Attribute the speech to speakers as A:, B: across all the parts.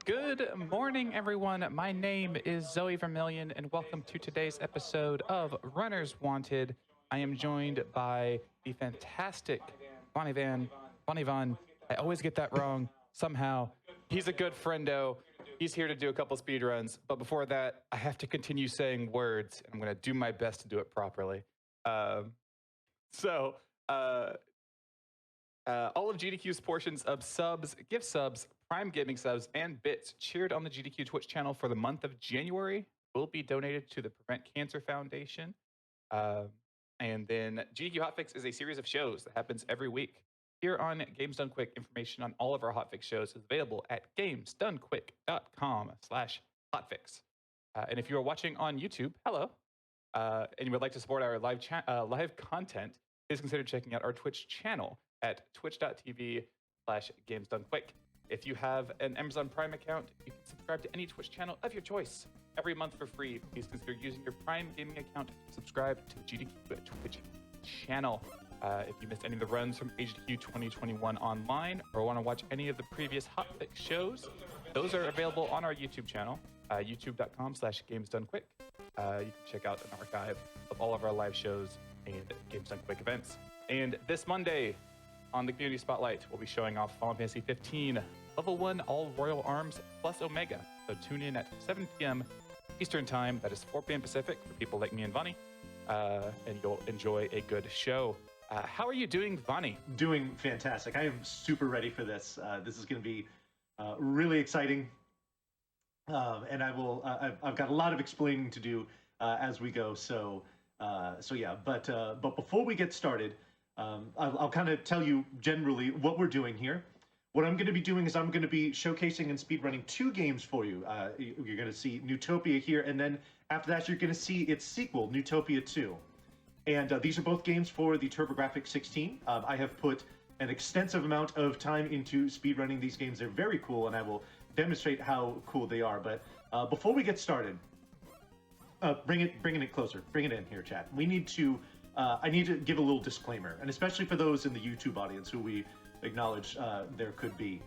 A: Good morning, everyone. My name is ZoeVermilion, and welcome to today's episode of Runners Wanted. I am joined by the fantastic Bonnie Van. I always get that wrong somehow. He's a good friendo. He's here to do a couple speedruns. But before that, I have to continue saying words. I'm going to do my best to do it properly. So, all of GDQ's portions of subs, gift subs, Prime Gaming subs, and bits cheered on the GDQ Twitch channel for the month of January will be donated to the Prevent Cancer Foundation. And then GDQ Hotfix is a series of shows that happens every week. Here on Games Done Quick, information on all of our Hotfix shows is available at gamesdonequick.com/hotfix. And if you are watching on YouTube, hello, and you would like to support our live content, please consider checking out our Twitch channel at twitch.tv/gamesdonequick. If you have an Amazon Prime account, you can subscribe to any Twitch channel of your choice every month for free. Please consider using your Prime Gaming account to subscribe to the GDQ Twitch channel. If you missed any of the runs from HDQ 2021 online or want to watch any of the previous Hotfix shows, those are available on our YouTube channel, youtube.com/gamesdonequick. You can check out an archive of all of our live shows and Games Done Quick events. And this Monday, on the Community Spotlight, we'll be showing off Final Fantasy 15 Level 1 All Royal Arms plus Omega. So tune in at 7 p.m. Eastern Time. That is 4 p.m. Pacific for people like me and Vani. And you'll enjoy a good show. How are you doing, Vani?
B: Doing fantastic. I am super ready for this. This is going to be really exciting. And I've got a lot of explaining to do as we go. So yeah, but before we get started, I'll kind of tell you generally what we're doing here. What I'm going to be doing is I'm going to be showcasing and speedrunning 2 games for you. You're going to see Neutopia here, and then after that you're going to see its sequel, Neutopia 2. And these are both games for the TurboGrafx 16. I have put an extensive amount of time into speedrunning these games. They're very cool, and I will demonstrate how cool they are. But before we get started, bringing it closer. Bring it in here, chat. We need to... I need to give a little disclaimer, and especially for those in the YouTube audience who we acknowledge there could be.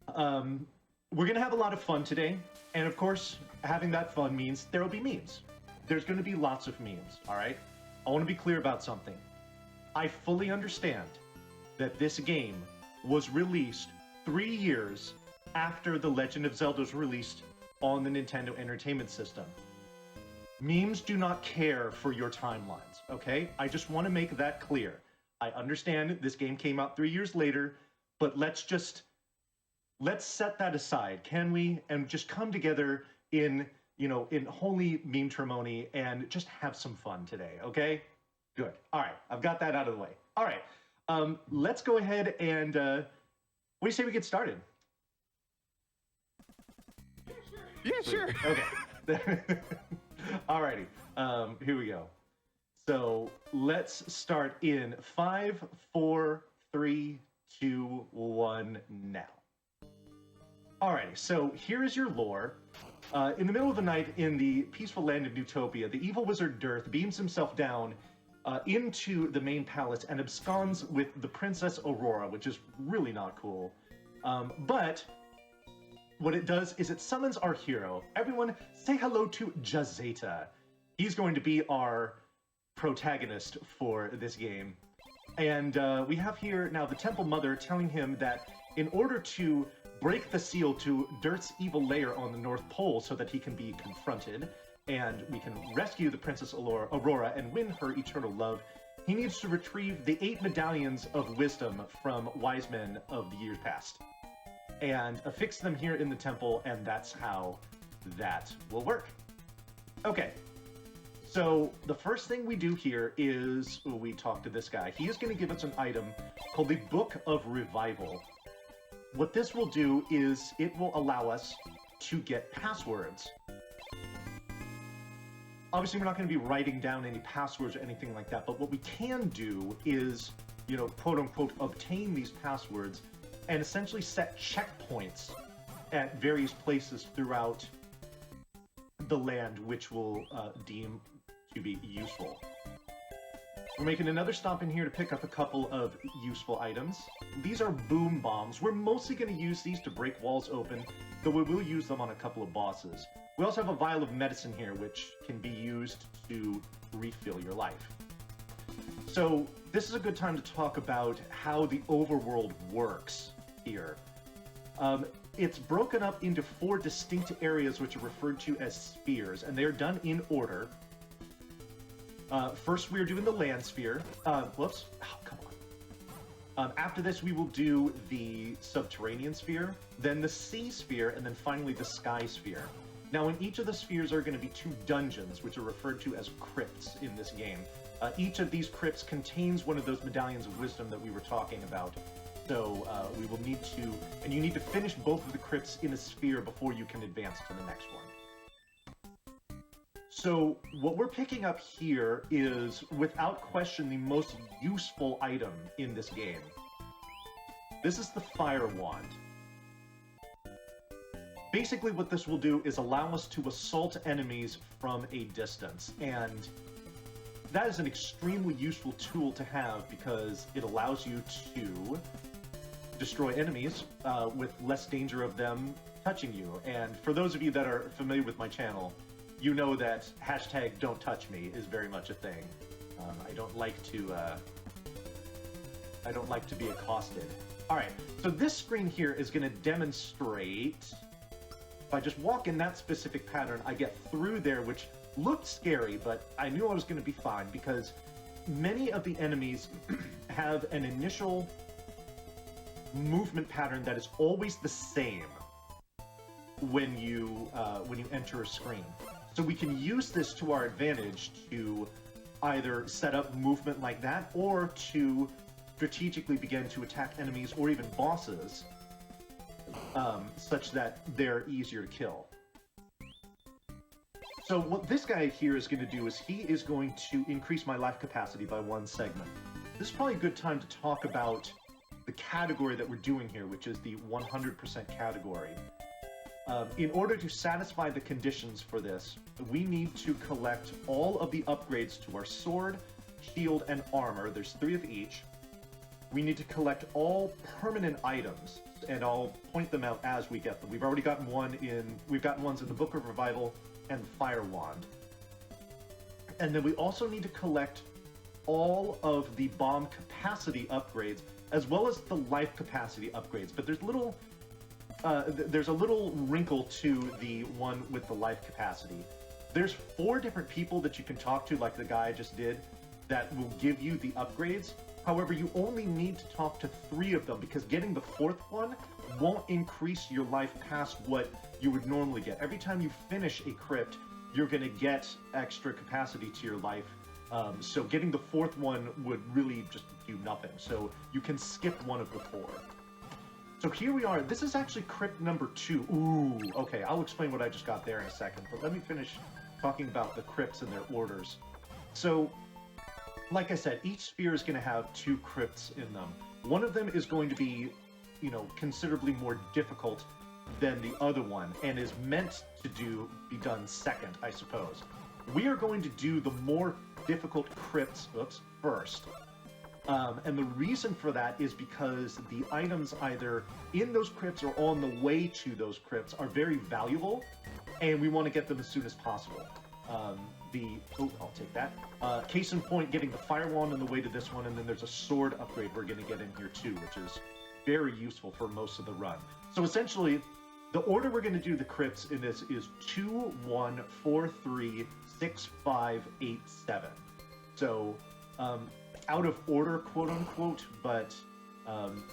B: We're going to have a lot of fun today, and of course, having that fun means there will be memes. There's going to be lots of memes, all right? I want to be clear about something. I fully understand that this game was released 3 years after The Legend of Zelda was released on the Nintendo Entertainment System. Memes do not care for your timelines, okay? I just want to make that clear. I understand this game came out 3 years later, but let's set that aside, can we? And just come together in holy meme termony and just have some fun today, okay? Good. All right, I've got that out of the way. All right, let's go ahead and, what do you say we get started?
A: Yeah, sure.
B: Okay. Alrighty, here we go. So let's start in 5, 4, 3, 2, 1, now. Alrighty, so here is your lore. In the middle of the night in the peaceful land of Neutopia, the evil wizard Dearth beams himself down into the main palace and absconds with the Princess Aurora, which is really not cool. But what it does is it summons our hero. Everyone say hello to Jazeta. He's going to be our protagonist for this game. And we have here now the Temple Mother telling him that in order to break the seal to Dirt's evil lair on the North Pole so that he can be confronted and we can rescue the Princess Aurora and win her eternal love, he needs to retrieve the 8 medallions of wisdom from wise men of the years past and affix them here in the temple, and that's how that will work. Okay, so the first thing we do here is we talk to this guy. He is going to give us an item called the Book of Revival. What this will do is it will allow us to get passwords. Obviously, we're not going to be writing down any passwords or anything like that, but what we can do is, quote-unquote, obtain these passwords and essentially set checkpoints at various places throughout the land, which will deem to be useful. We're making another stop in here to pick up a couple of useful items. these are boom bombs. We're mostly going to use these to break walls open, though we will use them on a couple of bosses. We also have a vial of medicine here, which can be used to refill your life. So this is a good time to talk about how the overworld works here. It's broken up into 4 distinct areas, which are referred to as spheres, and they're done in order. First, we're doing the land sphere. Whoops. Oh, come on. After this, we will do the subterranean sphere, then the sea sphere, and then finally the sky sphere. Now, in each of the spheres are going to be 2 dungeons, which are referred to as crypts in this game. Each of these crypts contains one of those medallions of wisdom that we were talking about. So we will need to, and you need to finish both of the crypts in a sphere before you can advance to the next one. So what we're picking up here is, without question, the most useful item in this game. This is the Fire Wand. Basically what this will do is allow us to assault enemies from a distance, and that is an extremely useful tool to have because it allows you to destroy enemies with less danger of them touching you. And for those of you that are familiar with my channel, you know that hashtag don't touch me is very much a thing. I don't like to be accosted. All right, so this screen here is going to demonstrate, if I just walk in that specific pattern, I get through there, which looked scary, but I knew I was going to be fine because many of the enemies have an initial movement pattern that is always the same when you enter a screen. So we can use this to our advantage to either set up movement like that or to strategically begin to attack enemies or even bosses such that they're easier to kill. So what this guy here is going to do is he is going to increase my life capacity by 1 segment. This is probably a good time to talk about the category that we're doing here, which is the 100% category. In order to satisfy the conditions for this, we need to collect all of the upgrades to our sword, shield, and armor. There's 3 of each. We need to collect all permanent items, and I'll point them out as we get them. We've already gotten we've gotten ones in the Book of Revival and the Fire Wand. And then we also need to collect all of the bomb capacity upgrades, as well as the life capacity upgrades. But there's a little wrinkle to the one with the life capacity. There's 4 different people that you can talk to, like the guy I just did, that will give you the upgrades. However, you only need to talk to 3 of them, because getting the 4th one won't increase your life past what you would normally get. Every time you finish a crypt, you're going to get extra capacity to your life. So getting the 4th one would really just do nothing. So you can skip one of the 4. So here we are. This is actually crypt number 2. Ooh, okay, I'll explain what I just got there in a second. But let me finish talking about the crypts and their orders. So, like I said, each sphere is going to have 2 crypts in them. One of them is going to be, considerably more difficult than the other one, and is meant to be done second, I suppose. We are going to do the more difficult crypts first. And the reason for that is because the items either in those crypts or on the way to those crypts are very valuable, and we want to get them as soon as possible. I'll take that. Case in point, getting the Fire Wand on the way to this one, and then there's a sword upgrade we're going to get in here too, which is very useful for most of the run. So essentially, the order we're going to do the crypts in this is 2, 1, 4, 3, 6, 5, 8, 7. So, out of order, quote unquote, but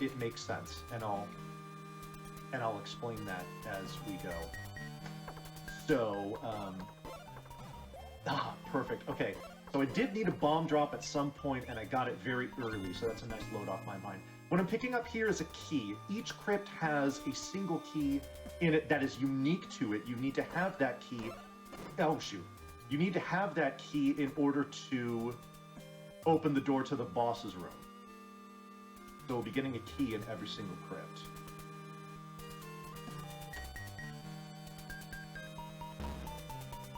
B: it makes sense, and I'll explain that as we go. So, perfect. Okay, so I did need a bomb drop at some point, and I got it very early, so that's a nice load off my mind. What I'm picking up here is a key. Each crypt has a single key in it that is unique to it. You need to have that key. Oh, shoot. You need to have that key in order to open the door to the boss's room. So we'll be getting a key in every single crypt.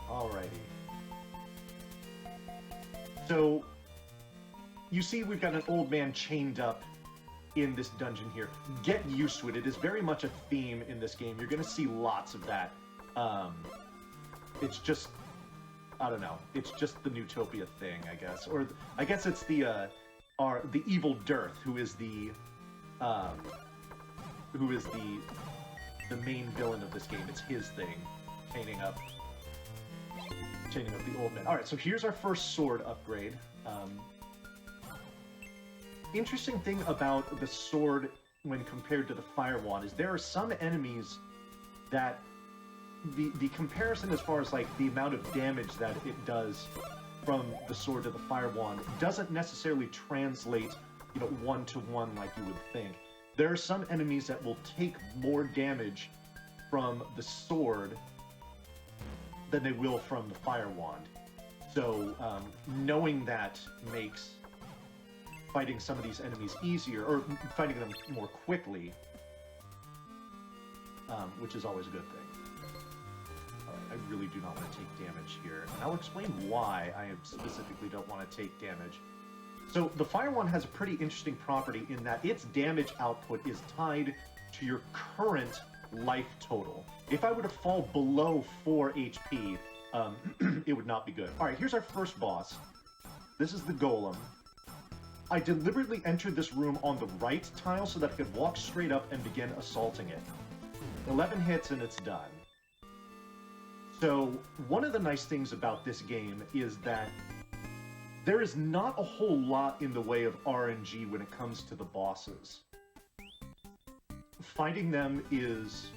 B: Alrighty. So, you see we've got an old man chained up in this dungeon here. Get used to it. It is very much a theme in this game. You're going to see lots of that. It's just, I don't know. It's just the Neutopia thing, I guess. Or I guess it's the evil Dearth, who is the main villain of this game. It's his thing, chaining up the old man. All right, so here's our first sword upgrade. Interesting thing about the sword when compared to the fire wand is there are some enemies that the comparison as far as like the amount of damage that it does from the sword to the fire wand doesn't necessarily translate, you know, one-to-one like you would think. There are some enemies that will take more damage from the sword than they will from the fire wand. So knowing that makes fighting some of these enemies easier, or fighting them more quickly, which is always a good thing. Alright, I really do not want to take damage here, and I'll explain why I specifically don't want to take damage. So the fire wand has a pretty interesting property in that its damage output is tied to your current life total. If I were to fall below 4 HP, it would not be good. Alright, here's our first boss. This is the Golem. I deliberately entered this room on the right tile so that I could walk straight up and begin assaulting it. 11 hits and it's done. So, one of the nice things about this game is that there is not a whole lot in the way of RNG when it comes to the bosses. Fighting them is,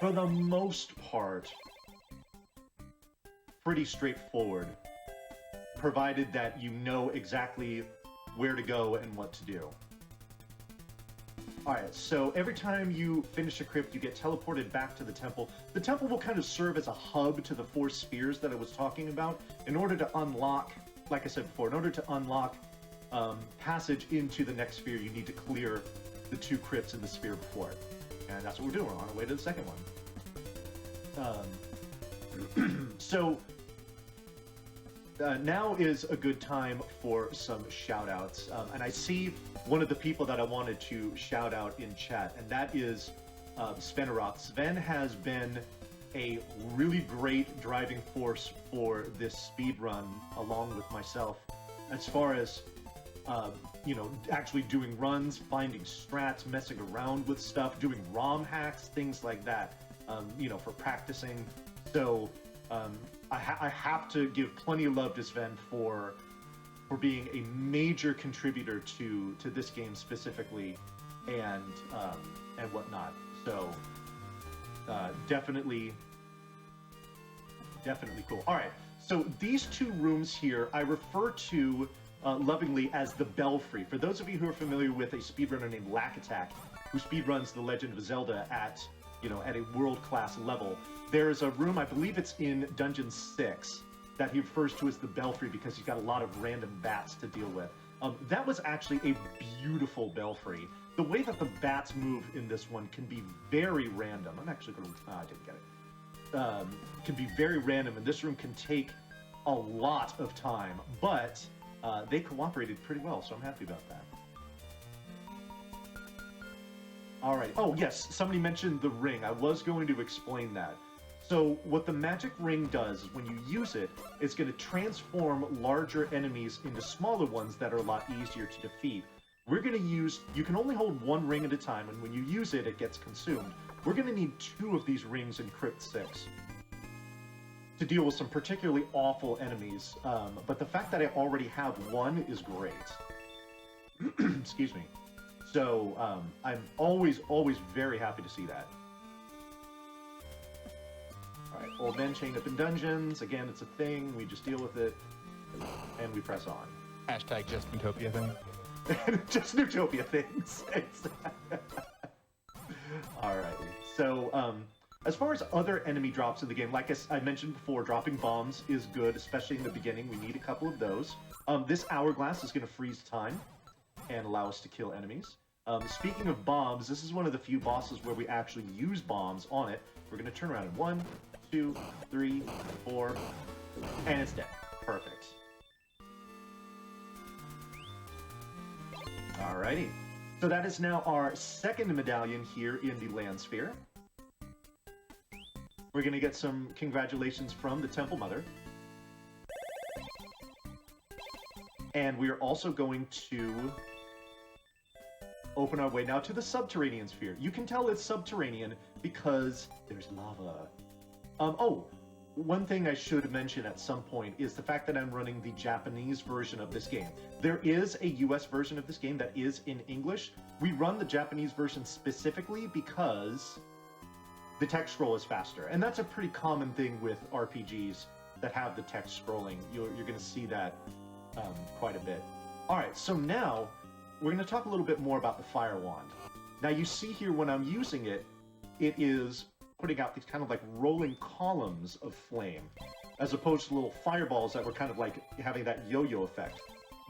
B: for the most part, pretty straightforward, provided that you know exactly where to go and what to do. Alright, so every time you finish a crypt, you get teleported back to the temple. The temple will kind of serve as a hub to the 4 spheres that I was talking about. In order to unlock, like I said before, in order to unlock passage into the next sphere, you need to clear the 2 crypts in the sphere before it. And that's what we're doing. We're on our way to the second one. So, now is a good time for some shout-outs. And I see one of the people that I wanted to shout out in chat, and that is Sveneroth. Sven has been a really great driving force for this speed run, along with myself, as far as, you know, actually doing runs, finding strats, messing around with stuff, doing ROM hacks, things like that, you know, for practicing. So, I have to give plenty of love to Sven for being a major contributor to this game specifically, and whatnot. So definitely cool. All right, so these 2 rooms here I refer to lovingly as the Belfry. For those of you who are familiar with a speedrunner named Lack Attack, who speedruns The Legend of Zelda at, you know, at a world-class level, there's a room, I believe it's in Dungeon 6, that he refers to as the Belfry because he's got a lot of random bats to deal with. That was actually a beautiful Belfry. The way that the bats move in this one can be very random. I'm actually going to... I didn't get it. Can be very random, and this room can take a lot of time, but they cooperated pretty well, so I'm happy about that. All right. Oh, yes, somebody mentioned the ring. I was going to explain that. So what the magic ring does is when you use it, it's going to transform larger enemies into smaller ones that are a lot easier to defeat. We're going to use... You can only hold 1 ring at a time, and when you use it, it gets consumed. We're going to need 2 of these rings in Crypt 6 to deal with some particularly awful enemies. But the fact that I already have 1 is great. Excuse me. So, I'm always very happy to see that. Alright, old men chained up in dungeons. Again, it's a thing. We just deal with it. And we press on.
A: Hashtag just Neutopia thing.
B: Just Neutopia things. Alrighty. So, as far as other enemy drops in the game, like I mentioned before, dropping bombs is good, especially in the beginning. We need a couple of those. This hourglass is going to freeze time and allow us to kill enemies. Speaking of bombs, this is one of the few bosses where we actually use bombs on it. We're going to turn around in 1, 2, 3, 4, and it's dead. Perfect. Alrighty. So that is now our second medallion here in the land sphere. We're going to get some congratulations from the Temple Mother. And we are also going to open our way now to the subterranean sphere. You can tell it's subterranean because there's lava. Oh, one thing I should mention at some point is the fact that I'm running the Japanese version of this game. There is a US version of this game that is in English. We run the Japanese version specifically because the text scroll is faster. And that's a pretty common thing with RPGs that have the text scrolling. You're going to see that quite a bit. All right, so now we're going to talk a little bit more about the Fire Wand. Now you see here when I'm using it, it is putting out these kind of like rolling columns of flame, as opposed to little fireballs that were kind of like having that yo-yo effect.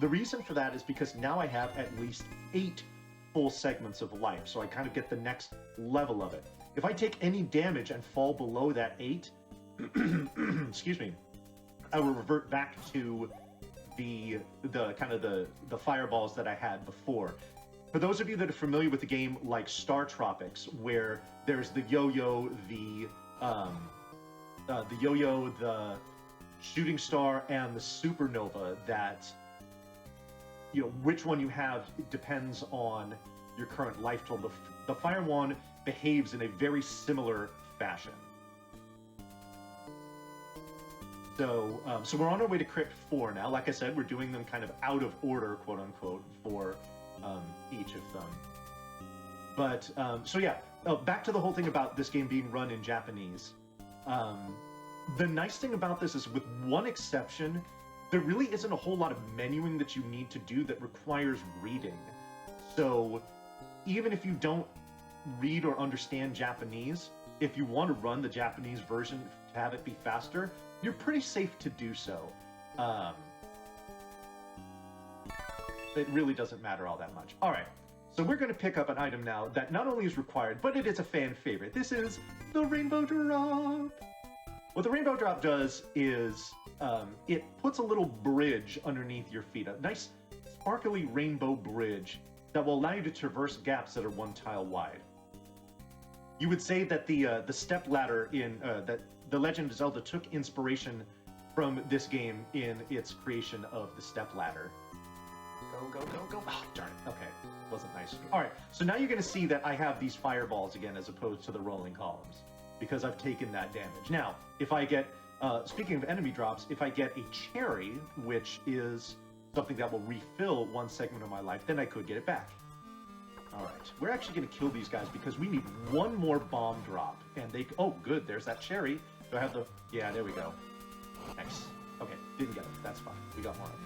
B: The reason for that is because now I have at least 8 full segments of life, so I kind of get the next level of it. If I take any damage and fall below that 8, excuse me, I will revert back to the kind of the fireballs that I had before. For those of you that are familiar with the game like Star Tropics, where there's the yo-yo, the shooting star, and the supernova, that, you know, which one you have depends on your current life total. The Fire Wand behaves in a very similar fashion. So, so we're on our way to Crypt 4 now. Like I said, we're doing them kind of out of order, quote unquote, for each of them. But, so yeah, back to the whole thing about this game being run in Japanese. The nice thing about this is, with one exception, there really isn't a whole lot of menuing that you need to do that requires reading. So even if you don't read or understand Japanese, if you want to run the Japanese version to have it be faster, you're pretty safe to do so. It really doesn't matter all that much. All right, so we're going to pick up an item now that not only is required, but it is a fan favorite. This is the Rainbow Drop. What the Rainbow Drop does is it puts a little bridge underneath your feet, a nice sparkly rainbow bridge that will allow you to traverse gaps that are 1 tile wide. You would say that the step ladder in that The Legend of Zelda took inspiration from this game in its creation of the step ladder. Go, go, go, go. Oh, darn it. Okay. Wasn't nice. All right. So now you're going to see that I have these fireballs again as opposed to the rolling columns, because I've taken that damage. Now, if I get, speaking of enemy drops, if I get a cherry, which is something that will refill 1 segment of my life, then I could get it back. All right. We're actually going to kill these guys because we need 1 more bomb drop. And they... Oh, good. There's that cherry. Do I have the... Yeah, there we go. Nice. Okay. Didn't get it. That's fine. We got more of it.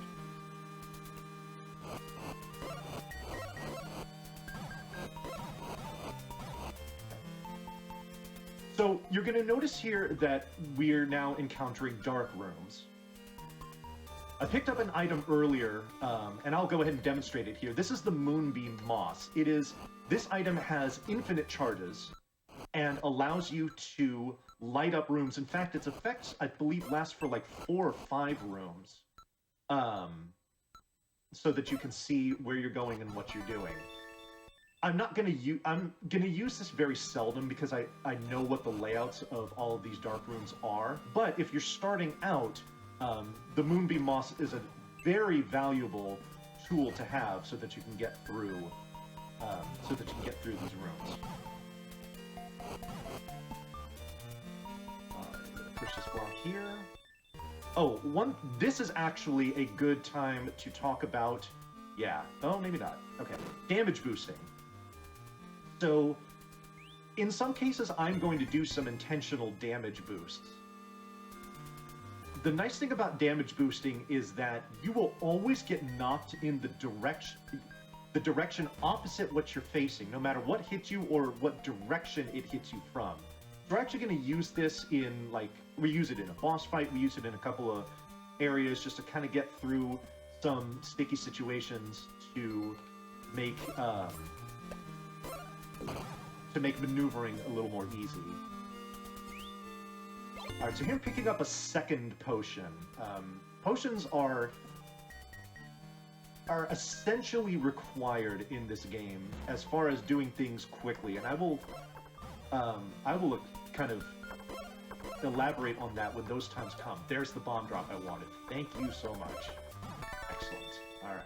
B: So you're going to notice here that we're now encountering dark rooms. I picked up an item earlier, and I'll go ahead and demonstrate it here. This is the Moonbeam Moss. This item has infinite charges and allows you to light up rooms. In fact, its effects, I believe, last for like 4 or 5 rooms, so that you can see where you're going and what you're doing. I'm gonna use this very seldom because I know what the layouts of all of these dark rooms are. But if you're starting out, the Moonbeam Moss is a very valuable tool to have so that you can get through these rooms. Push this block here. Oh, this is actually a good time to talk about. Yeah. Oh, maybe not. Okay. Damage boosting. So, in some cases, I'm going to do some intentional damage boosts. The nice thing about damage boosting is that you will always get knocked in the direction opposite what you're facing, no matter what hits you or what direction it hits you from. We're actually going to use this in, like, we use it in a boss fight, we use it in a couple of areas just to kind of get through some sticky situations to make maneuvering a little more easy. Alright, so here I'm picking up a second potion. Potions are are essentially required in this game as far as doing things quickly, and I will kind of elaborate on that when those times come. There's the bomb drop I wanted. Thank you so much. Excellent. All right.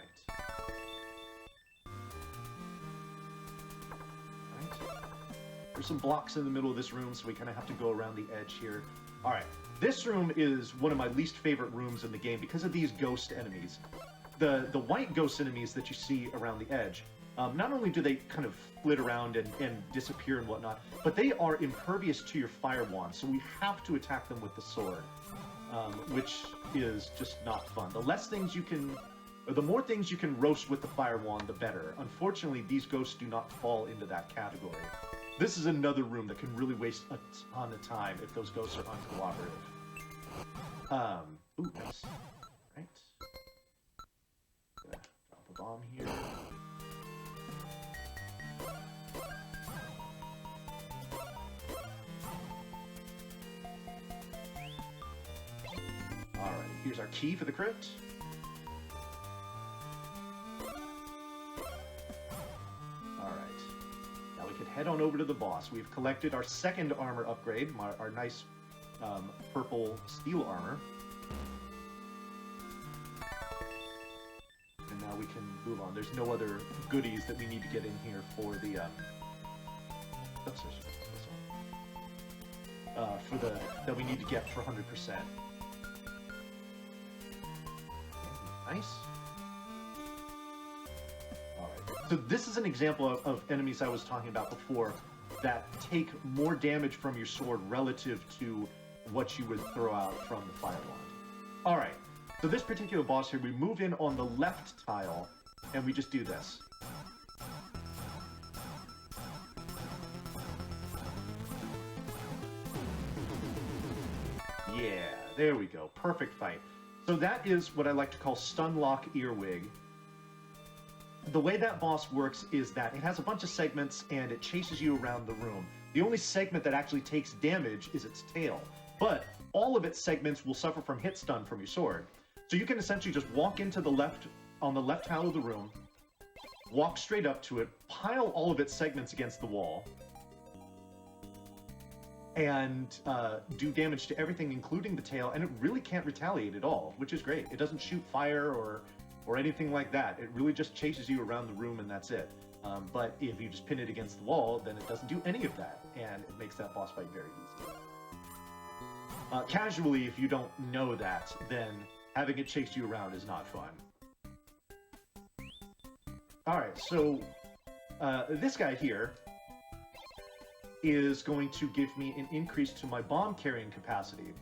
B: There's some blocks in the middle of this room, so we kind of have to go around the edge here. All right. This room is one of my least favorite rooms in the game because of these ghost enemies. The white ghost enemies that you see around the edge, not only do they kind of flit around and disappear and whatnot, but they are impervious to your fire wand, so we have to attack them with the sword, which is just not fun. The less things you can, or the more things you can roast with the fire wand, the better. Unfortunately, these ghosts do not fall into that category. This is another room that can really waste a ton of time if those ghosts are uncooperative. Ooh, nice. Right. Drop a bomb here. Alright, here's our key for the crypt. Head on over to the boss. We've collected our second armor upgrade, our nice purple steel armor. And now we can move on. There's no other goodies that we need to get in here for the that we need to get for 100%. Nice. So this is an example of enemies I was talking about before that take more damage from your sword relative to what you would throw out from the fire wand. Alright, so this particular boss here, we move in on the left tile, and we just do this. Yeah, there we go. Perfect fight. So that is what I like to call Stunlock Earwig. The way that boss works is that it has a bunch of segments and it chases you around the room. The only segment that actually takes damage is its tail, but all of its segments will suffer from hit stun from your sword. So you can essentially just walk into the left, on the left tile of the room, walk straight up to it, pile all of its segments against the wall, and do damage to everything, including the tail, and it really can't retaliate at all, which is great. It doesn't shoot fire or anything like that. It really just chases you around the room and that's it. But if you just pin it against the wall, then it doesn't do any of that, and it makes that boss fight very easy. Casually, if you don't know that, then having it chase you around is not fun. Alright, so this guy here is going to give me an increase to my bomb carrying capacity.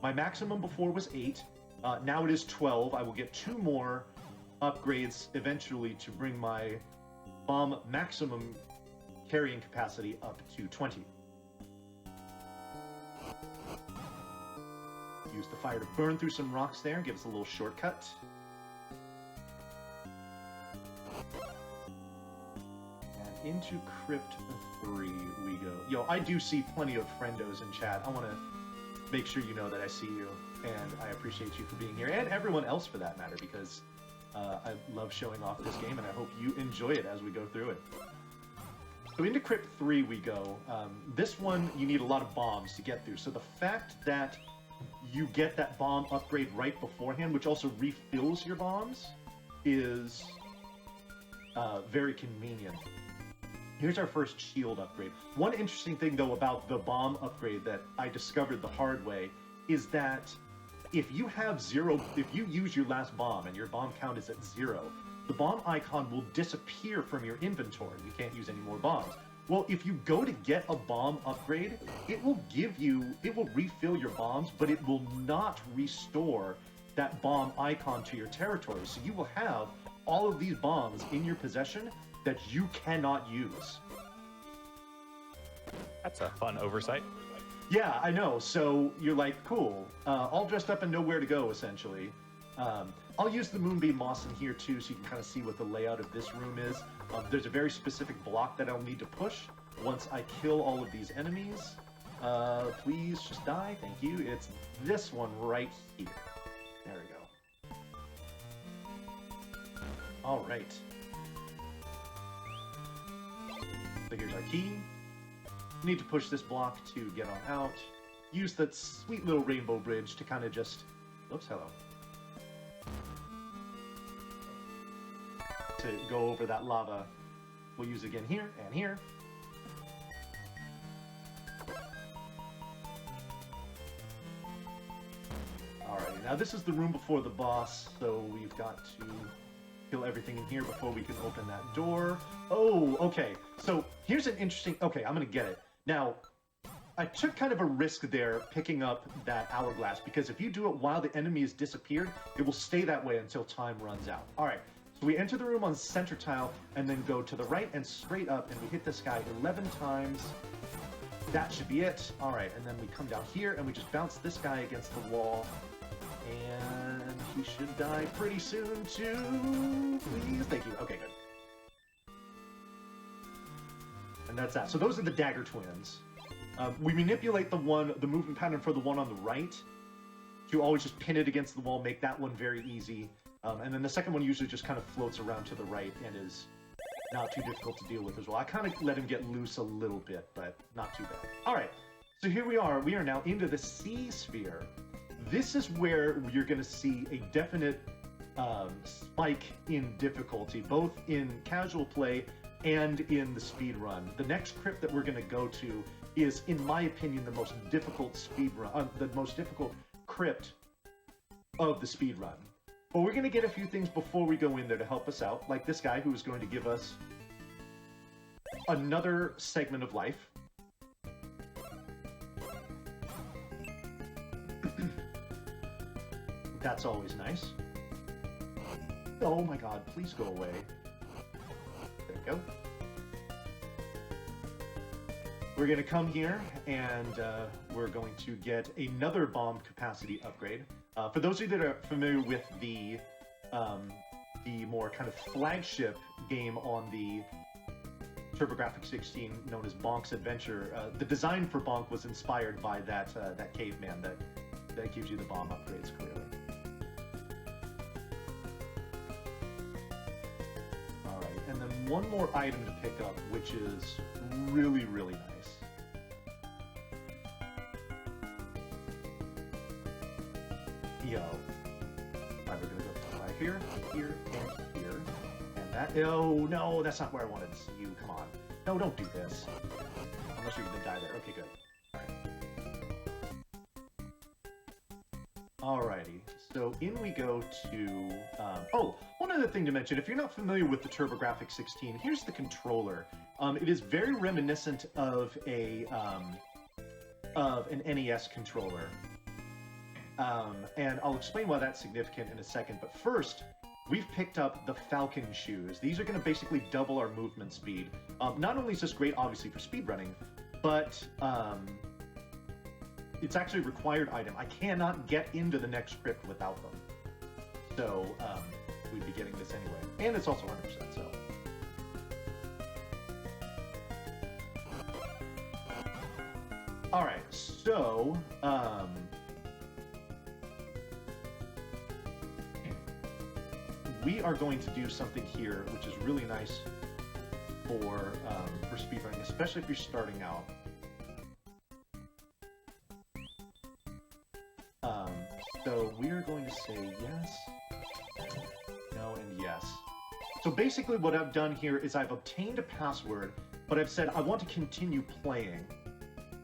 B: My maximum before was 8. Now it is 12. I will get 2 more upgrades eventually to bring my bomb maximum carrying capacity up to 20. Use the fire to burn through some rocks there, give us a little shortcut. And into Crypt 3 we go. Yo, I do see plenty of friendos in chat. I want to make sure you know that I see you. And I appreciate you for being here, and everyone else for that matter, because I love showing off this game, and I hope you enjoy it as we go through it. So into Crypt 3 we go. This one, you need a lot of bombs to get through, so the fact that you get that bomb upgrade right beforehand, which also refills your bombs, is very convenient. Here's our first shield upgrade. One interesting thing, though, about the bomb upgrade that I discovered the hard way is that if you use your last bomb and your bomb count is at 0, the bomb icon will disappear from your inventory. You can't use any more bombs. Well, if you go to get a bomb upgrade, it will refill your bombs, but it will not restore that bomb icon to your territory. So you will have all of these bombs in your possession that you cannot use.
A: That's a fun oversight.
B: Yeah, I know. So you're like, cool, all dressed up and know where to go, essentially. I'll use the Moonbeam Moss in here, too, so you can kind of see what the layout of this room is. There's a very specific block that I'll need to push once I kill all of these enemies. Please just die. Thank you. It's this one right here. There we go. All right. So here's our key. We need to push this block to get on out. Use that sweet little rainbow bridge to kind of just... Oops, hello. To go over that lava. We'll use it again here and here. Alrighty, now this is the room before the boss, so we've got to kill everything in here before we can open that door. Oh, okay. So here's an interesting... Okay, I'm gonna get it. Now, I took kind of a risk there picking up that hourglass, because if you do it while the enemy has disappeared, it will stay that way until time runs out. Alright, so we enter the room on the center tile, and then go to the right and straight up, and we hit this guy 11 times. That should be it. Alright, and then we come down here, and we just bounce this guy against the wall. And he should die pretty soon, too. Please, thank you. Okay, good. And that's that. So those are the dagger twins. We manipulate the movement pattern for the one on the right to always just pin it against the wall, make that one very easy. And then the second one usually just kind of floats around to the right and is not too difficult to deal with as well. I kind of let him get loose a little bit, but not too bad. All right, so here we are. We are now into the sea sphere. This is where you're going to see a definite spike in difficulty, both in casual play and in the speed run. The next crypt that we're going to go to is, in my opinion, the most difficult speed run, the most difficult crypt of the speed run. But we're going to get a few things before we go in there to help us out, like this guy who is going to give us another segment of life. That's always nice. Oh my god, please go away. There we go. We're going to come here, and we're going to get another bomb capacity upgrade. For those of you that are familiar with the more kind of flagship game on the TurboGrafx 16 known as Bonk's Adventure, the design for Bonk was inspired by that caveman that gives you the bomb upgrades, clearly. Alright, and then one more item to pick up, which is really, really nice. Yo. Alright, we're gonna go right here, here, and here. And that... Oh, no, that's not where I wanted to see you. Come on. No, don't do this. Unless you're gonna die there. Okay, good. Alright. Alrighty. So in we go to... oh, one other thing to mention. If you're not familiar with the TurboGrafx 16, here's the controller. It is very reminiscent of an NES controller. And I'll explain why that's significant in a second, but first, we've picked up the Falcon shoes. These are going to basically double our movement speed. Not only is this great, obviously, for speedrunning, but it's actually a required item. I cannot get into the next crypt without them. So, we'd be getting this anyway. And it's also 100%, so... Alright, so, we are going to do something here, which is really nice for speedrunning, especially if you're starting out. So we are going to say yes, no, and yes. So basically what I've done here is I've obtained a password, but I've said I want to continue playing.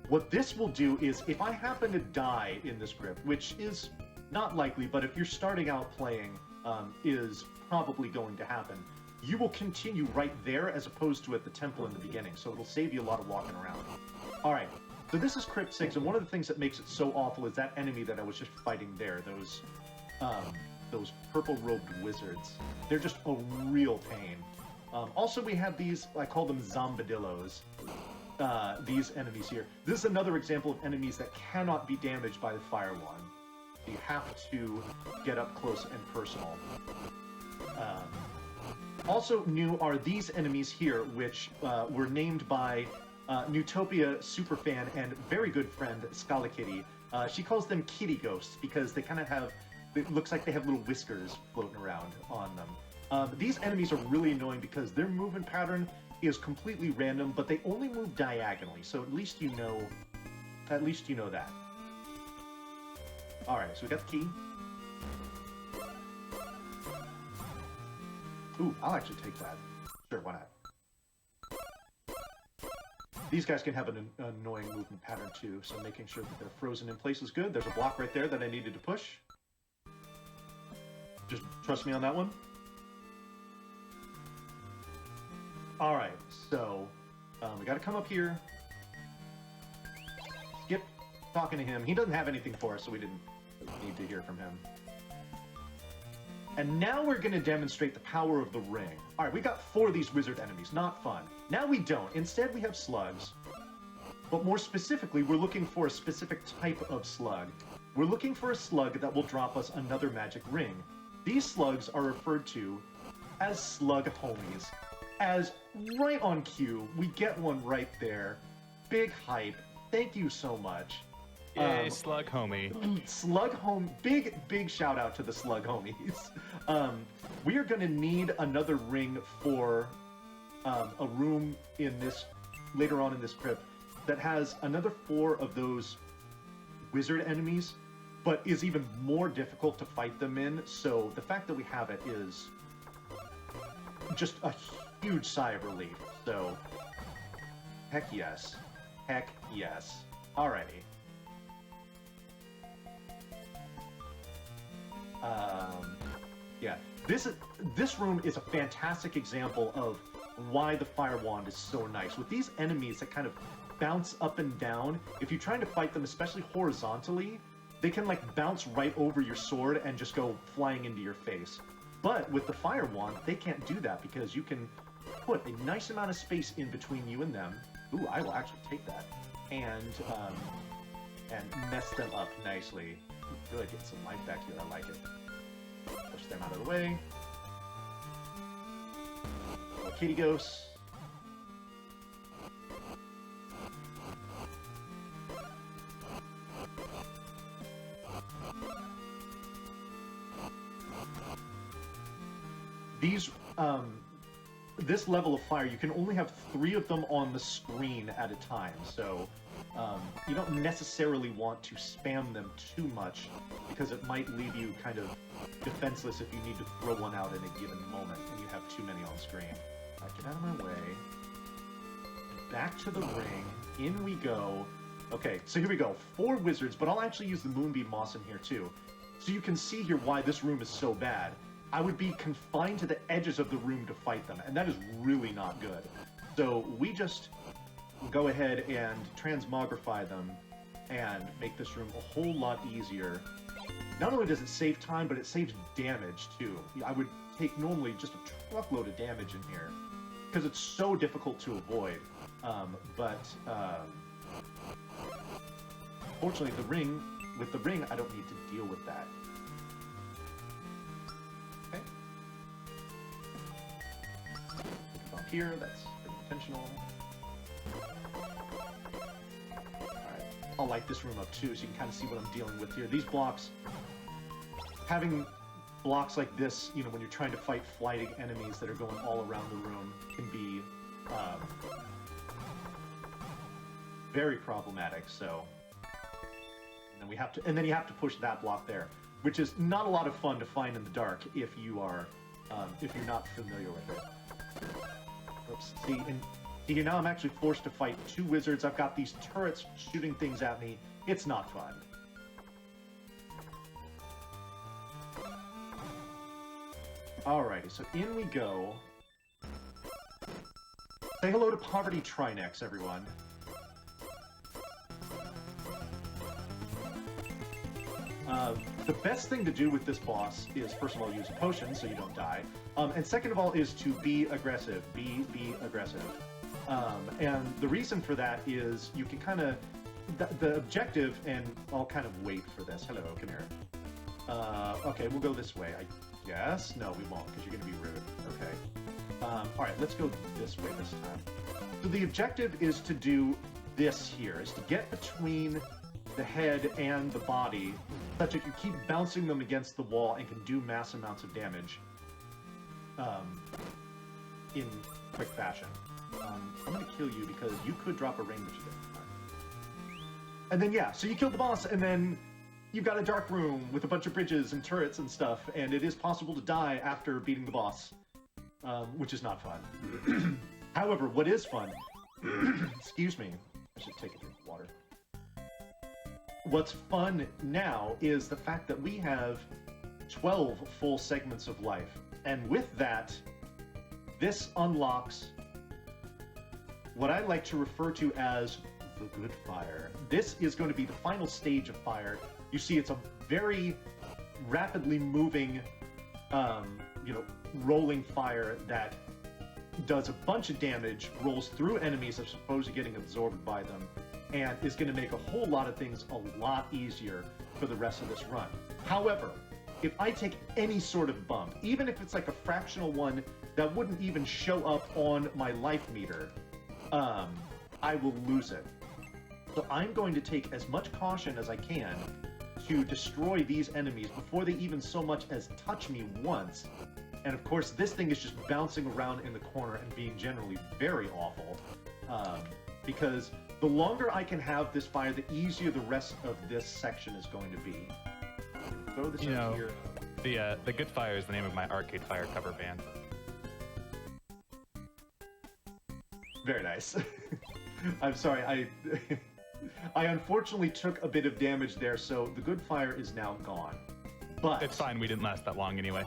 B: What this will do is, if I happen to die in this crypt, which is not likely, but if you're starting out playing, is probably going to happen, you will continue right there as opposed to at the temple in the beginning, so it'll save you a lot of walking around. Alright, so this is Crypt 6, and one of the things that makes it so awful is that enemy that I was just fighting there, those purple-robed wizards. They're just a real pain. Also, we have these, I call them zombadillos. These enemies here. This is another example of enemies that cannot be damaged by the fire wand. You have to get up close and personal. Also new are these enemies here, which were named by Neutopia superfan and very good friend Scala Kitty. She calls them kitty ghosts because they kind of have... It looks like they have little whiskers floating around on them. These enemies are really annoying because their movement pattern is completely random, but they only move diagonally, so at least you know that. Alright, so we got the key. Ooh, I'll actually take that. Sure, why not? These guys can have an annoying movement pattern too, so making sure that they're frozen in place is good. There's a block right there that I needed to push. Just trust me on that one. Alright, so we gotta come up here. Skip talking to him. He doesn't have anything for us, so we didn't need to hear from him. And now we're going to demonstrate the power of the ring. Alright, we got 4 of these wizard enemies. Not fun. Now we don't. Instead, we have slugs. But more specifically, we're looking for a specific type of slug. We're looking for a slug that will drop us another magic ring. These slugs are referred to as slug homies. As right on cue, we get one right there. Big hype. Thank you so much.
A: Yay, slug homie.
B: Slug home, big shout out to the slug homies. We are going to need another ring for a room in this, later on in this crypt, that has another 4 of those wizard enemies, but is even more difficult to fight them in, so the fact that we have it is just a huge sigh of relief. So, heck yes. Heck yes. Alrighty. Yeah, this room is a fantastic example of why the Fire Wand is so nice. With these enemies that kind of bounce up and down, if you're trying to fight them, especially horizontally, they can like bounce right over your sword and just go flying into your face. But with the Fire Wand, they can't do that because you can put a nice amount of space in between you and them. Ooh, I will actually take that. And mess them up nicely. Good, get some life back here, I like it. Push them out of the way. Little kitty ghosts. These, this level of fire, you can only have 3 of them on the screen at a time, so you don't necessarily want to spam them too much because it might leave you kind of defenseless if you need to throw one out in a given moment and you have too many on screen. Alright, get out of my way. Back to the ring. In we go. Okay, so here we go. 4 wizards, but I'll actually use the Moonbeam Moss in here too. So you can see here why this room is so bad. I would be confined to the edges of the room to fight them, and that is really not good. So we just go ahead and transmogrify them and make this room a whole lot easier. Not only does it save time, but it saves damage too. I would take normally just a truckload of damage in here because it's so difficult to avoid. Fortunately, with the ring, I don't need to deal with that. Okay. Up here, that's intentional. I'll light this room up too, so you can kind of see what I'm dealing with here. These blocks, having blocks like this, you know, when you're trying to fight flighting enemies that are going all around the room, can be very problematic. So, and then you have to push that block there, which is not a lot of fun to find in the dark if you are, if you're not familiar with it. Oops. See, here now I'm actually forced to fight 2 wizards. I've got these turrets shooting things at me. It's not fun. Alrighty, so in we go. Say hello to Poverty Trinex, everyone. The best thing to do with this boss is, first of all, use a potion so you don't die. And second of all is to be aggressive. Be aggressive. And the reason for that is you can kind of, the objective, and I'll kind of wait for this. Hello, come here. Okay, we'll go this way, I guess. No, we won't, because you're going to be rude. Okay. Alright, let's go this way this time. So the objective is to do this here, is to get between the head and the body, such that you keep bouncing them against the wall and can do mass amounts of damage. in quick fashion. I'm gonna kill you because you could drop a ring, but you didn't. And then yeah, so you killed the boss, and then you've got a dark room with a bunch of bridges and turrets and stuff, and it is possible to die after beating the boss, which is not fun. However, what is fun, excuse me, I should take a drink of water. What's fun now is the fact that we have 12 full segments of life, and with that, this unlocks what I like to refer to as the good fire. This is going to be the final stage of fire. You see, it's a very rapidly moving, rolling fire that does a bunch of damage, rolls through enemies as opposed to getting absorbed by them, and is going to make a whole lot of things a lot easier for the rest of this run. However, if I take any sort of bump, even if it's like a fractional one that wouldn't even show up on my life meter, I will lose it. So I'm going to take as much caution as I can to destroy these enemies before they even so much as touch me once. And of course, this thing is just bouncing around in the corner and being generally very awful. Because the longer I can have this fire, the easier the rest of this section is going to be. Throw this over here.
A: The Good Fire is the name of my Arcade Fire cover band.
B: Very nice. I'm sorry, I unfortunately took a bit of damage there, so the good fire is now gone. But
A: it's fine, we didn't last that long anyway.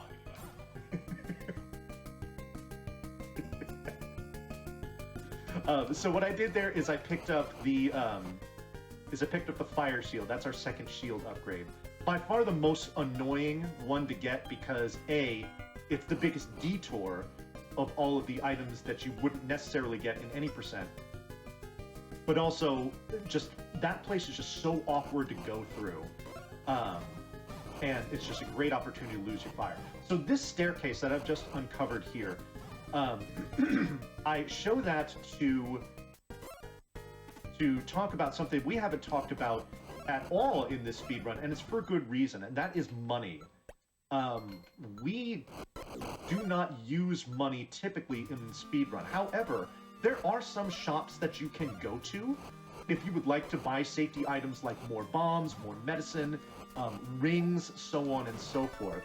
B: So what I did there is I picked up the fire shield. That's our second shield upgrade. By far the most annoying one to get because A, it's the biggest detour of all of the items that you wouldn't necessarily get in any percent. But also, just that place is just so awkward to go through. And it's just a great opportunity to lose your fire. So this staircase that I've just uncovered here, I show that to talk about something we haven't talked about at all in this speedrun, and it's for good reason, and that is money. We do not use money typically in the speedrun. However, there are some shops that you can go to if you would like to buy safety items like more bombs, more medicine, rings, so on and so forth.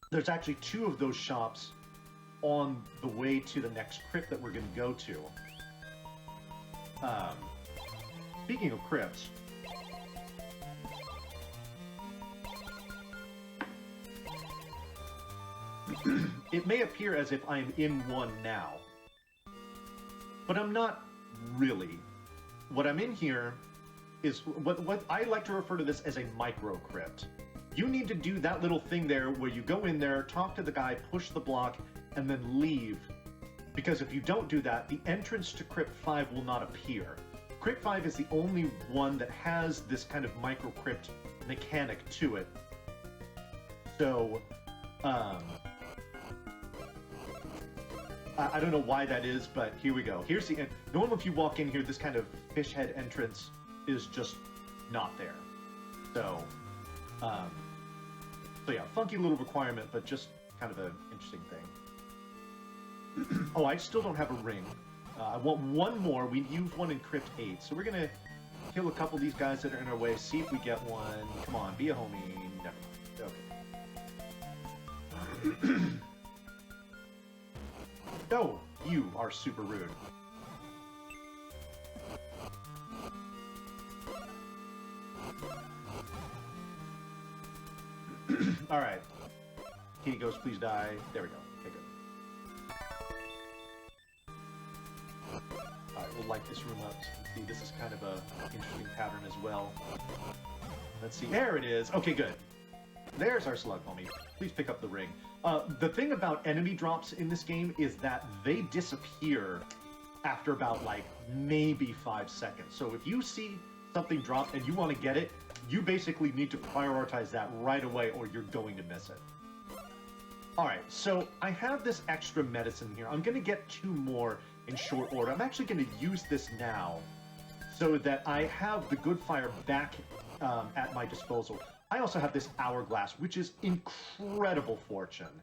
B: There's actually 2 of those shops on the way to the next crypt that we're going to go to. Speaking of crypts, it may appear as if I'm in one now, but I'm not really. What I'm in here is what I like to refer to this as a micro crypt. You need to do that little thing there where you go in there, talk to the guy, push the block, and then leave. Because if you don't do that, the entrance to Crypt 5 will not appear. Crypt 5 is the only one that has this kind of micro crypt mechanic to it. So, I don't know why that is, but here we go. Here's the end. Normally if you walk in here, this kind of fish head entrance is just not there. So, so yeah, funky little requirement, but just kind of an interesting thing. Oh, I still don't have a ring. I want one more. We used one in Crypt 8, so we're gonna kill a couple of these guys that are in our way, see if we get one. Come on, be a homie. Never mind. Okay. No, you are super rude. Alright. Kitty Ghost, please die. There we go. Okay, good. Alright, we'll light this room up. See, this is kind of a interesting pattern as well. Let's see. There it is. Okay, good. There's our slug homie. Please pick up the ring. The thing about enemy drops in this game is that they disappear after about, like, maybe 5 seconds. So if you see something drop and you want to get it, you basically need to prioritize that right away or you're going to miss it. Alright, so I have this extra medicine here. I'm going to get 2 more in short order. I'm actually going to use this now so that I have the good fire back at my disposal. I also have this hourglass, which is incredible fortune.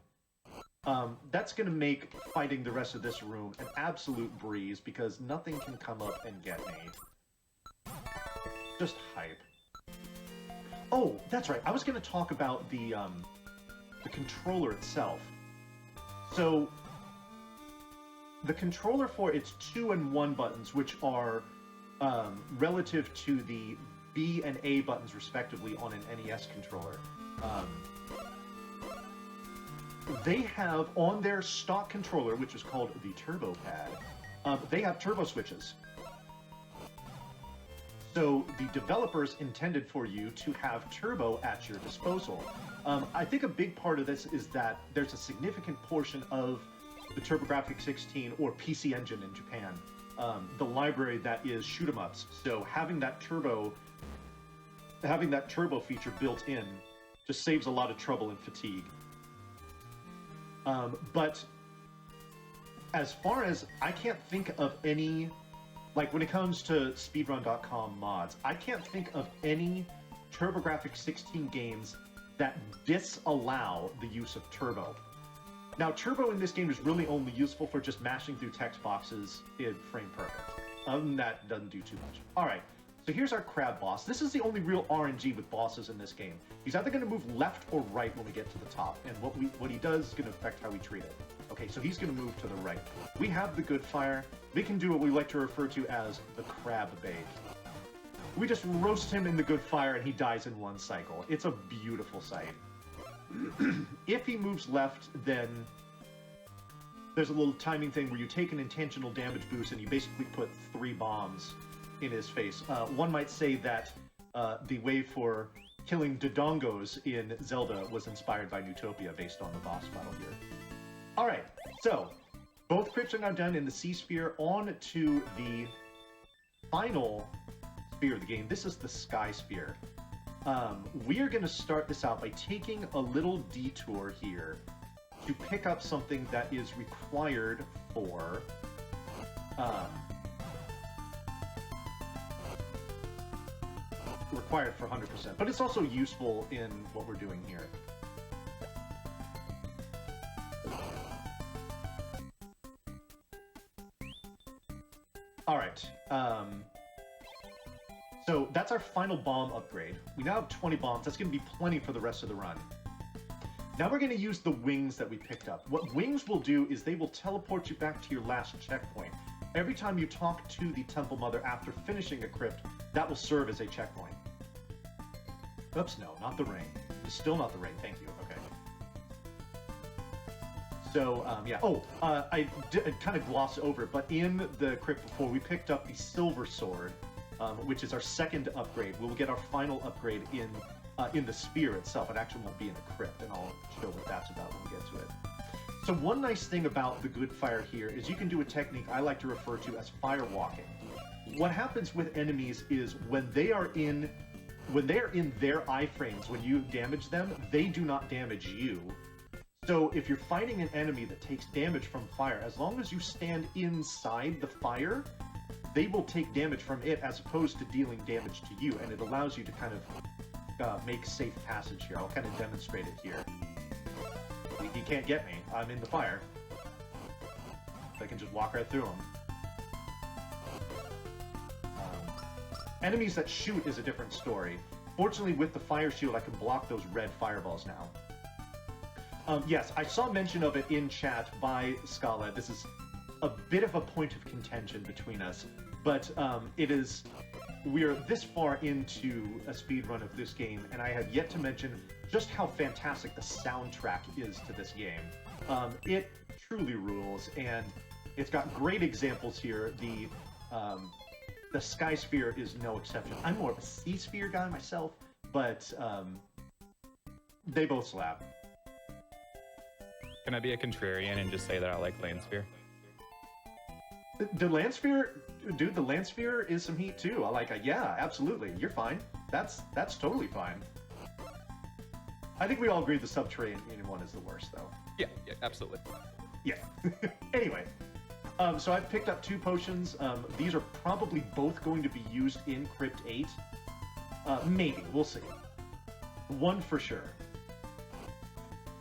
B: that's going to make fighting the rest of this room an absolute breeze, because nothing can come up and get me. Just hype. Oh, that's right. I was going to talk about the controller itself. So, the controller for its 2 and 1 buttons, which are relative to the B and A buttons respectively on an NES controller, they have on their stock controller, which is called the Turbo Pad, they have turbo switches. So the developers intended for you to have turbo at your disposal. I think a big part of this is that there's a significant portion of the TurboGrafx 16 or PC Engine in Japan, the library that is shoot 'em ups. So having that turbo feature built in just saves a lot of trouble and fatigue. But as far as I can't think of any, like when it comes to speedrun.com mods, I can't think of any TurboGrafx 16 games that disallow the use of turbo. Now, turbo in this game is really only useful for just mashing through text boxes in frame perfect. Other than that, it doesn't do too much. All right, so here's our crab boss. This is the only real RNG with bosses in this game. He's either going to move left or right when we get to the top, and what he does is going to affect how we treat it. Okay, so he's going to move to the right. We have the good fire. We can do what we like to refer to as the crab bait. We just roast him in the good fire and he dies in 1 cycle. It's a beautiful sight. If he moves left, then there's a little timing thing where you take an intentional damage boost and you basically put 3 bombs in his face. One might say that the way for killing Dodongos in Zelda was inspired by Neutopia based on the boss battle here. Alright, so both crypts are now done in the C sphere. On to the final sphere of the game. This is the Sky Sphere. We are going to start this out by taking a little detour here to pick up something that is required for for 100%, but it's also useful in what we're doing here. All right. So that's our final bomb upgrade. We now have 20 bombs. That's going to be plenty for the rest of the run. Now we're going to use the wings that we picked up. What wings will do is they will teleport you back to your last checkpoint. Every time you talk to the Temple Mother after finishing a crypt, that will serve as a checkpoint. Oops, no, not the ring. It's still not the ring. Thank you. Okay. So, yeah. Oh, I did kind of gloss over it, but in the crypt before, we picked up the Silver Sword, which is our second upgrade. We'll get our final upgrade in the sphere itself. It actually won't be in the crypt, and I'll show what that's about when we get to it. So one nice thing about the good fire here is you can do a technique I like to refer to as fire walking. What happens with enemies is when they are in their iframes, when you damage them, they do not damage you. So if you're fighting an enemy that takes damage from fire, as long as you stand inside the fire, they will take damage from it as opposed to dealing damage to you, and it allows you to kind of make safe passage here. I'll kind of demonstrate it here. He can't get me. I'm in the fire. I can just walk right through him. Enemies that shoot is a different story. Fortunately, with the fire shield, I can block those red fireballs now. Yes, I saw mention of it in chat by Scala. This is a bit of a point of contention between us, but we're this far into a speedrun of this game, and I have yet to mention just how fantastic the soundtrack is to this game. It truly rules, and it's got great examples here. The Sky Sphere is no exception. I'm more of a Sea Sphere guy myself, but they both slap.
A: Can I be a contrarian and just say that I like Land Sphere?
B: The Land Sphere, dude, the Land Sphere is some heat too. I like, yeah, absolutely. You're fine. That's totally fine. I think we all agree the Subterranean one is the worst, though.
A: Yeah, absolutely.
B: Yeah. Anyway, so I've picked up 2 potions. These are probably both going to be used in Crypt 8. Maybe. We'll see. 1 for sure.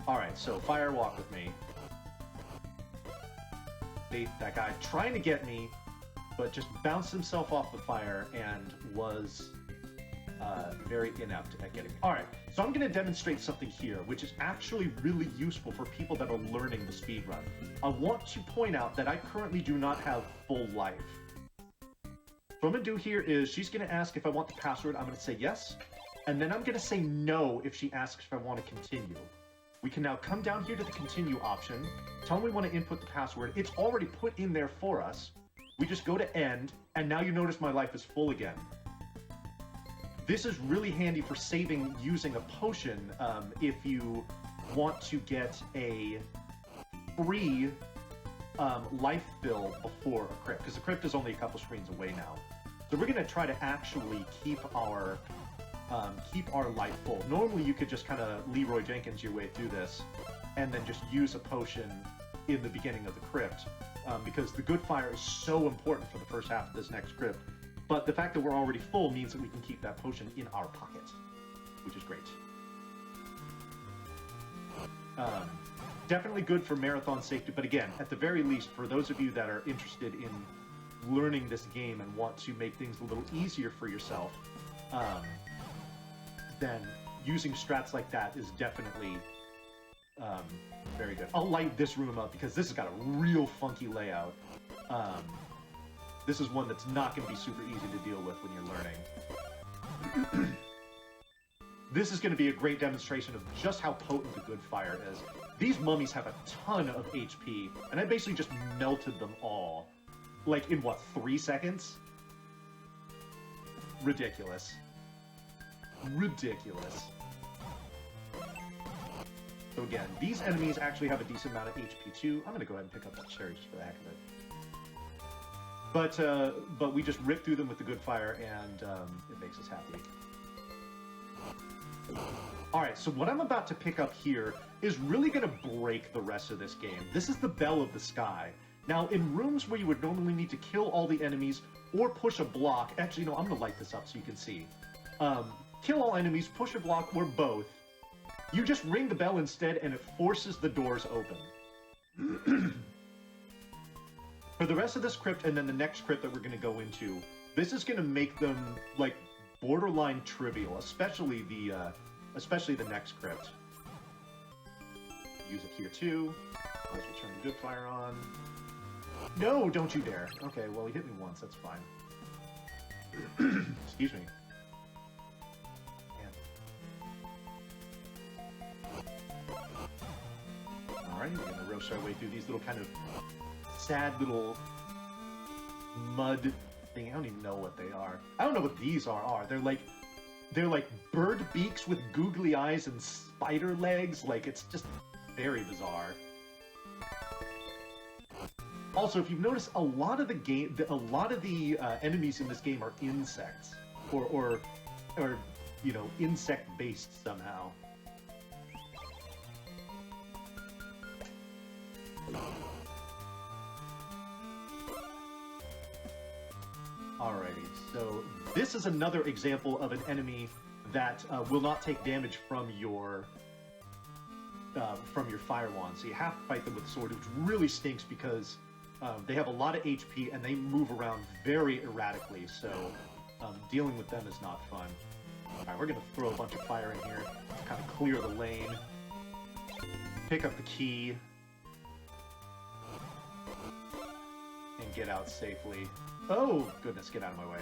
B: Alright, so fire walk with me. that guy trying to get me, but just bounced himself off the fire and was very inept at getting me. All right, so I'm going to demonstrate something here, which is actually really useful for people that are learning the speedrun. I want to point out that I currently do not have full life. What I'm going to do here is she's going to ask if I want the password. I'm going to say yes, and then I'm going to say no if she asks if I want to continue. We can now come down here to the continue option, tell them we want to input the password. It's already put in there for us. We just go to end, and now you notice my life is full again. This is really handy for saving using a potion if you want to get a free life fill before a crypt, because the crypt is only a couple screens away now. So we're going to try to actually keep our life full. Normally you could just kind of Leroy Jenkins your way through this and then just use a potion in the beginning of the crypt, because the good fire is so important for the first half of this next crypt. But the fact that we're already full means that we can keep that potion in our pocket, which is great. Definitely good for marathon safety, but again, at the very least, for those of you that are interested in learning this game and want to make things a little easier for yourself, then using strats like that is definitely very good. I'll light this room up because this has got a real funky layout. This is one that's not going to be super easy to deal with when you're learning. This is going to be a great demonstration of just how potent the good fire is. These mummies have a ton of HP, and I basically just melted them all. Like, in what, 3 seconds? Ridiculous. Ridiculous. So again, these enemies actually have a decent amount of HP too. I'm going to go ahead and pick up that cherry just for the heck of it. But we just rip through them with the good fire, and it makes us happy. Alright, so what I'm about to pick up here is really going to break the rest of this game. This is the Bell of the Sky. Now, in rooms where you would normally need to kill all the enemies or push a block... Actually, no, I'm going to light this up so you can see. Kill all enemies, push a block, or both. You just ring the bell instead, and it forces the doors open. For the rest of this crypt, and then the next crypt that we're going to go into, this is going to make them, like, borderline trivial, especially the next crypt. Use it here, too. Let's turn the good fire on. No, don't you dare. Okay, well, he hit me once, that's fine. Excuse me. Alright, we're going to roast our way through these little kind of sad little mud thing. I don't even know what they are. I don't know what these are. They're like bird beaks with googly eyes and spider legs. Like, it's just very bizarre. Also, if you've noticed, a lot of the enemies in this game are insects, or you know, insect-based somehow. Alrighty, so this is another example of an enemy that will not take damage from your fire wand. So you have to fight them with a sword, which really stinks because they have a lot of HP and they move around very erratically. So dealing with them is not fun. Alright, we're gonna throw a bunch of fire in here to kind of clear the lane. Pick up the key. And get out safely. Oh, goodness, get out of my way.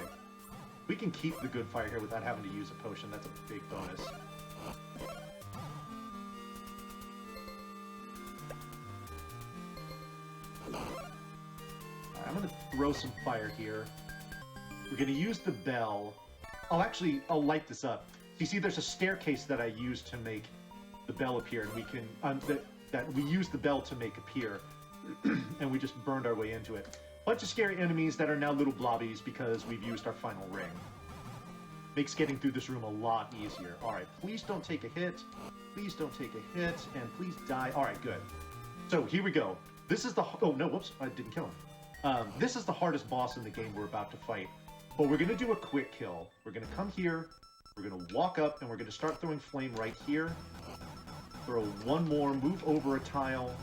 B: We can keep the good fire here without having to use a potion. That's a big bonus. Alright, I'm going to throw some fire here. We're going to use the bell. I'll light this up. You see, there's a staircase that I used to make the bell appear, and we can... that we use the bell to make appear, and we just burned our way into it. Bunch of scary enemies that are now little blobbies because we've used our final ring. Makes getting through this room a lot easier. Alright, please don't take a hit. Please don't take a hit, and please die. Alright, good. So, here we go. This is the... Oh, no, whoops, I didn't kill him. This is the hardest boss in the game we're about to fight. But we're going to do a quick kill. We're going to come here, we're going to walk up, and we're going to start throwing flame right here. Throw one more, move over a tile,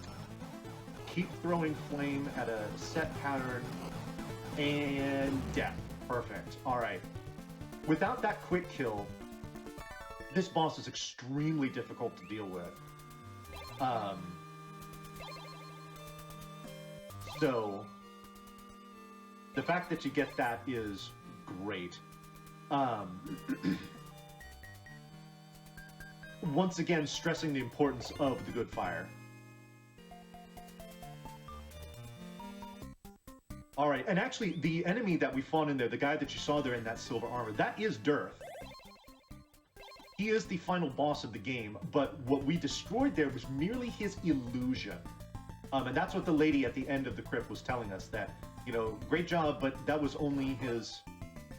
B: keep throwing flame at a set pattern, and death. Perfect. All right. Without that quick kill, this boss is extremely difficult to deal with. So the fact that you get that is great. Once again, stressing the importance of the good fire. All right, and actually, the enemy that we fought in there, the guy that you saw there in that silver armor, that is Dearth. He is the final boss of the game, but what we destroyed there was merely his illusion. And that's what the lady at the end of the crypt was telling us, that, you know, great job, but that was only his,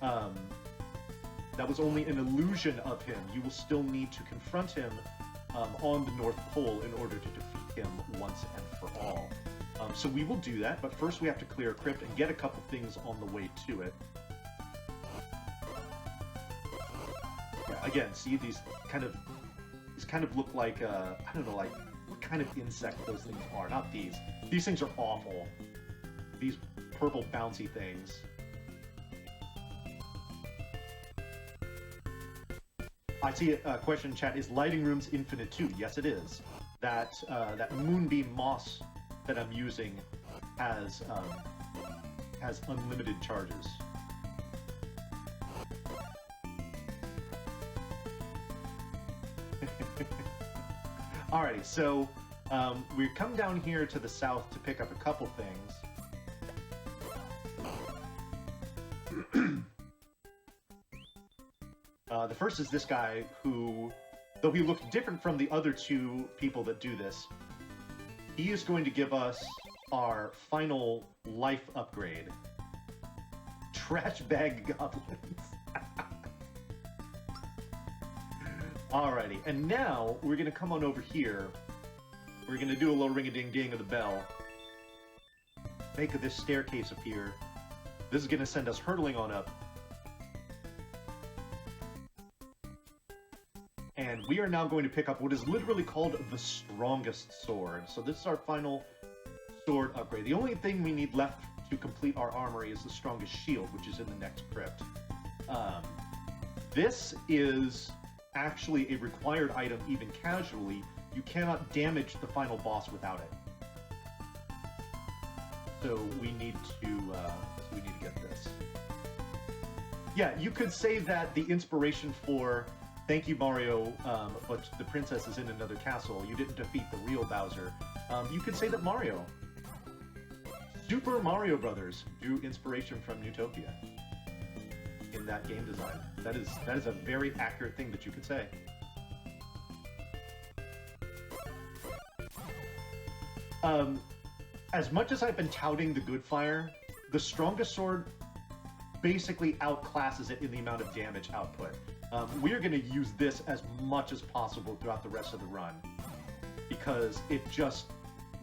B: that was only an illusion of him. You will still need to confront him on the North Pole in order to defeat him once and for all. So we will do that, but first we have to clear a crypt and get a couple things on the way to it. Yeah, again, see these kind of look like I don't know, like what kind of insect those things are. Not these. These things are awful. These purple bouncy things. I see a question in chat. Is Lighting Rooms infinite too? Yes, it is. That moonbeam moss that I'm using has unlimited charges. Alrighty, so we come down here to the south to pick up a couple things. The first is this guy who, though he looked different from the other two people that do this, he is going to give us our final life upgrade. Trash bag goblins. Alrighty, and now we're going to come on over here. We're going to do a little ring-a-ding-ding of the bell. Make this staircase appear. This is going to send us hurtling on up. And we are now going to pick up what is literally called the strongest sword. So this is our final sword upgrade. The only thing we need left to complete our armory is the strongest shield, which is in the next crypt. This is actually a required item even casually. You cannot damage the final boss without it. So we need to get this. Yeah, you could say that the inspiration for "Thank you, Mario, but the princess is in another castle. You didn't defeat the real Bowser." You could say that Mario, Super Mario Brothers, drew inspiration from Neutopia in that game design. That is a very accurate thing that you could say. As much as I've been touting the good fire, the strongest sword basically outclasses it in the amount of damage output. We are going to use this as much as possible throughout the rest of the run, because it just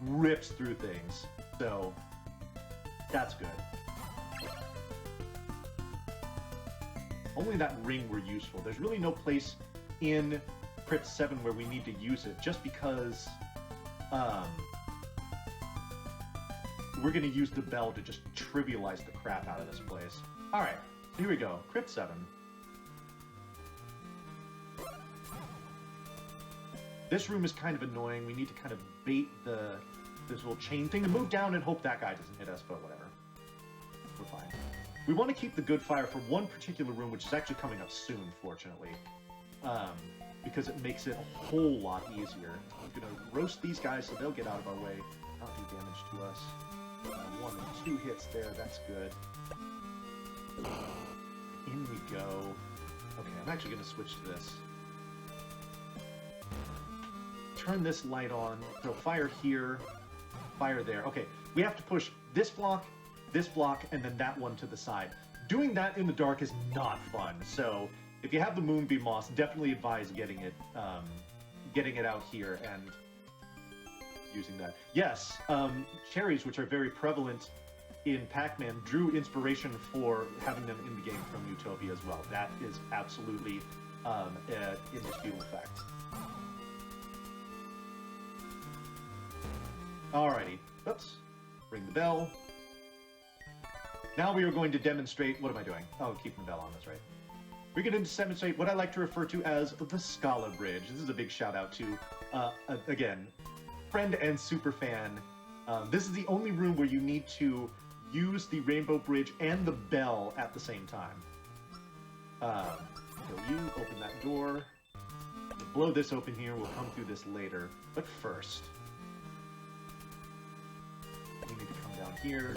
B: rips through things. So that's good. Only that ring were useful. There's really no place in Crypt 7 where we need to use it, just because we're going to use the bell to just trivialize the crap out of this place. Alright, here we go. Crypt 7. This room is kind of annoying. We need to kind of bait this little chain thing to move down and hope that guy doesn't hit us, but whatever. We're fine. We want to keep the good fire for one particular room, which is actually coming up soon, fortunately. Because it makes it a whole lot easier. I'm going to roast these guys so they'll get out of our way. Not do damage to us. 1 and 2 hits there, that's good. In we go. Okay, I'm actually going to switch to this. Turn this light on. So fire here, fire there. Okay, we have to push this block, and then that one to the side. Doing that in the dark is not fun. So if you have the Moonbeam Moss, definitely advise getting it out here and using that. Yes, cherries, which are very prevalent in Pac-Man, drew inspiration for having them in the game from Neutopia as well. That is absolutely an indisputable fact. Alrighty. Oops. Ring the bell. Now we are going to demonstrate... What am I doing? Oh, keeping the bell on, that's right. We're going to demonstrate what I like to refer to as the Scala Bridge. This is a big shout out to, again, friend and super fan. This is the only room where you need to use the Rainbow Bridge and the bell at the same time. So you open that door. Blow this open here. We'll come through this later. But first, we need to come down here.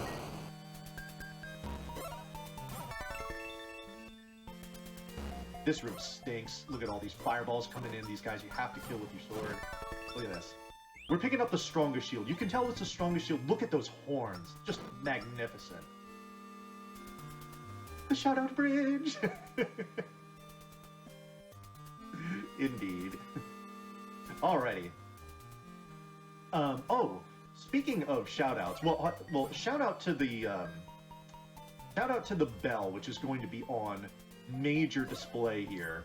B: This room stinks. Look at all these fireballs coming in. These guys you have to kill with your sword. Look at this. We're picking up the strongest shield. You can tell it's the strongest shield. Look at those horns. Just magnificent. The Shout-Out Bridge! Indeed. Alrighty. Oh, speaking of shout-outs, well, shout-out to the bell, which is going to be on major display here.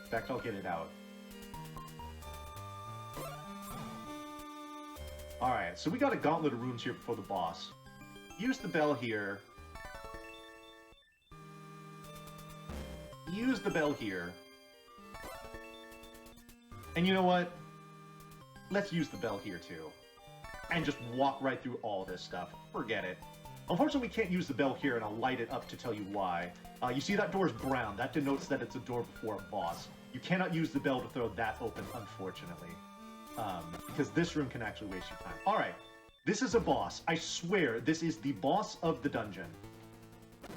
B: In fact, I'll get it out. Alright, so we got a gauntlet of runes here before the boss. Use the bell here. Use the bell here. And you know what? Let's use the bell here too. And just walk right through all this stuff. Forget it. Unfortunately, we can't use the bell here, and I'll light it up to tell you why. You see that door is brown. That denotes that it's a door before a boss. You cannot use the bell to throw that open, unfortunately. Because this room can actually waste your time. Alright, this is a boss. I swear, this is the boss of the dungeon.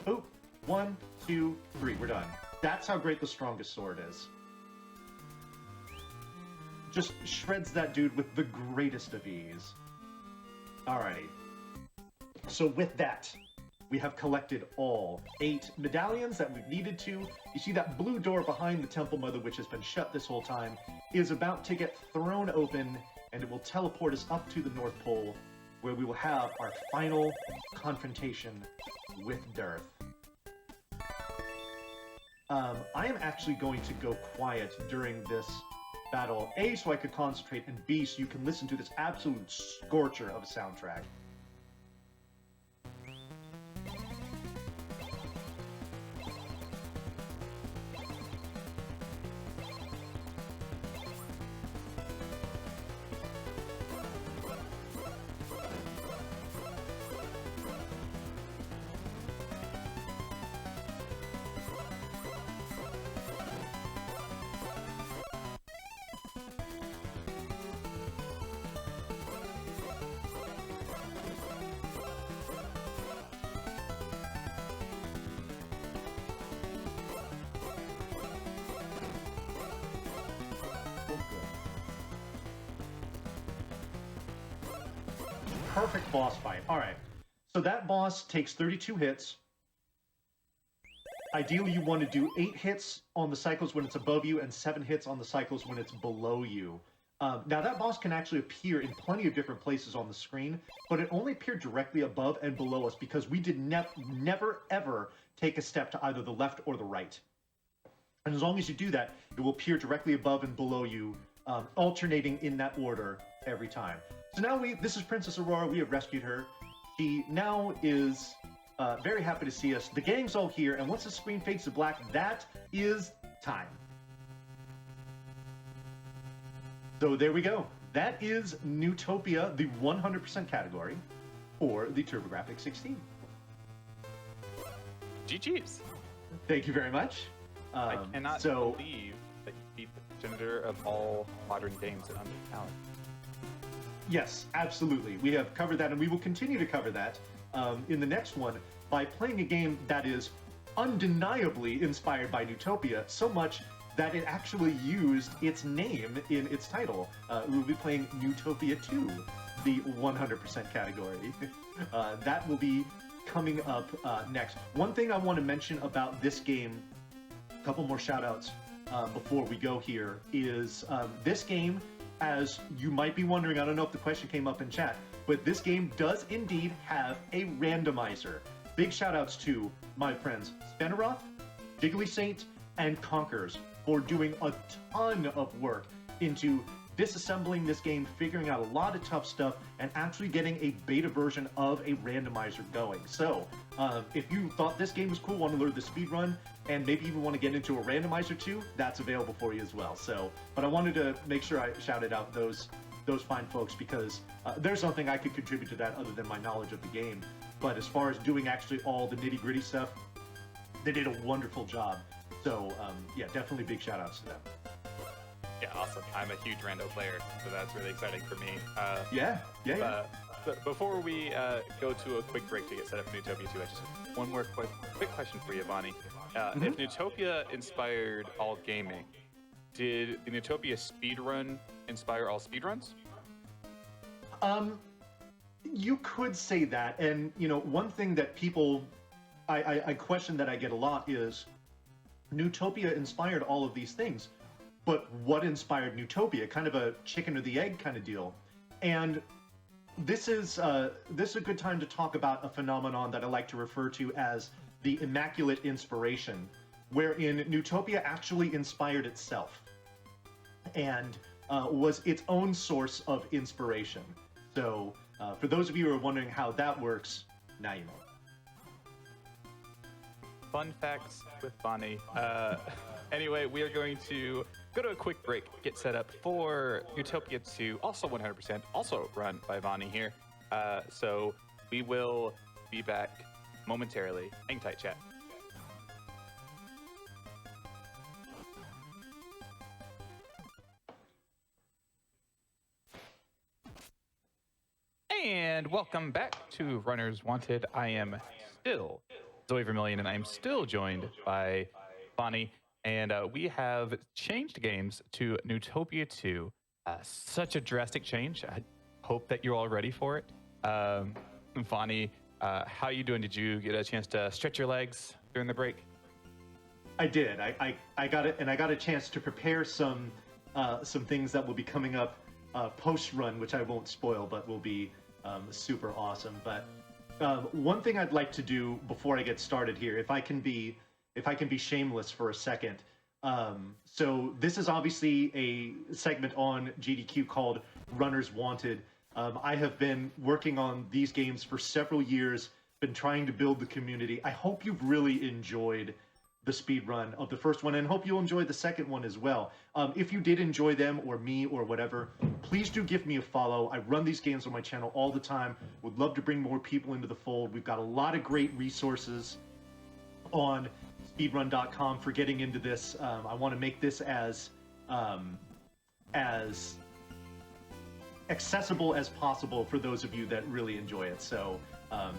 B: Oh, 1, 2, 3, we're done. That's how great the strongest sword is. Just shreds that dude with the greatest of ease. Alrighty. So with that, we have collected all 8 medallions that we've needed to. You see that blue door behind the Temple Mother, which has been shut this whole time, is about to get thrown open, and it will teleport us up to the North Pole, where we will have our final confrontation with Dearth. I am actually going to go quiet during this battle, A, so I could concentrate, and B, so you can listen to this absolute scorcher of a soundtrack. Perfect boss fight. Alright, so that boss takes 32 hits. Ideally, you want to do 8 hits on the cycles when it's above you and 7 hits on the cycles when it's below you. Now, that boss can actually appear in plenty of different places on the screen, but it only appeared directly above and below us because we did never, ever take a step to either the left or the right. And as long as you do that, it will appear directly above and below you, alternating in that order every time. So now this is Princess Aurora. We have rescued her. She now is very happy to see us. The gang's all here, and once the screen fades to black, that is time. So there we go. That is Neutopia, the 100% category for the TurboGrafx 16.
A: GG's.
B: Thank you very much.
A: I cannot believe that you beat the progenitor of all modern games at under talent.
B: Yes, absolutely. We have covered that, and we will continue to cover that in the next one by playing a game that is undeniably inspired by Neutopia, so much that it actually used its name in its title. We will be playing Neutopia 2, the 100% category. That will be coming up next. One thing I want to mention about this game, a couple more shout-outs before we go here, is this game, as you might be wondering, I don't know if the question came up in chat, but this game does indeed have a randomizer. Big shout-outs to my friends Spenoroth, Jiggly Saint, and Conkers for doing a ton of work into disassembling this game, figuring out a lot of tough stuff, and actually getting a beta version of a randomizer going. So, if you thought this game was cool, want to learn the speedrun, and maybe even want to get into a randomizer too, that's available for you as well. So, but I wanted to make sure I shouted out those fine folks, because there's nothing I could contribute to that other than my knowledge of the game. But as far as doing actually all the nitty-gritty stuff, they did a wonderful job. So yeah, definitely big shout outs to them.
C: Yeah, awesome. I'm a huge rando player, so that's really exciting for me.
B: Yeah.
C: But before we go to a quick break to get set up for Neutopia 2, I just have one more quick question for you, Bonnie. If Neutopia inspired all gaming, did the Neutopia speedrun inspire all speedruns?
B: You could say that, and you know, one thing that people, I question that I get a lot is, Neutopia inspired all of these things, but what inspired Neutopia? Kind of a chicken or the egg kind of deal. And this is a good time to talk about a phenomenon that I like to refer to as the immaculate inspiration, wherein Neutopia actually inspired itself and was its own source of inspiration. So for those of you who are wondering how that works, now you know.
C: Fun facts with Bonnie. Anyway, we are going to go to a quick break, get set up for Neutopia 2, also 100%, also run by Bonnie here. So we will be back momentarily. Hang tight, chat.
A: And welcome back to Runners Wanted. I am still ZoeVermilion, and I am still joined by Bonnie. And we have changed games to Neutopia 2. Such a drastic change. I hope that you're all ready for it. Bonnie, how you doing? Did you get a chance to stretch your legs during the break?
B: I did. I got it, and I got a chance to prepare some things that will be coming up post run, which I won't spoil, but will be super awesome. But one thing I'd like to do before I get started here, if I can be shameless for a second. So this is obviously a segment on GDQ called Runners Wanted. I have been working on these games for several years, been trying to build the community. I hope you've really enjoyed the speed run of the first one, and hope you'll enjoy the second one as well. If you did enjoy them, or me, or whatever, please do give me a follow. I run these games on my channel all the time. Would love to bring more people into the fold. We've got a lot of great resources on speedrun.com for getting into this. I want to make this as accessible as possible for those of you that really enjoy it. So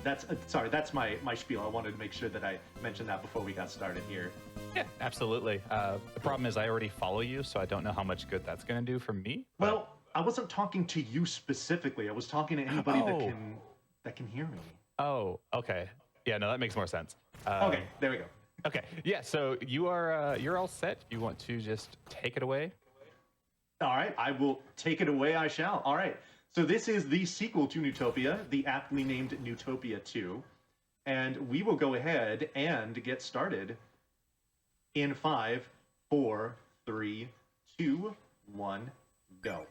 B: that's my spiel. I wanted to make sure that I mentioned that before we got started here.
A: Yeah, absolutely. The problem is I already follow you, so I don't know how much good that's going to do for me.
B: Well, I wasn't talking to you specifically. I was talking to anybody that can hear me.
A: Oh, okay. Yeah, no, that makes more sense.
B: Okay, there we go.
A: Okay, yeah. So you're all set. You want to just take it away?
B: All right, I will take it away. I shall. All right. So this is the sequel to Neutopia, the aptly named Neutopia 2, and we will go ahead and get started in 5, 4, 3, 2, 1, go.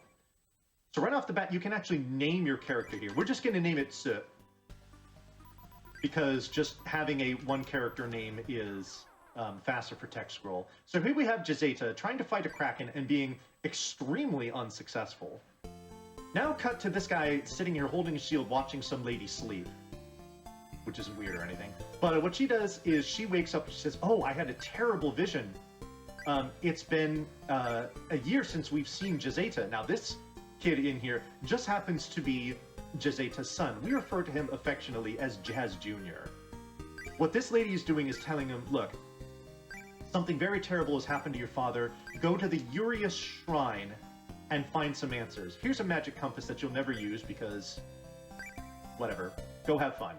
B: So right off the bat, you can actually name your character here. We're just going to name it Ze, because just having a one character name is faster for text scroll. So here we have Jazeta trying to fight a Kraken and being extremely unsuccessful. Now cut to this guy sitting here holding a shield watching some lady sleep, which isn't weird or anything. But what she does is she wakes up and she says, "Oh, I had a terrible vision. It's been a year since we've seen Jazeta." Now this kid in here just happens to be Jazeta's son. We refer to him affectionately as Jazz Jr. What this lady is doing is telling him, look, something very terrible has happened to your father. Go to the Urius Shrine and find some answers. Here's a magic compass that you'll never use because, whatever, go have fun.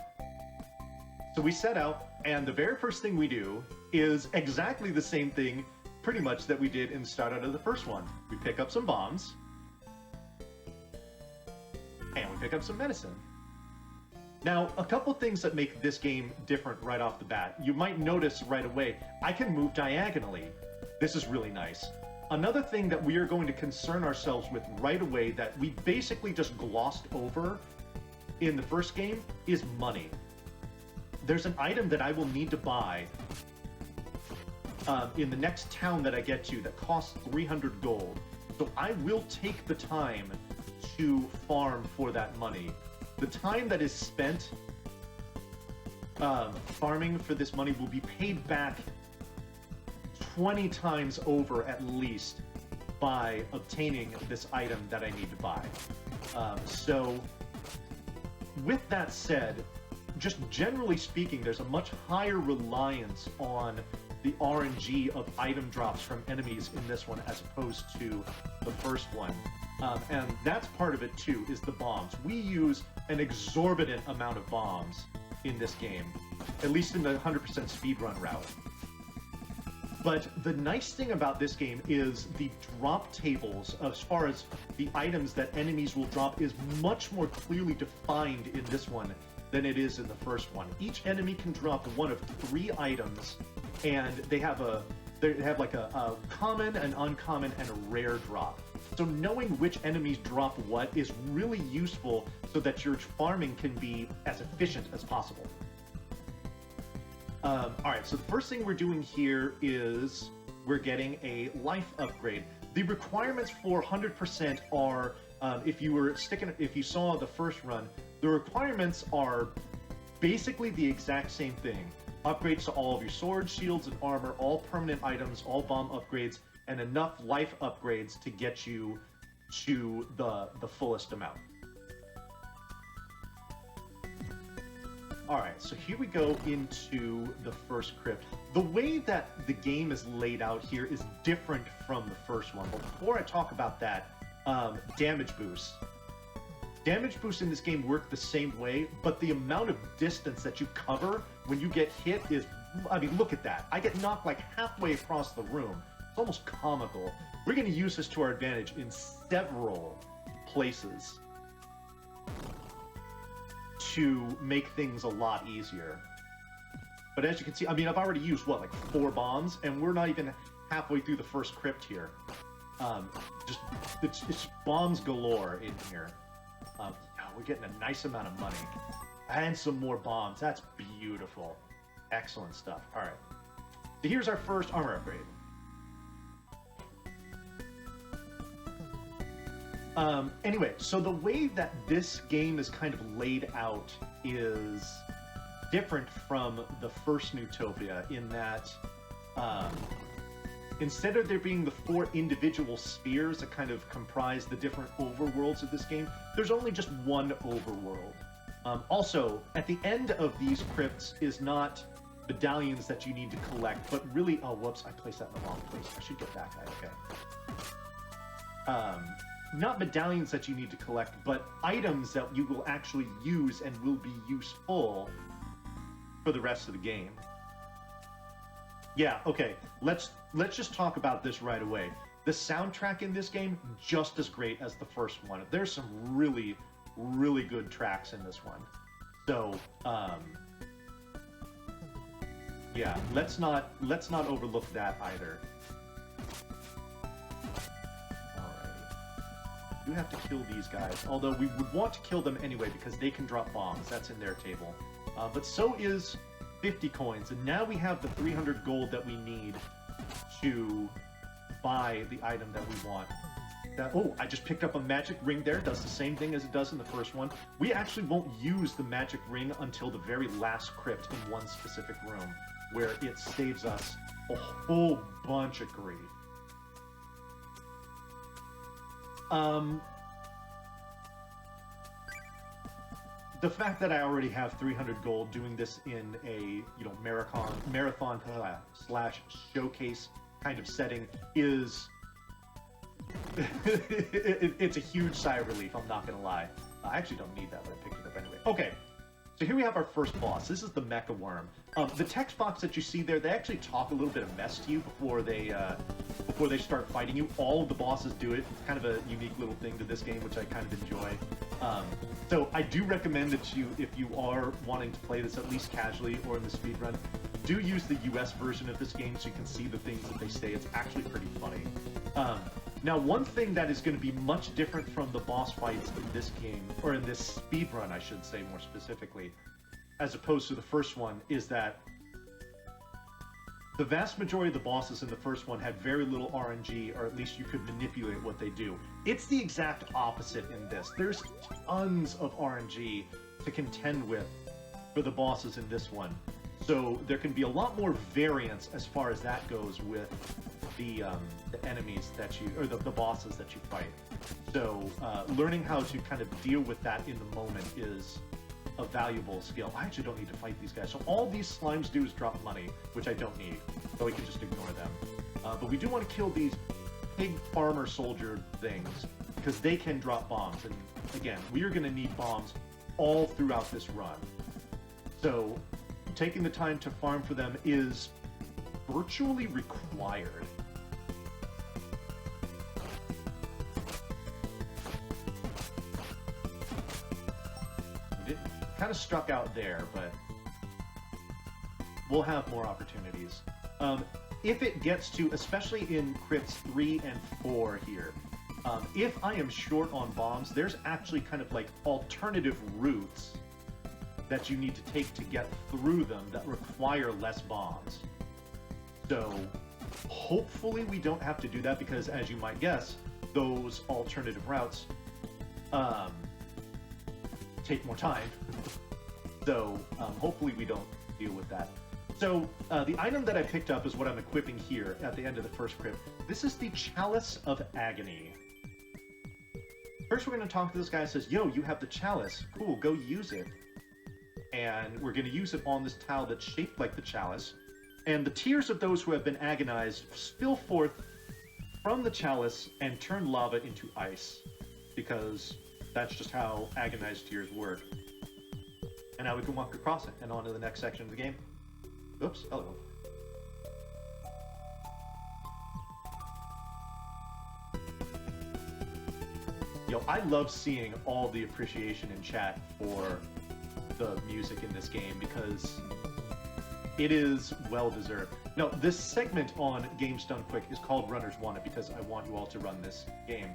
B: So we set out, and the very first thing we do is exactly the same thing, pretty much, that we did in the start out of the first one. We pick up some bombs, and we pick up some medicine. Now, a couple things that make this game different right off the bat. You might notice right away, I can move diagonally. This is really nice. Another thing that we are going to concern ourselves with right away that we basically just glossed over in the first game is money. There's an item that I will need to buy in the next town that I get to that costs 300 gold. So I will take the time to farm for that money. The time that is spent farming for this money will be paid back 20 times over at least by obtaining this item that I need to buy. So with that said, just generally speaking, there's a much higher reliance on the RNG of item drops from enemies in this one as opposed to the first one. And that's part of it too, is the bombs. We use an exorbitant amount of bombs in this game, at least in the 100% speedrun route. But the nice thing about this game is the drop tables, as far as the items that enemies will drop, is much more clearly defined in this one than it is in the first one. Each enemy can drop one of 3 items, and they have like a common, an uncommon, and a rare drop. So knowing which enemies drop what is really useful so that your farming can be as efficient as possible. Alright, so the first thing we're doing here is we're getting a life upgrade. The requirements for 100% are, if you saw the first run, the requirements are basically the exact same thing. Upgrades to all of your swords, shields, and armor, all permanent items, all bomb upgrades, and enough life upgrades to get you to the fullest amount. Alright, so here we go into the first crypt. The way that the game is laid out here is different from the first one. But before I talk about that, damage boosts. Damage boosts in this game work the same way, but the amount of distance that you cover when you get hit is, I mean, look at that. I get knocked like halfway across the room. It's almost comical. We're going to use this to our advantage in several places to make things a lot easier. But as you can see, I mean, I've already used, what, like 4 bombs? And we're not even halfway through the first crypt here. It's bombs galore in here. We're getting a nice amount of money. And some more bombs. That's beautiful. Excellent stuff. All right. So here's our first armor upgrade. Anyway, so the way that this game is kind of laid out is different from the first Neutopia in that instead of there being the 4 individual spheres that kind of comprise the different overworlds of this game, there's only just one overworld. Also, at the end of these crypts is not medallions that you need to collect, but really, oh, whoops, I placed that in the wrong place. I should get that guy, okay. Not medallions that you need to collect, but items that you will actually use and will be useful for the rest of the game. Yeah, okay, let's just talk about this right away. The soundtrack in this game, just as great as the first one. There's some really, really good tracks in this one. So, yeah, let's not overlook that either. You have to kill these guys, although we would want to kill them anyway because they can drop bombs. That's in their table. But so is 50 coins, and now we have the 300 gold that we need to buy the item that we want. Oh, I just picked up a magic ring there. It does the same thing as it does in the first one. We actually won't use the magic ring until the very last crypt in one specific room, where it saves us a whole bunch of grief. The fact that I already have 300 gold doing this in a, marathon slash showcase kind of setting is it's a huge sigh of relief, I'm not gonna lie. I actually don't need that, but I picked it up anyway. Okay, so here we have our first boss. This is the Mecha Worm. The text box that you see there, they actually talk a little bit of mess to you before they start fighting you. All of the bosses do it. It's kind of a unique little thing to this game, which I kind of enjoy. So I do recommend that if you are wanting to play this at least casually or in the speedrun, do use the US version of this game so you can see the things that they say. It's actually pretty funny. Now, one thing that is going to be much different from the boss fights in this game, or in this speed run, I should say more specifically, as opposed to the first one, is that the vast majority of the bosses in the first one had very little RNG, or at least you could manipulate what they do. It's the exact opposite in this. There's tons of RNG to contend with for the bosses in this one. So there can be a lot more variance as far as that goes with the enemies that you, or the bosses that you fight. So learning how to kind of deal with that in the moment is a valuable skill. I actually don't need to fight these guys. So all these slimes do is drop money, which I don't need, so we can just ignore them. But we do want to kill these pig farmer soldier things, because they can drop bombs. And again, we are going to need bombs all throughout this run. So taking the time to farm for them is virtually required. Kind of struck out there, but we'll have more opportunities. If it gets to, especially in crypts 3 and 4 here, if I am short on bombs, there's actually kind of like alternative routes that you need to take to get through them that require less bombs. So hopefully we don't have to do that, because as you might guess, those alternative routes take more time. So hopefully we don't deal with that. So the item that I picked up is what I'm equipping here at the end of the first crypt. This is the Chalice of Agony. First we're going to talk to this guy and says, yo, you have the chalice. Cool, go use it. And we're going to use it on this tile that's shaped like the chalice. And the tears of those who have been agonized spill forth from the chalice and turn lava into ice. Because that's just how agonized tears work. And now we can walk across it and on to the next section of the game. Oops, hello. Yo, I love seeing all the appreciation in chat for the music in this game, because it is well deserved. Now, this segment on Games Done Quick is called Runners Wanted because I want you all to run this game.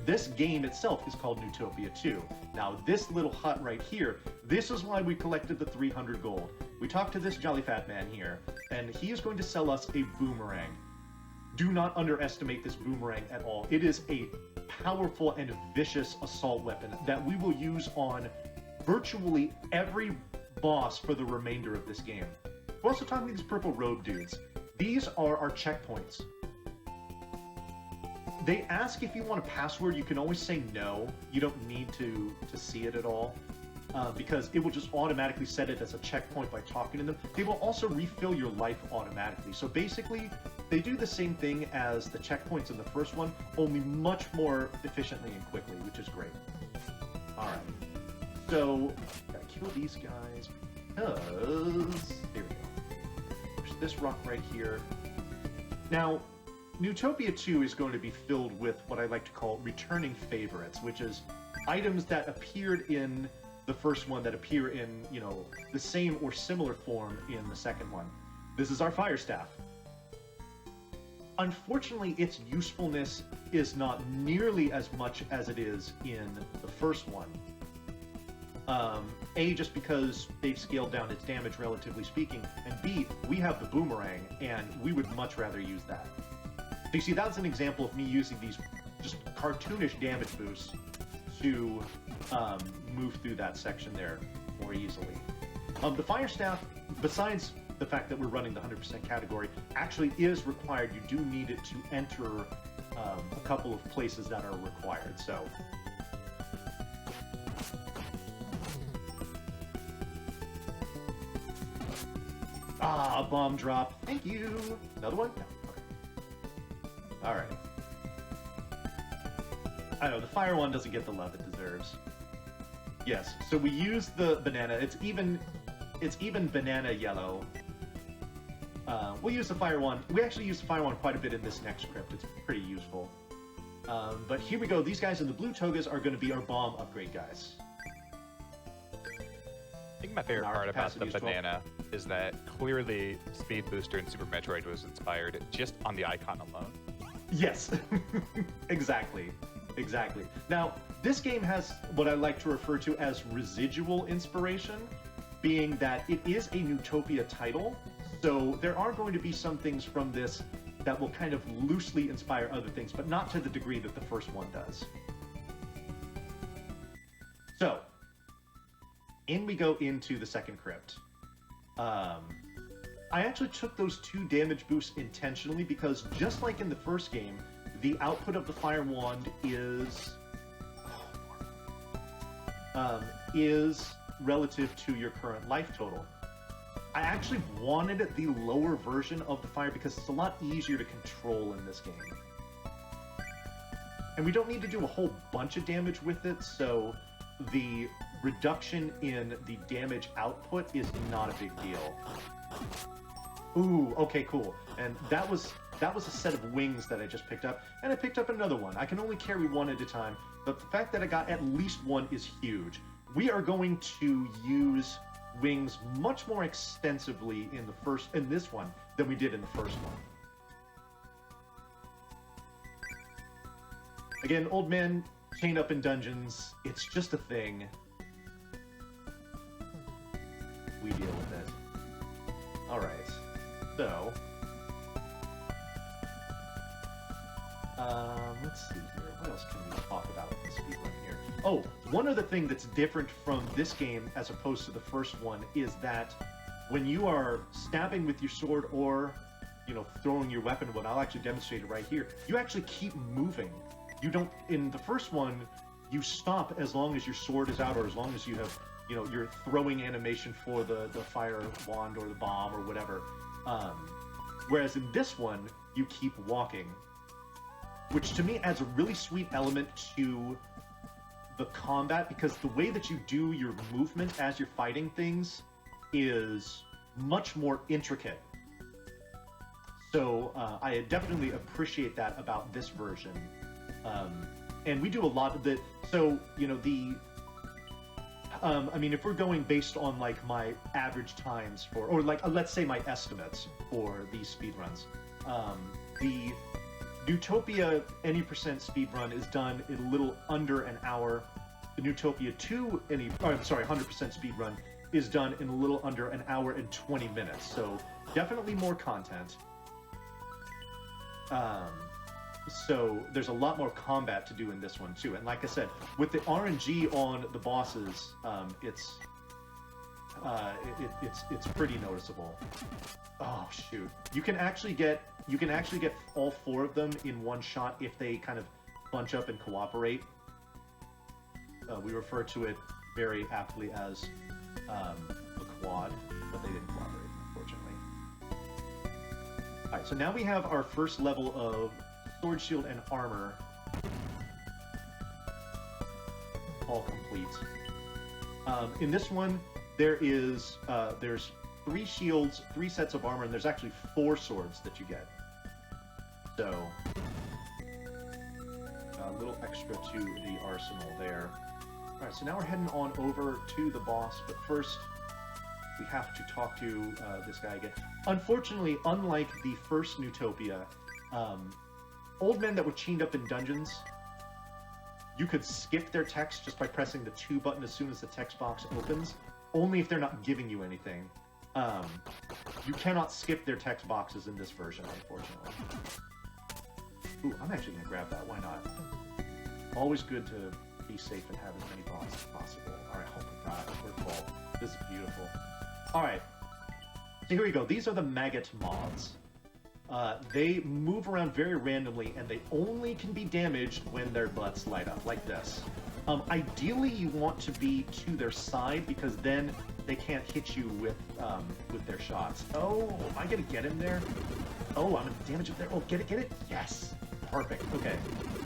B: This game itself is called Neutopia 2. Now, this little hut right here, this is why we collected the 300 gold. We talked to this jolly fat man here, and he is going to sell us a boomerang. Do not underestimate this boomerang at all. It is a powerful and vicious assault weapon that we will use on virtually every boss for the remainder of this game. We're also talking to these purple robe dudes. These are our checkpoints. They ask if you want a password. You can always say no. You don't need to see it at all, because it will just automatically set it as a checkpoint by talking to them. They will also refill your life automatically. So basically, they do the same thing as the checkpoints in the first one, only much more efficiently and quickly, which is great. All right. So, gotta kill these guys because... There we go. Push this rock right here. Now, Neutopia 2 is going to be filled with what I like to call returning favorites, which is items that appeared in the first one that appear in, you know, the same or similar form in the second one. This is our fire staff. Unfortunately, its usefulness is not nearly as much as it is in the first one. A, just because they've scaled down its damage, relatively speaking, and B, we have the boomerang, and we would much rather use that. So you see, that's an example of me using these just cartoonish damage boosts to move through that section there more easily. The fire staff, besides the fact that we're running the 100% category, actually is required. You do need it to enter a couple of places that are required, so... Ah, bomb drop. Thank you. Another one? No. Okay. All right. I know, the fire one doesn't get the love it deserves. Yes, so we use the banana. It's even banana yellow. We'll use the fire one. We actually use the fire one quite a bit in this next script. It's pretty useful. But here we go. These guys in the blue togas are going to be our bomb upgrade guys.
C: I think my favorite part about the banana is that clearly Speed Booster and Super Metroid was inspired just on the icon alone.
B: Yes, exactly. Now, this game has what I like to refer to as residual inspiration, being that it is a Neutopia title, so there are going to be some things from this that will kind of loosely inspire other things, but not to the degree that the first one does. So, in we go into the second crypt. I actually took those 2 damage boosts intentionally because just like in the first game, the output of the Fire Wand is relative to your current life total. I actually wanted the lower version of the fire because it's a lot easier to control in this game. And we don't need to do a whole bunch of damage with it, so the reduction in the damage output is not a big deal. Ooh, okay, cool. And that was a set of wings that I just picked up, and I picked up another one. I can only carry one at a time, but the fact that I got at least one is huge. We are going to use wings much more extensively in this one than we did in the first one. Again, old man chained up in dungeons, it's just a thing. We deal with it. Alright. So, let's see here. What else can we talk about in this speedrun here? Oh, one other thing that's different from this game as opposed to the first one is that when you are stabbing with your sword or, you know, throwing your weapon, what I'll actually demonstrate it right here, you actually keep moving. You don't, in the first one, you stop as long as your sword is out or as long as you have, you know, your throwing animation for the fire wand or the bomb or whatever. Whereas in this one, you keep walking, which to me adds a really sweet element to the combat because the way that you do your movement as you're fighting things is much more intricate. So I definitely appreciate that about this version. And we do a lot of the, so, you know, the, I mean, if we're going based on, like, my average times for, or, like, let's say my estimates for these speedruns, the Neutopia any percent speedrun is done in a little under an hour. The Neutopia 2 100% speedrun is done in a little under an hour and 20 minutes. So definitely more content. So there's a lot more combat to do in this one too. And like I said, with the RNG on the bosses, it's pretty noticeable. Oh shoot! You can actually get all 4 of them in one shot if they kind of bunch up and cooperate. We refer to it very aptly as a quad, but they didn't cooperate, unfortunately. All right, so now we have our first level of sword, shield, and armor all complete. In this one, there's 3 shields, 3 sets of armor, and there's actually 4 swords that you get. So, a little extra to the arsenal there. Alright, so now we're heading on over to the boss, but first, we have to talk to this guy again. Unfortunately, unlike the first Neutopia, old men that were chained up in dungeons, you could skip their text just by pressing the 2 button as soon as the text box opens, only if they're not giving you anything. You cannot skip their text boxes in this version, unfortunately. Ooh, I'm actually going to grab that. Why not? Always good to be safe and have as many bots as possible. Alright, oh my god, we're full. This is beautiful. Alright, so here we go. These are the maggot moths. They move around very randomly, and they only can be damaged when their butts light up, like this. Ideally, you want to be to their side, because then they can't hit you with their shots. Oh, am I gonna get him there? Oh, I'm gonna damage him there. Oh, get it? Yes! Perfect, okay.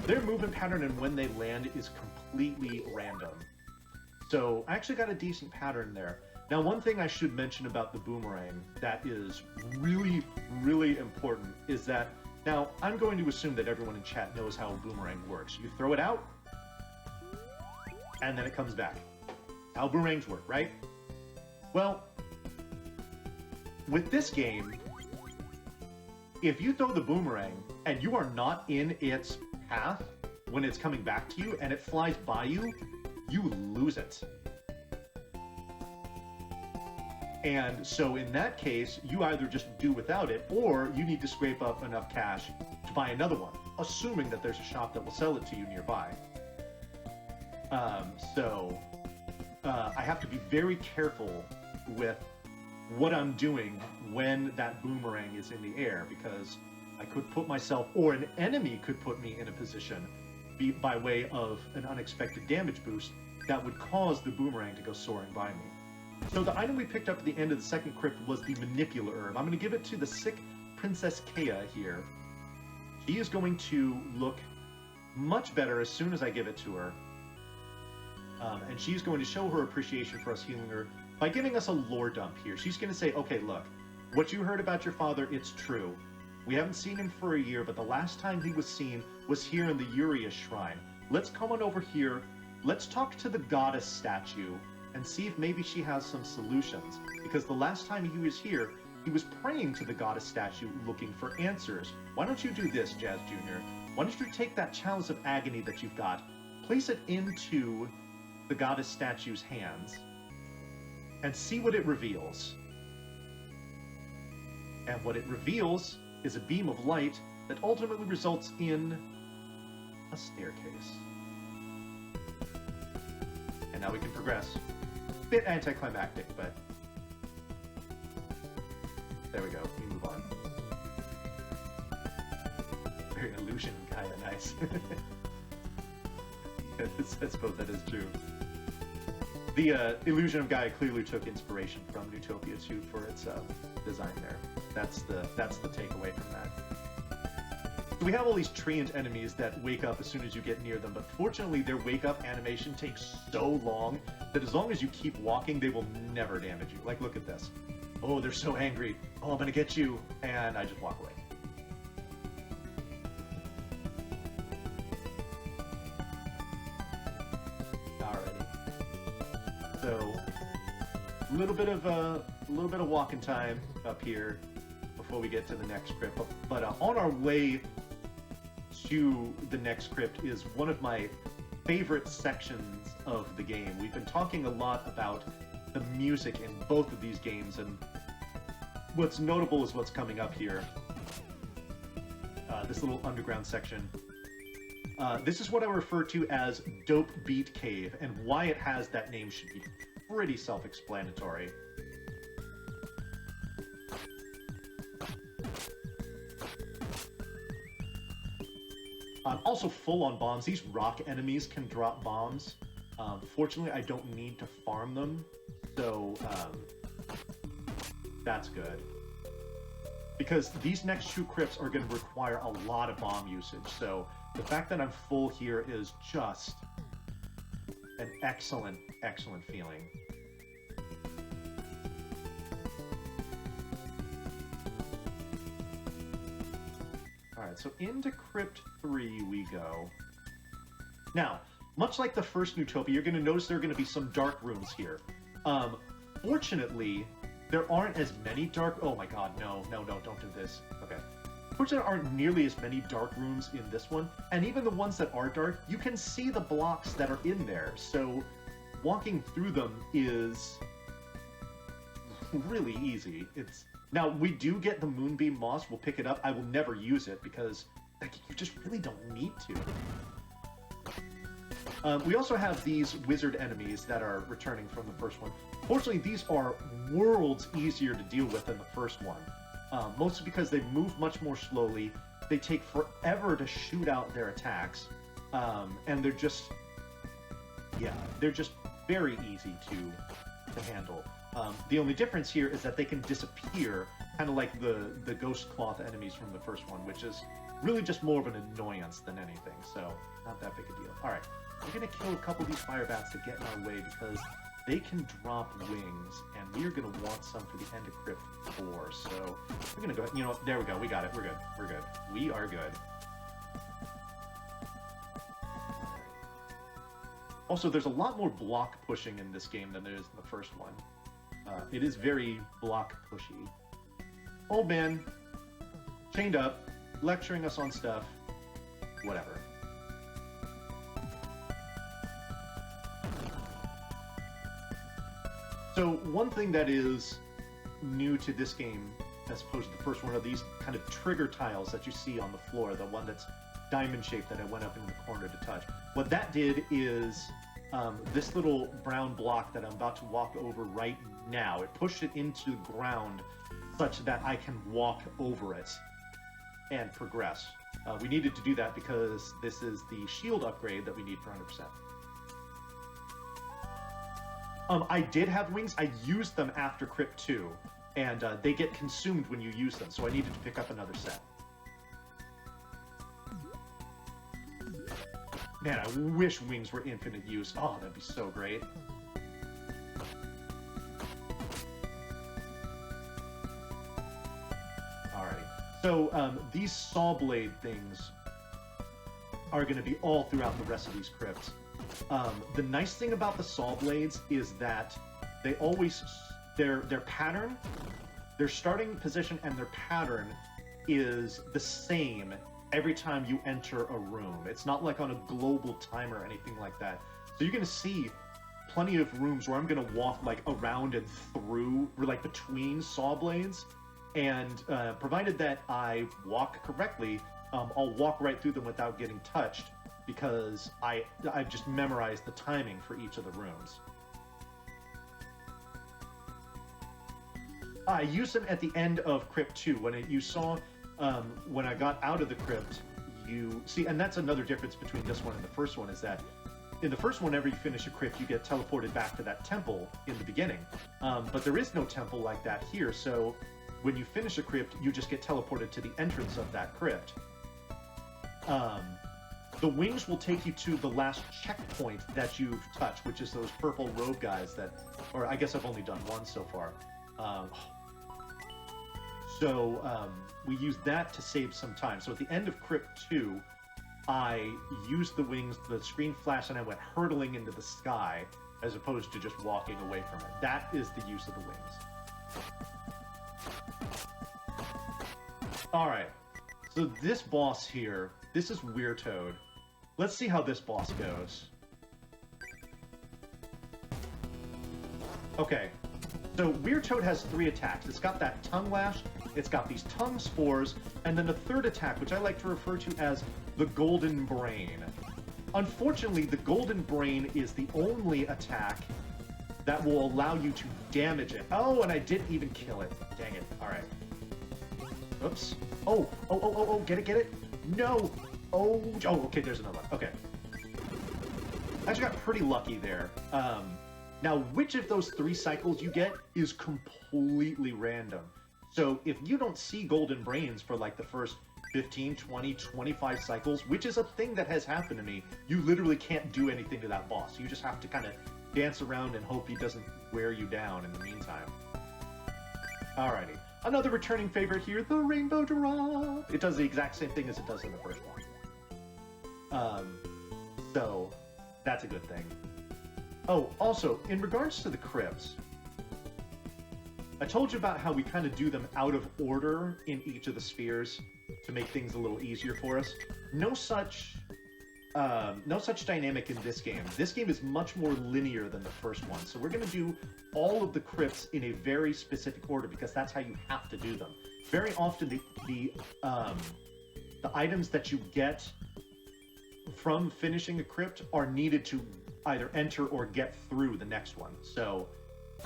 B: Their movement pattern and when they land is completely random. So, I actually got a decent pattern there. Now, one thing I should mention about the boomerang that is really, really important is that, now, I'm going to assume that everyone in chat knows how a boomerang works. You throw it out, and then it comes back. How boomerangs work, right? Well, with this game, if you throw the boomerang and you are not in its path when it's coming back to you and it flies by you, you lose it. And so in that case, you either just do without it, or you need to scrape up enough cash to buy another one, assuming that there's a shop that will sell it to you nearby. I have to be very careful with what I'm doing when that boomerang is in the air, because I could put myself, or an enemy could put me in a position by way of an unexpected damage boost that would cause the boomerang to go soaring by me. So the item we picked up at the end of the second crypt was the Manipula Herb. I'm going to give it to the sick Princess Kea here. She is going to look much better as soon as I give it to her. And she's going to show her appreciation for us healing her by giving us a lore dump here. She's going to say, okay, look, what you heard about your father, it's true. We haven't seen him for a year, but the last time he was seen was here in the Urias Shrine. Let's come on over here. Let's talk to the goddess statue and see if maybe she has some solutions. Because the last time he was here, he was praying to the goddess statue looking for answers. Why don't you do this, Jazz Jr.? Why don't you take that chalice of agony that you've got, place it into the goddess statue's hands, and see what it reveals. And what it reveals is a beam of light that ultimately results in a staircase. And now we can progress. Bit anticlimactic, but there we go. We move on. Very illusion kind of nice. I suppose that is true. The Illusion of Gaia clearly took inspiration from Neutopia 2 for its design there. That's the takeaway from that. So we have all these treant enemies that wake up as soon as you get near them, but fortunately their wake up animation takes so long that as long as you keep walking, they will never damage you. Like, look at this. Oh, they're so angry. Oh, I'm gonna get you. And I just walk away. So, a little bit of walking time up here before we get to the next crypt. But on our way to the next crypt is one of my favorite sections of the game. We've been talking a lot about the music in both of these games, and what's notable is what's coming up here. This little underground section. This is what I refer to as Dope Beat Cave, and why it has that name should be pretty self-explanatory. Also full on bombs. These rock enemies can drop bombs. Fortunately, I don't need to farm them, so that's good. Because these next two crypts are going to require a lot of bomb usage, so the fact that I'm full here is just an excellent, excellent feeling. Alright, so into Crypt 3 we go. Now, much like the first Neutopia, you're going to notice there are going to be some dark rooms here. Fortunately, there aren't as many dark... Oh my god, no, don't do this. Okay. Fortunately, there aren't nearly as many dark rooms in this one, and even the ones that are dark, you can see the blocks that are in there, so walking through them is really easy. Now, we do get the Moonbeam Moss, we'll pick it up. I will never use it because you just really don't need to. We also have these wizard enemies that are returning from the first one. Fortunately, these are worlds easier to deal with than the first one. Mostly because they move much more slowly, they take forever to shoot out their attacks, and they're just very easy to handle. The only difference here is that they can disappear, kind of like the ghost cloth enemies from the first one, which is really just more of an annoyance than anything, so not that big a deal. Alright, we're going to kill a couple of these fire bats to get in our way because they can drop wings, and we are going to want some for the end of Crypt 4, so we're going to go, you know, there we go, we got it, we're good, we are good. Also, there's a lot more block pushing in this game than there is in the first one. It is very block pushy. Old man, chained up, lecturing us on stuff, whatever. So one thing that is new to this game, as opposed to the first one, are these kind of trigger tiles that you see on the floor, the one that's diamond-shaped that I went up in the corner to touch. What that did is this little brown block that I'm about to walk over right now, it pushed it into the ground such that I can walk over it and progress. We needed to do that because this is the shield upgrade that we need for 100%. I did have wings. I used them after Crypt 2, and they get consumed when you use them, so I needed to pick up another set. Man, I wish wings were infinite use. Oh, that'd be so great. Alrighty. So, these saw blade things are going to be all throughout the rest of these crypts. The nice thing about the saw blades is that they always, their pattern, their starting position and their pattern is the same every time you enter a room. It's not like on a global timer or anything like that. So you're going to see plenty of rooms where I'm going to walk like around and through, or like between saw blades, and provided that I walk correctly, I'll walk right through them without getting touched, because I've just memorized the timing for each of the rooms. I used them at the end of Crypt 2. You saw when I got out of the crypt, you see, and that's another difference between this one and the first one, is that in the first one, whenever you finish a crypt, you get teleported back to that temple in the beginning. But there is no temple like that here, so when you finish a crypt, you just get teleported to the entrance of that crypt. The wings will take you to the last checkpoint that you've touched, which is those purple robe guys that, or I guess I've only done one so far. We used that to save some time. So at the end of Crypt 2, I used the wings, the screen flashed, and I went hurtling into the sky, as opposed to just walking away from it. That is the use of the wings. Alright, so this boss here, this is Weird Toad. Let's see how this boss goes. Okay, so Weird Toad has 3 attacks. It's got that tongue lash, it's got these tongue spores, and then the third attack, which I like to refer to as the Golden Brain. Unfortunately, the Golden Brain is the only attack that will allow you to damage it. Oh, and I didn't even kill it. Dang it. Alright. Oops. Oh, get it? No! Oh, okay, there's another one. Okay. I actually got pretty lucky there. Now, which of those 3 cycles you get is completely random. So if you don't see golden brains for like the first 15, 20, 25 cycles, which is a thing that has happened to me, you literally can't do anything to that boss. You just have to kind of dance around and hope he doesn't wear you down in the meantime. Alrighty. Another returning favorite here, the Rainbow Drop. It does the exact same thing as it does in the first one. So that's a good thing. Oh, also, in regards to the crypts, I told you about how we kind of do them out of order in each of the spheres to make things a little easier for us. No such dynamic in this game. This game is much more linear than the first one, so we're going to do all of the crypts in a very specific order because that's how you have to do them. Very often, the items that you get from finishing a crypt are needed to either enter or get through the next one. So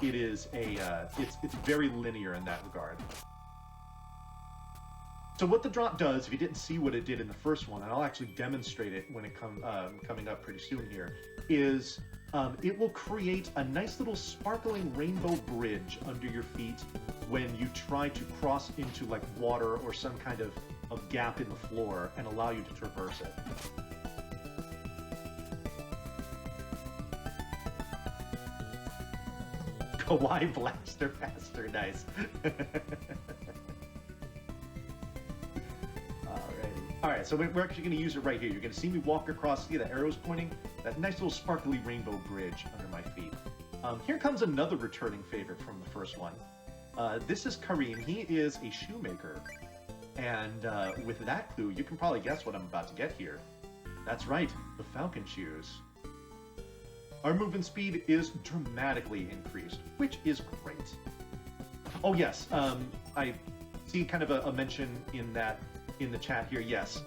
B: it is it's very linear in that regard. So what the drop does, if you didn't see what it did in the first one, and I'll actually demonstrate it when it coming up pretty soon here, is it will create a nice little sparkling rainbow bridge under your feet when you try to cross into like water or some kind of gap in the floor and allow you to traverse it. Kawaii Blaster Master, nice. Alright, so we're actually going to use it right here. You're going to see me walk across, see the arrows pointing? That nice little sparkly rainbow bridge under my feet. Here comes another returning favorite from the first one. This is Kareem. He is a shoemaker. And with that clue, you can probably guess what I'm about to get here. That's right, the Falcon Shoes. Our movement speed is dramatically increased, which is great. Oh yes, I see kind of a mention in the chat here. Yes,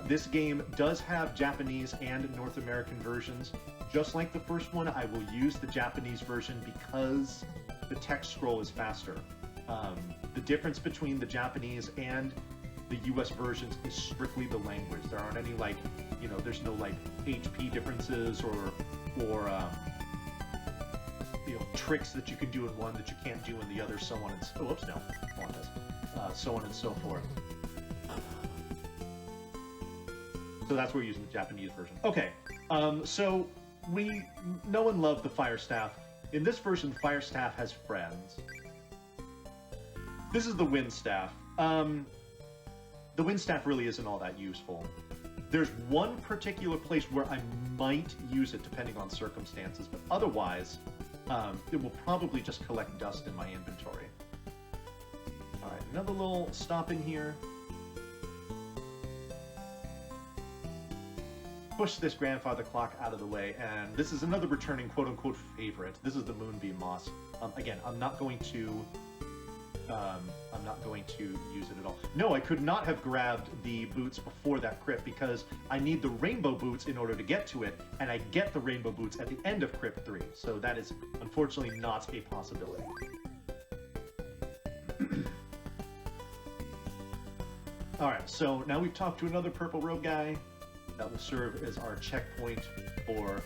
B: this game does have Japanese and North American versions. Just like the first one, I will use the Japanese version because the text scroll is faster. The difference between the Japanese and the US versions is strictly the language. There aren't any there's no HP differences or tricks that you can do in one that you can't do in the other, so on and so on and so forth. So that's where we're using the Japanese version. Okay, so we know and love the Fire Staff. In this version, Fire Staff has friends. This is the Wind Staff. The Wind Staff really isn't all that useful. There's one particular place where I might use it depending on circumstances, but otherwise, it will probably just collect dust in my inventory. All right, another little stop in here. Push this grandfather clock out of the way, and this is another returning quote-unquote favorite. This is the Moonbeam Moss. Again, I'm not going to use it at all. No, I could not have grabbed the boots before that crypt because I need the rainbow boots in order to get to it, and I get the rainbow boots at the end of Crypt 3, so that is unfortunately not a possibility. Alright, so now we've talked to another purple rogue guy. That will serve as our checkpoint for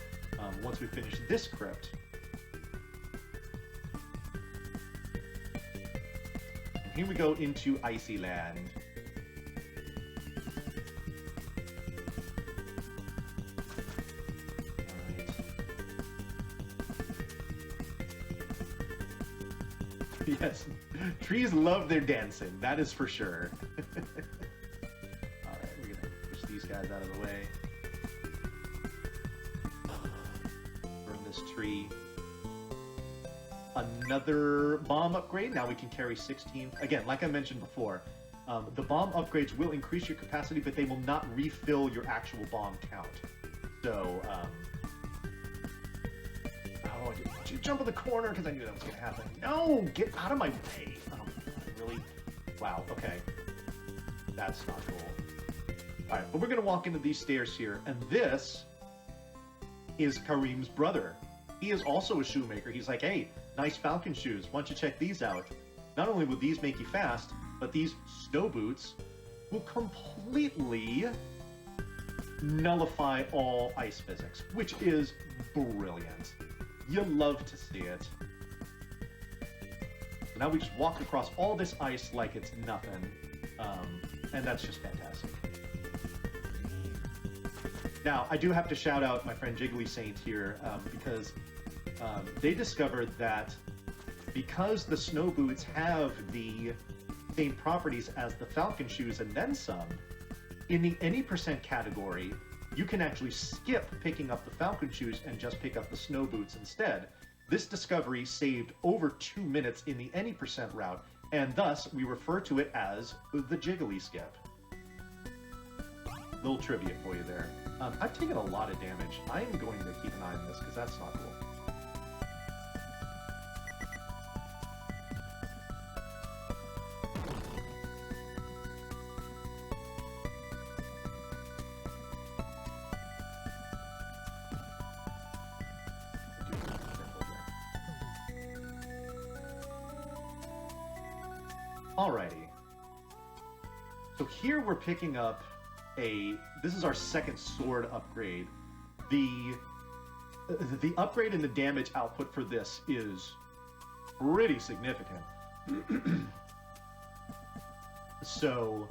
B: once we finish this crypt. Here we go into Icy Land. Alright. Yes, trees love their dancing, that is for sure. Alright, we're gonna push these guys out of the way. Burn this tree. Another bomb upgrade. Now we can carry 16. Again, like I mentioned before, the bomb upgrades will increase your capacity, but they will not refill your actual bomb count. So, oh, did you jump in the corner because I knew that was going to happen? No, get out of my way. Oh, really? Wow. Okay, that's not cool. All right, but we're going to walk into these stairs here, and this is Kareem's brother. He is also a shoemaker. He's like, hey, nice Falcon shoes. Why don't you check these out? Not only will these make you fast, but these snow boots will completely nullify all ice physics, which is brilliant. You love to see it. So now we just walk across all this ice like it's nothing, and that's just fantastic. Now, I do have to shout out my friend Jiggly Saint here, because they discovered that because the snow boots have the same properties as the Falcon shoes and then some, in the any percent category, you can actually skip picking up the Falcon shoes and just pick up the snow boots instead. This discovery saved over 2 minutes in the any percent route, and thus we refer to it as the Jiggly skip. Little trivia for you there. I've taken a lot of damage. I am going to keep an eye on this because that's not cool. Alrighty. So here we're picking up this is our second sword upgrade. The upgrade in the damage output for this is pretty significant. So,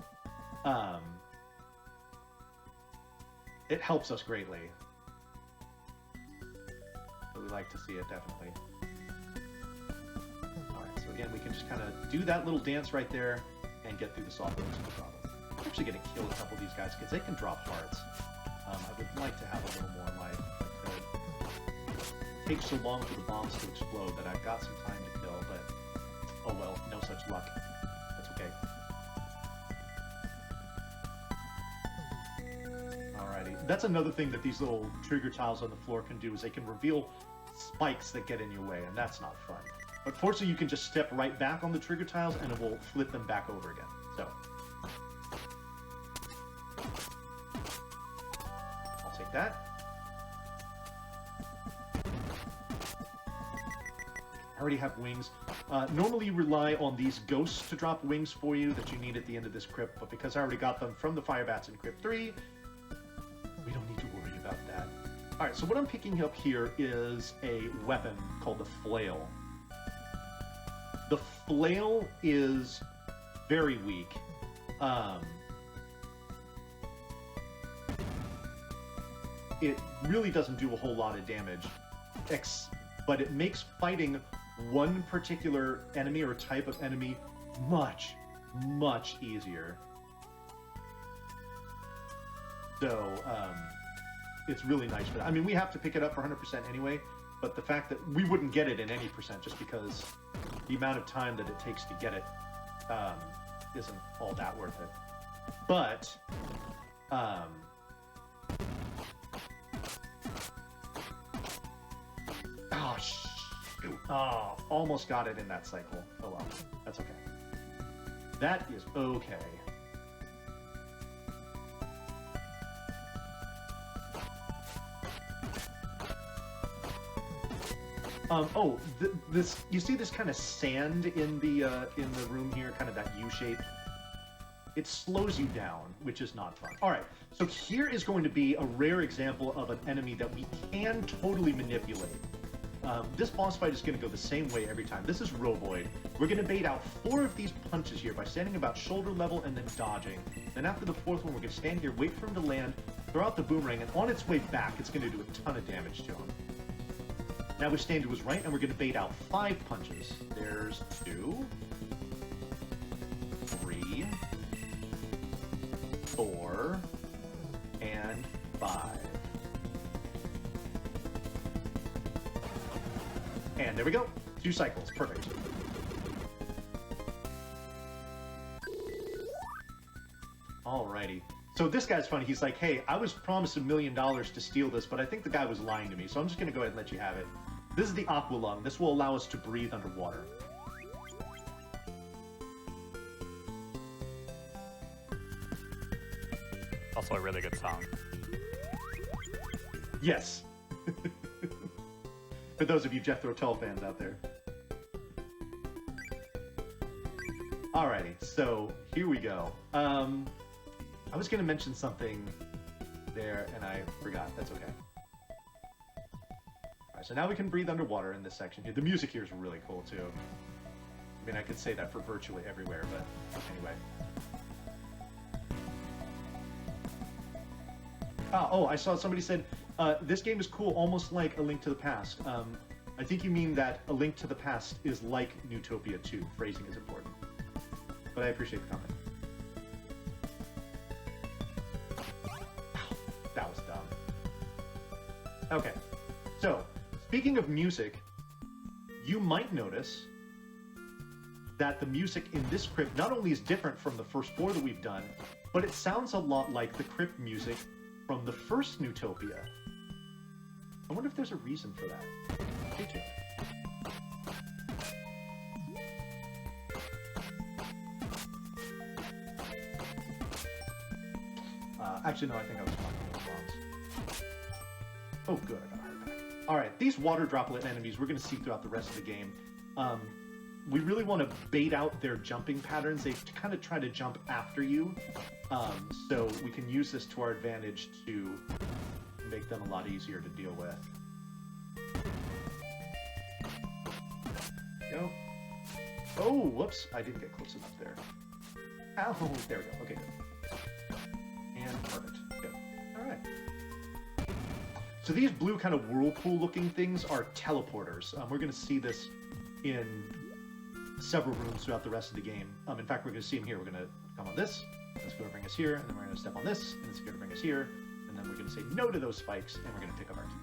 B: it helps us greatly. So we like to see it, definitely. Alright, so again, we can just kind of do that little dance right there and get through the soft roads, no problem. I'm actually going to kill a couple of these guys because they can drop hearts. I would like to have a little more life. It takes so long for the bombs to explode that I've got some time to kill, but oh well, no such luck. That's okay. Alrighty. That's another thing that these little trigger tiles on the floor can do, is they can reveal spikes that get in your way, and that's not fun. But fortunately, you can just step right back on the trigger tiles, and it will flip them back over again. So, I'll take that. I already have wings. Normally you rely on these ghosts to drop wings for you that you need at the end of this crypt, but because I already got them from the fire bats in Crypt 3, we don't need to worry about that. Alright, so what I'm picking up here is a weapon called the flail. The flail is very weak. It really doesn't do a whole lot of damage, but it makes fighting one particular enemy or type of enemy much, much easier. So, it's really nice for that. I mean, we have to pick it up for 100% anyway, but the fact that we wouldn't get it in any percent just because the amount of time that it takes to get it isn't all that worth it. But, oh, shoot. Oh, almost got it in that cycle. Oh well, that's okay. That is okay. This, you see this kind of sand in the room here, kind of that U shape? It slows you down, which is not fun. All right, so here is going to be a rare example of an enemy that we can totally manipulate. This boss fight is going to go the same way every time. This is Roboid. We're going to bait out 4 of these punches here by standing about shoulder level and then dodging. Then after the 4th one, we're going to stand here, wait for him to land, throw out the boomerang, and on its way back, it's going to do a ton of damage to him. Now we stand to his right, and we're going to bait out 5 punches. There's 2, 3, 4, and 5. And there we go. 2 cycles. Perfect. Alrighty. So this guy's funny. He's like, hey, I was promised $1 million to steal this, but I think the guy was lying to me, so I'm just going to go ahead and let you have it. This is the Aqua Lung. This will allow us to breathe underwater.
C: Also a really good song.
B: Yes. For those of you Jethro Tull fans out there. Alrighty, so here we go. I was going to mention something there, and I forgot. That's okay. Alright, so now we can breathe underwater in this section here. The music here is really cool, too. I mean, I could say that for virtually everywhere, but anyway. Oh, I saw somebody said, this game is cool, almost like A Link to the Past. I think you mean that A Link to the Past is like Neutopia 2. Phrasing is important. But I appreciate the comment. That was dumb. Okay, so, speaking of music, you might notice that the music in this crypt not only is different from the first 4 that we've done, but it sounds a lot like the crypt music from the first Neutopia. I wonder if there's a reason for that. Stay tuned. Actually, no, I think I was talking about bombs. Oh, good, I got a heart attack. Alright, these water droplet enemies we're going to see throughout the rest of the game. We really want to bait out their jumping patterns. They kind of try to jump after you. So we can use this to our advantage to make them a lot easier to deal with. Go. Oh, whoops. I didn't get close enough there. Ow, there we go. Okay, good. And perfect. Good. Alright. So these blue kind of whirlpool-looking things are teleporters. We're going to see this in several rooms throughout the rest of the game. In fact, we're going to see them here. We're going to come on this, that's going to bring us here, and then we're going to step on this, and it's going to bring us here, and then we're going to say no to those spikes, and we're going to pick up our key.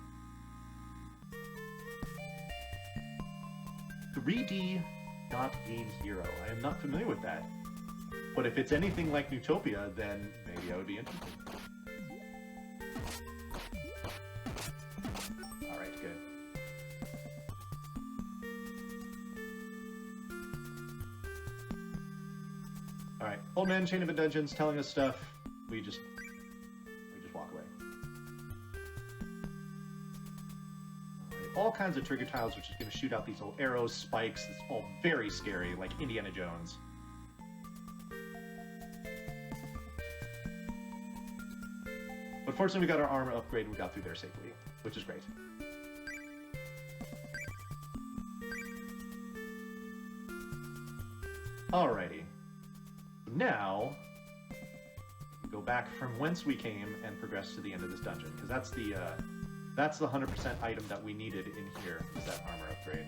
B: 3D Not Game Hero. I am not familiar with that. But if it's anything like Neutopia, then maybe I would be interested. All right, old man, Chain of Dungeons, telling us stuff. We just walk away. All kinds of trigger tiles, which is going to shoot out these little arrows, spikes. It's all very scary, like Indiana Jones. But fortunately, we got our armor upgrade and we got through there safely, which is great. Alrighty. Now, go back from whence we came and progress to the end of this dungeon, because that's the 100% item that we needed in here, is that armor upgrade.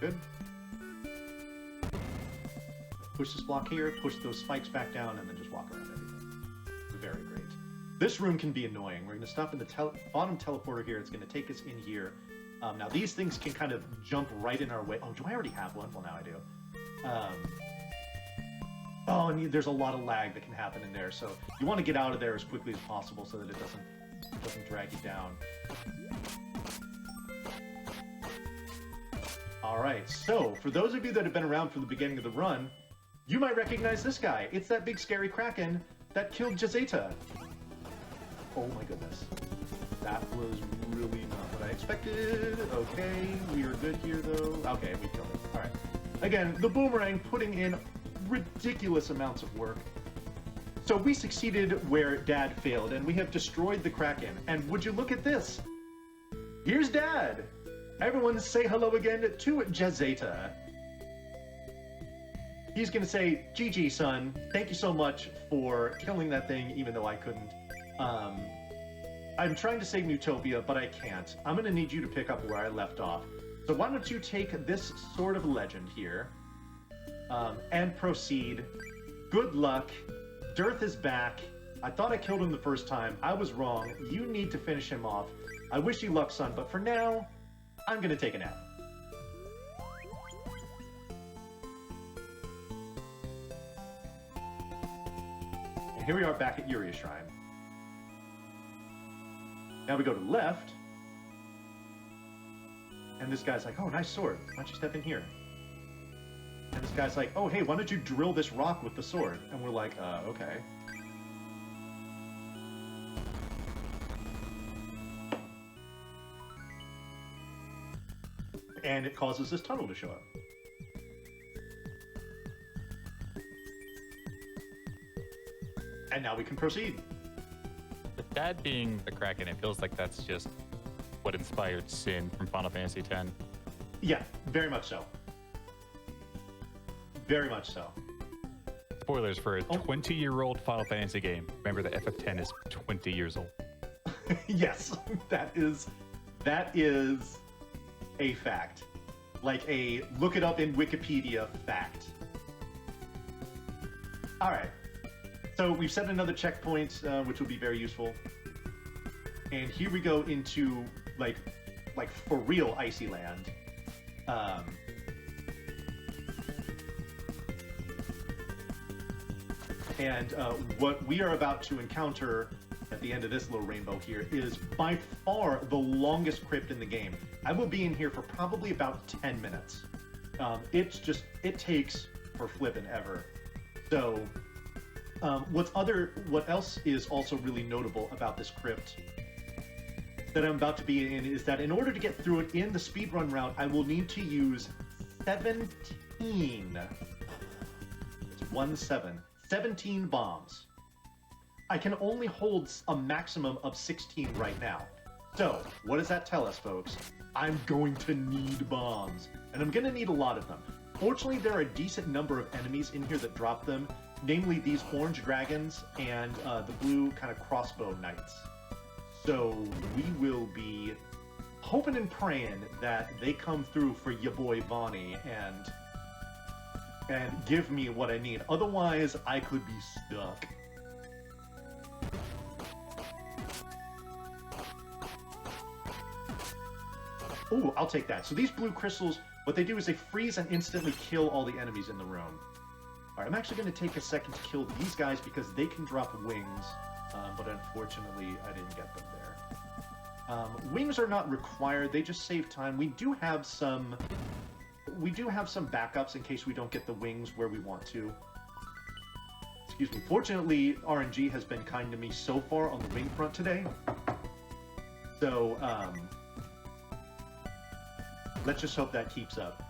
B: Good. Push this block here, push those spikes back down, and then just walk around everything. Very great. This room can be annoying. We're going to stop in the bottom teleporter here. It's going to take us in here. Now, these things can kind of jump right in our way. Oh, do I already have one? Well, now I do. Oh, and there's a lot of lag that can happen in there. So you want to get out of there as quickly as possible so that it doesn't drag you down. All right. So for those of you that have been around from the beginning of the run, you might recognize this guy. It's that big scary Kraken that killed Jazeta. Oh my goodness. That was really not what I expected. Okay, we are good here though. Okay, we killed it. Alright. Again, the boomerang putting in ridiculous amounts of work. So we succeeded where Dad failed, and we have destroyed the Kraken. And would you look at this? Here's Dad! Everyone say hello again to Jazeta. He's gonna say, GG, son. Thank you so much for killing that thing, even though I couldn't. I'm trying to save Neutopia, but I can't. I'm gonna need you to pick up where I left off. So why don't you take this Sword of Legend here, and proceed. Good luck. Dearth is back. I thought I killed him the first time. I was wrong. You need to finish him off. I wish you luck, son, but for now, I'm gonna take a nap. And here we are back at Uria's Shrine. Now we go to the left, and this guy's like, oh, nice sword. Why don't you step in here? And this guy's like, oh, hey, why don't you drill this rock with the sword? And we're like, okay. And it causes this tunnel to show up. And now we can proceed.
C: With Dad being the Kraken, it feels like that's just what inspired Sin from Final Fantasy X.
B: Yeah, very much so. Very much so.
C: Spoilers for a 20-year-old Final Fantasy game. Remember, the FF10 is 20 years old.
B: Yes, that is a fact. Like a look it up in Wikipedia fact. All right. So we've set another checkpoint, which will be very useful. And here we go into like for real Icy Land. And what we are about to encounter at the end of this little rainbow here is by far the longest crypt in the game. I will be in here for probably about 10 minutes. It takes for flipping ever. So what else is also really notable about this crypt that I'm about to be in is that in order to get through it in the speedrun route, I will need to use 17 bombs. I can only hold a maximum of 16 right now. So, what does that tell us, folks? I'm going to need bombs, and I'm going to need a lot of them. Fortunately, there are a decent number of enemies in here that drop them, namely these orange dragons and the blue kind of crossbow knights. So, we will be hoping and praying that they come through for ya boy Bonnie and give me what I need. Otherwise, I could be stuck. Oh, I'll take that. So these blue crystals, what they do is they freeze and instantly kill all the enemies in the room. All right, I'm actually going to take a second to kill these guys because they can drop wings. but unfortunately I didn't get them there. Wings are not required, they just save time. We do have some backups in case we don't get the wings where we want to. Excuse me. Fortunately, RNG has been kind to me so far on the wing front today. So, let's just hope that keeps up.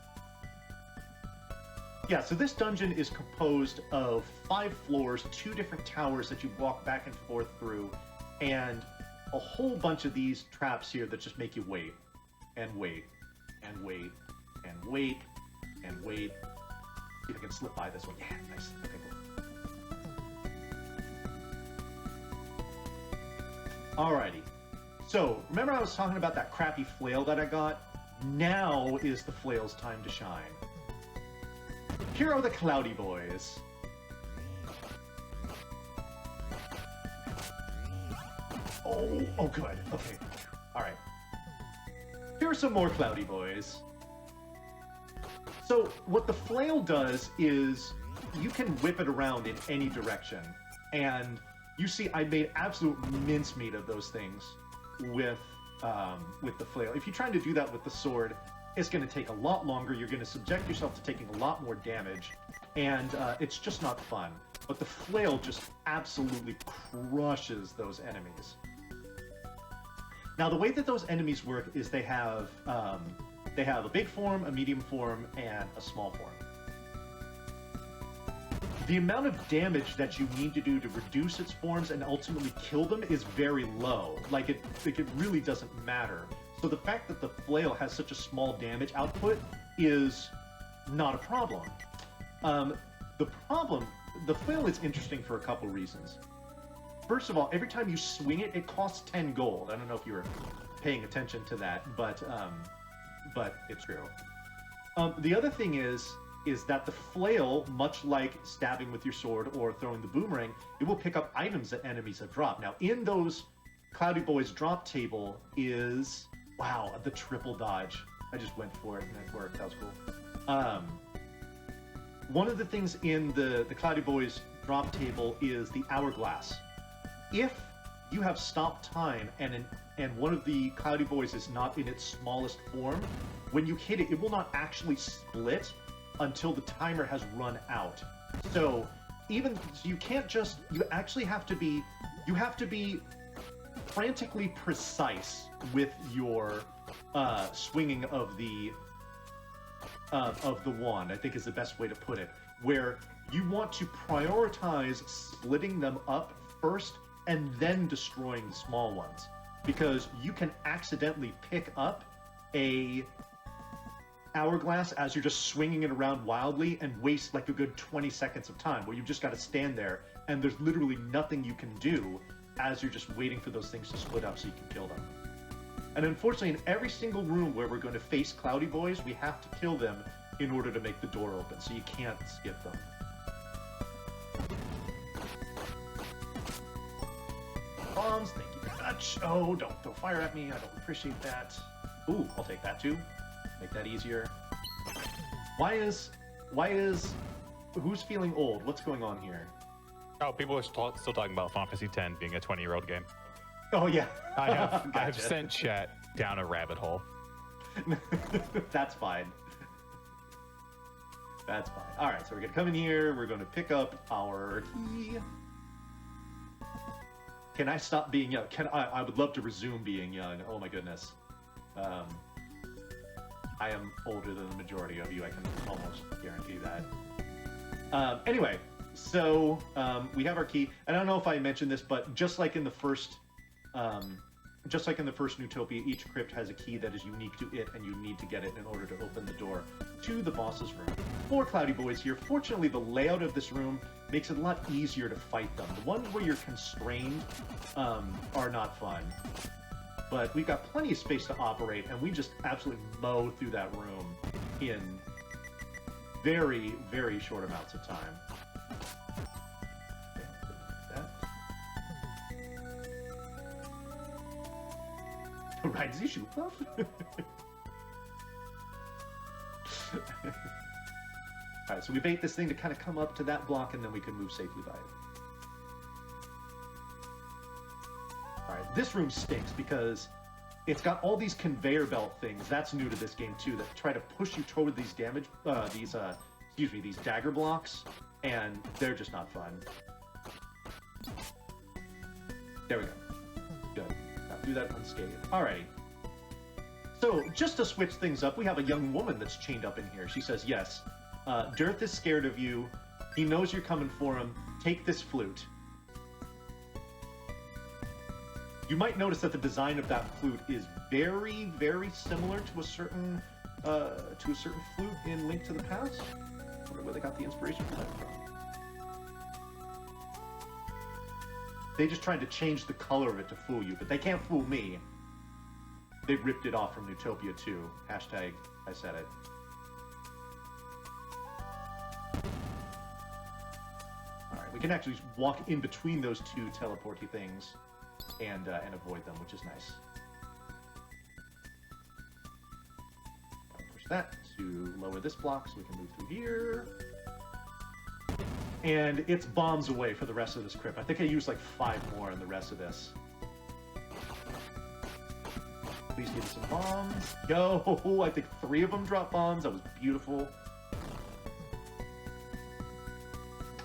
B: Yeah, so this dungeon is composed of 5 floors, 2 different towers that you walk back and forth through, and a whole bunch of these traps here that just make you wait, and wait, and wait, and wait, and wait. See if I can slip by this one. Yeah, nice. Okay, cool. Alrighty. So, remember I was talking about that crappy flail that I got? Now is the flail's time to shine. Here are the Cloudy Boys. Oh, good. Okay. Alright. Here are some more Cloudy Boys. So, what the flail does is you can whip it around in any direction. And you see, I made absolute mincemeat of those things with the flail. If you're trying to do that with the sword, it's going to take a lot longer. You're going to subject yourself to taking a lot more damage, and it's just not fun. But the flail just absolutely crushes those enemies. Now, the way that those enemies work is they have a big form, a medium form, and a small form. The amount of damage that you need to do to reduce its forms and ultimately kill them is very low. Like, it really doesn't matter. So the fact that the flail has such a small damage output is not a problem. The flail is interesting for a couple reasons. First of all, every time you swing it, it costs 10 gold. I don't know if you were paying attention to that, but it's true. The other thing is that the flail, much like stabbing with your sword or throwing the boomerang, it will pick up items that enemies have dropped. Now, in those Cloudy Boys drop table is, wow, the triple dodge. I just went for it and it worked. That was cool. One of the things in the Cloudy Boys drop table is the hourglass. If you have stopped time and one of the Cloudy Boys is not in its smallest form, when you hit it, it will not actually split until the timer has run out. So you can't just, you have to be frantically precise with your swinging of the wand, I think is the best way to put it, where you want to prioritize splitting them up first and then destroying the small ones, because you can accidentally pick up a hourglass as you're just swinging it around wildly and waste like a good 20 seconds of time, where you've just got to stand there and there's literally nothing you can do as you're just waiting for those things to split up so you can kill them. And unfortunately, in every single room where we're going to face Cloudy Boys, we have to kill them in order to make the door open, so you can't skip them. Bombs, thank you very much. Oh, don't throw fire at me, I don't appreciate that. Ooh, I'll take that too. Make that easier. Why is... Who's feeling old? What's going on here?
C: Oh, people are still talking about Final Fantasy X being a 20-year-old game.
B: Oh, yeah.
C: I have
B: Gotcha.
C: sent chat down a rabbit hole.
B: That's fine. That's fine. All right, so we're going to come in here. We're going to pick up our key. Can I stop being young? I would love to resume being young. Oh, my goodness. I am older than the majority of you. I can almost guarantee that. Anyway, so we have our key. And I don't know if I mentioned this, but just like in the first Neutopia, each crypt has a key that is unique to it, and you need to get it in order to open the door to the boss's room. 4 Cloudy Boys here. Fortunately, the layout of this room makes it a lot easier to fight them. The ones where you're constrained are not fun. But we've got plenty of space to operate, and we just absolutely mow through that room in very, very short amounts of time. Right, the issue. Alright, so we bait this thing to kind of come up to that block, and then we can move safely by it. this room stinks because it's got all these conveyor belt things. That's new to this game too, that try to push you toward these these dagger blocks, and they're just not fun. There we go. Good. Now do that unscathed. Alrighty. So, just to switch things up, we have a young woman that's chained up in here. She says, yes, Dirth is scared of you. He knows you're coming for him. Take this flute. You might notice that the design of that flute is very, very similar to a certain flute in Link to the Past. I wonder where they got the inspiration for that from. They just tried to change the color of it to fool you, but they can't fool me. They ripped it off from Neutopia too. Hashtag, I said it. Alright, we can actually walk in between those two teleporty things and avoid them, which is nice. Push that to lower this block so we can move through here. And it's bombs away for the rest of this crypt. I think I used like 5 more in the rest of this. Please give me some bombs. Yo, I think 3 of them dropped bombs. That was beautiful.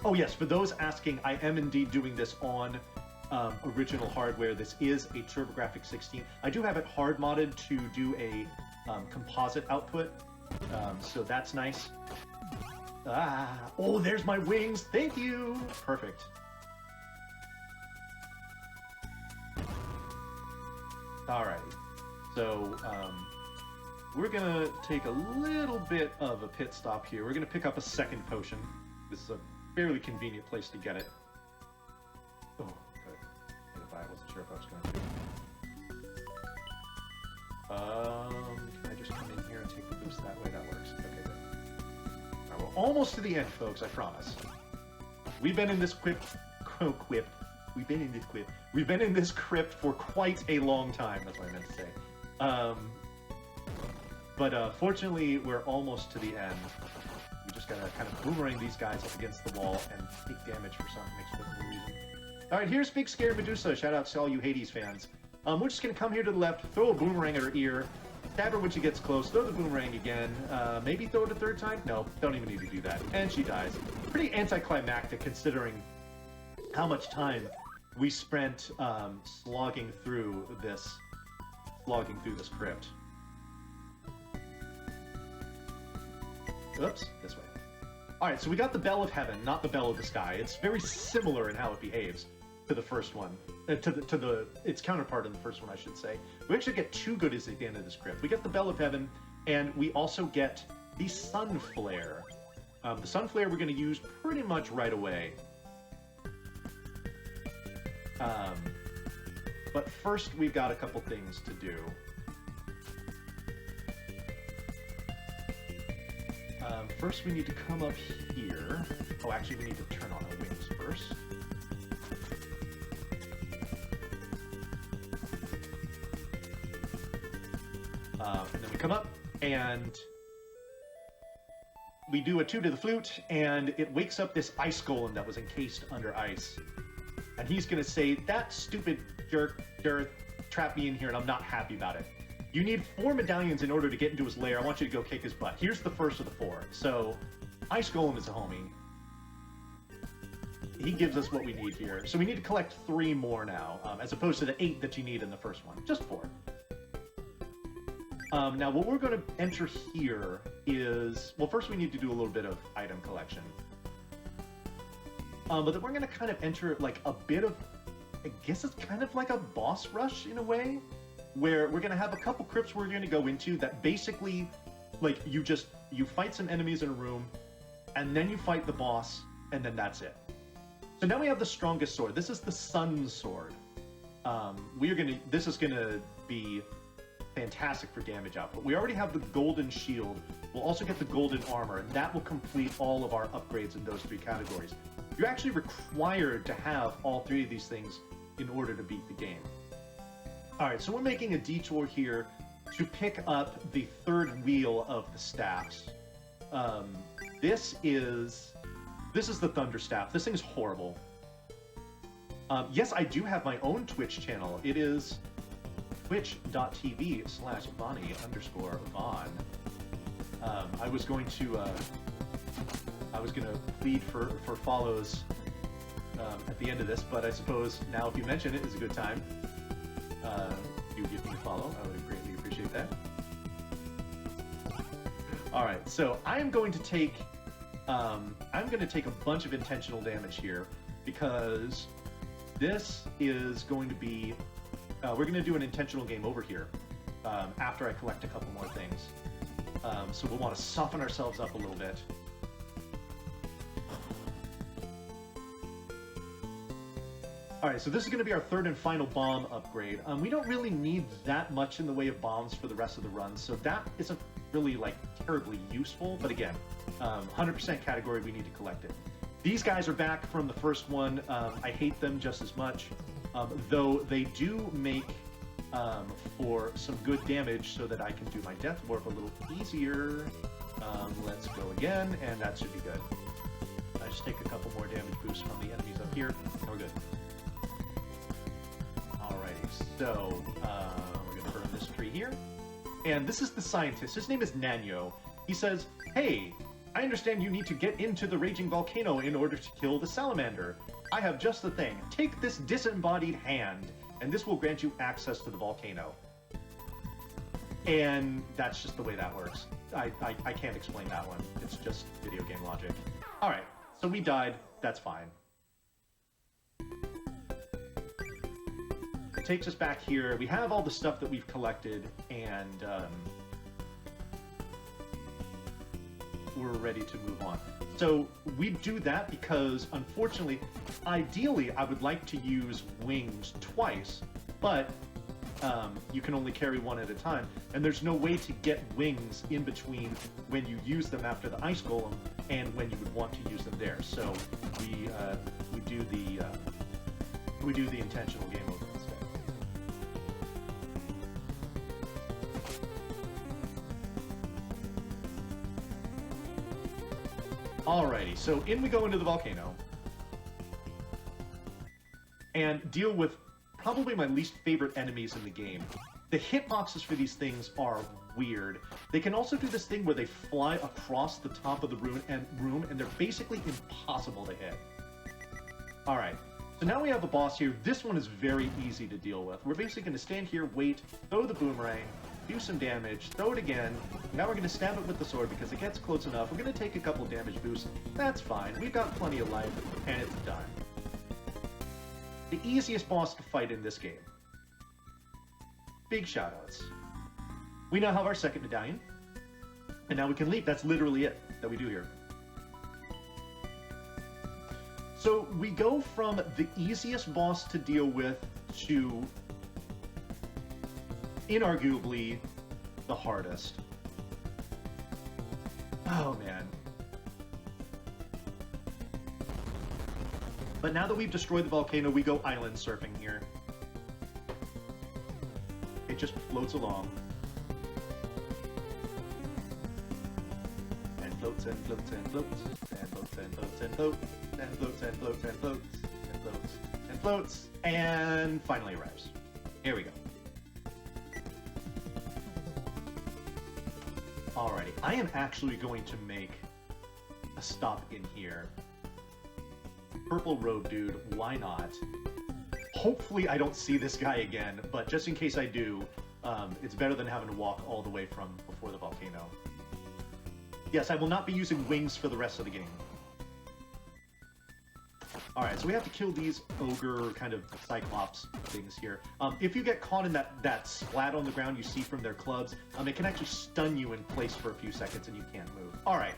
B: Oh yes, for those asking, I am indeed doing this on original hardware. This is a TurboGrafx 16. I do have it hard modded to do a composite output, so that's nice. Oh, there's my wings. Thank you. Perfect. Alrighty. So, we're gonna take a little bit of a pit stop here. We're gonna pick up a second potion. This is a fairly convenient place to get it. Oh, good. I wasn't sure if I was going to. Can I just come in here and take the boost that way? That works. Okay, good. All right, we're almost to the end, folks, I promise. We've been in this We've been in this crypt for quite a long time. That's what I meant to say. But fortunately, we're almost to the end. We just gotta kind of boomerang these guys up against the wall and take damage for some inexplicable reason. Alright, here's Big Scared Medusa. Shout out to all you Hades fans. We're just gonna come here to the left, throw a boomerang at her ear, stab her when she gets close, throw the boomerang again, maybe throw it a 3rd time? No, don't even need to do that. And she dies. Pretty anticlimactic considering how much time we spent slogging through this crypt. Oops, this way. Alright, so we got the Bell of Heaven, not the Bell of the Sky. It's very similar in how it behaves to the first one. Its counterpart in the first one, I should say. We actually get 2 goodies at the end of this crypt. We get the Bell of Heaven, and we also get the Sun Flare. The Sun Flare we're going to use pretty much right away. But first, we've got a couple things to do. First, we need to come up here. Oh, actually, we need to turn on our wings first. And then we come up, and we do a 2 to the flute, and it wakes up this ice golem that was encased under ice. And he's gonna say, that stupid jerk, Dirth, trapped me in here, and I'm not happy about it. You need 4 medallions in order to get into his lair. I want you to go kick his butt. Here's the first of the 4. So, Ice Golem is a homie. He gives us what we need here. So we need to collect 3 more now, as opposed to the 8 that you need in the first one. Just 4. Now, what we're going to enter here is... Well, first we need to do a little bit of item collection. But then we're going to kind of enter, like, a bit of... I guess it's kind of like a boss rush, in a way, where we're going to have a couple crypts we're going to go into that basically, like, you fight some enemies in a room, and then you fight the boss, and then that's it. So now we have the strongest sword. This is the Sun Sword. This is going to be fantastic for damage output. We already have the Golden Shield. We'll also get the Golden Armor, and that will complete all of our upgrades in those 3 categories. You're actually required to have all 3 of these things in order to beat the game. Alright, so we're making a detour here to pick up the 3rd wheel of the staffs. This is the Thunder Staff. This thing's horrible. Yes, I do have my own Twitch channel. It is twitch.tv/Bonnie_Vaughn. I was going to plead for follows at the end of this, but I suppose now if you mention it is a good time. You give me a follow. I would greatly appreciate that. All right, so I'm going to take a bunch of intentional damage here because this is going to be we're going to do an intentional game over here after I collect a couple more things. So we'll want to soften ourselves up a little bit. Alright, so this is going to be our third and final bomb upgrade. We don't really need that much in the way of bombs for the rest of the run, so that isn't really, like, terribly useful. But again, 100% category, we need to collect it. These guys are back from the first one. I hate them just as much, though they do make for some good damage so that I can do my death warp a little easier. Let's go again, and that should be good. I just take a couple more damage boosts from the enemies up here, and we're good. So, we're going to burn this tree here. And this is the scientist. His name is Nanyo. He says, "Hey, I understand you need to get into the raging volcano in order to kill the salamander. I have just the thing. Take this disembodied hand, and this will grant you access to the volcano." And that's just the way that works. I can't explain that one. It's just video game logic. Alright, so we died. That's fine. It takes us back here. We have all the stuff that we've collected, and we're ready to move on. So we do that because, unfortunately, ideally, I would like to use wings twice, but you can only carry one at a time, and there's no way to get wings in between when you use them after the ice golem and when you would want to use them there. So we do the intentional game over instead. Alrighty, so in we go into the volcano and deal with probably my least favorite enemies in the game. The hitboxes for these things are weird. They can also do this thing where they fly across the top of the room and they're basically impossible to hit. Alright, so now we have a boss here. This one is very easy to deal with. We're basically going to stand here, wait, throw the boomerang, do some damage, throw it again. Now we're going to stab it with the sword because it gets close enough. We're going to take a couple damage boosts. That's fine. We've got plenty of life, and it's done. The easiest boss to fight in this game. Big shoutouts. We now have our second medallion, and now we can leap. That's literally it that we do here. So we go from the easiest boss to deal with to inarguably the hardest. Oh man. But now that we've destroyed the volcano, we go island surfing here. It just floats along. And floats and floats and floats and floats and floats and floats and floats and floats and floats and floats and floats and finally arrives. Here we go. Alrighty, I am actually going to make a stop in here. Purple robe dude, why not? Hopefully I don't see this guy again, but just in case I do, it's better than having to walk all the way from before the volcano. Yes, I will not be using wings for the rest of the game. Alright, so we have to kill these ogre kind of cyclops things here. If you get caught in that splat on the ground you see from their clubs, it can actually stun you in place for a few seconds and you can't move. Alright,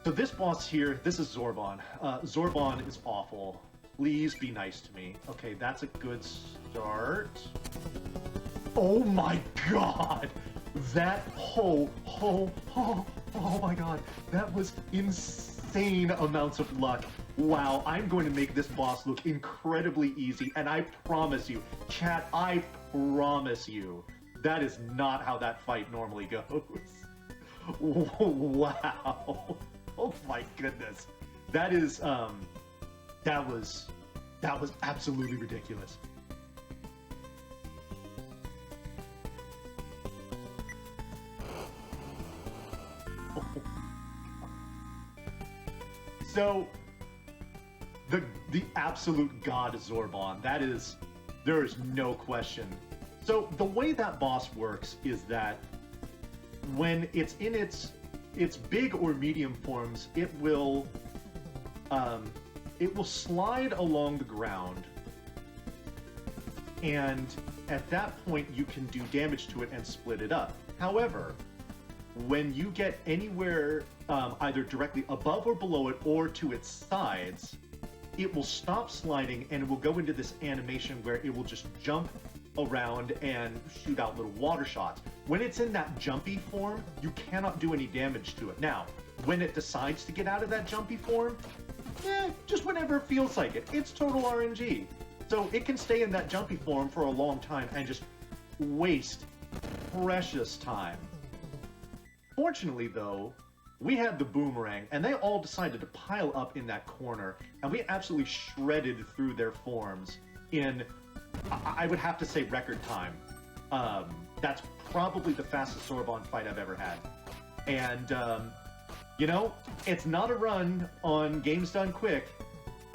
B: so this boss here, this is Zorbon. Zorbon is awful. Please be nice to me. Okay, that's a good start. Oh my god! That, oh my god. That was insane amounts of luck. Wow, I'm going to make this boss look incredibly easy, and I promise you, chat, I promise you, that is not how that fight normally goes. Wow. Oh my goodness. That is, that was That was absolutely ridiculous. So, the absolute god Zorban, there is no question. So the way that boss works is that when it's in its big or medium forms, it will slide along the ground, and at that point you can do damage to it and split it up. However, when you get anywhere either directly above or below it or to its sides, it will stop sliding and it will go into this animation where it will just jump around and shoot out little water shots. When it's in that jumpy form, you cannot do any damage to it. Now, when it decides to get out of that jumpy form, just whenever it feels like it. It's total RNG. So it can stay in that jumpy form for a long time and just waste precious time. Fortunately, though, we had the boomerang, and they all decided to pile up in that corner, and we absolutely shredded through their forms in, I would have to say, record time. That's probably the fastest Zorban fight I've ever had. And, you know, it's not a run on Games Done Quick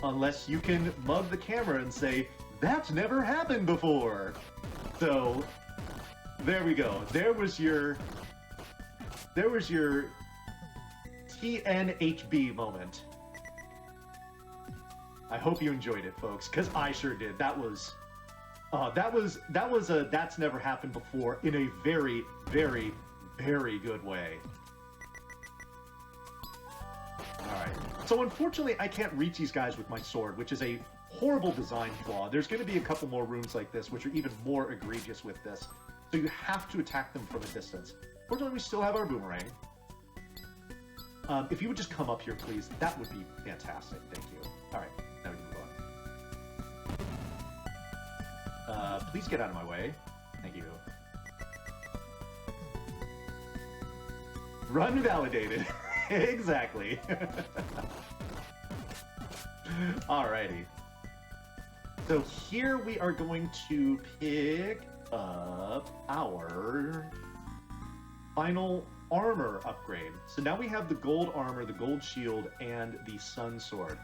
B: unless you can mug the camera and say, that's never happened before. So, there we go. There was your TNHB moment. I hope you enjoyed it, folks, because I sure did. That was a that's never happened before in a very, very, very good way. Alright, so unfortunately I can't reach these guys with my sword, which is a horrible design flaw. There's going to be a couple more rooms like this, which are even more egregious with this. So you have to attack them from a distance. Fortunately, we still have our boomerang. If you would just come up here, please, that would be fantastic. Thank you. Alright, now we can move on. Please get out of my way. Thank you. Run validated. Exactly. Alrighty. So here we are going to pick up our final armor upgrade. So now we have the gold armor, the gold shield, and the sun sword.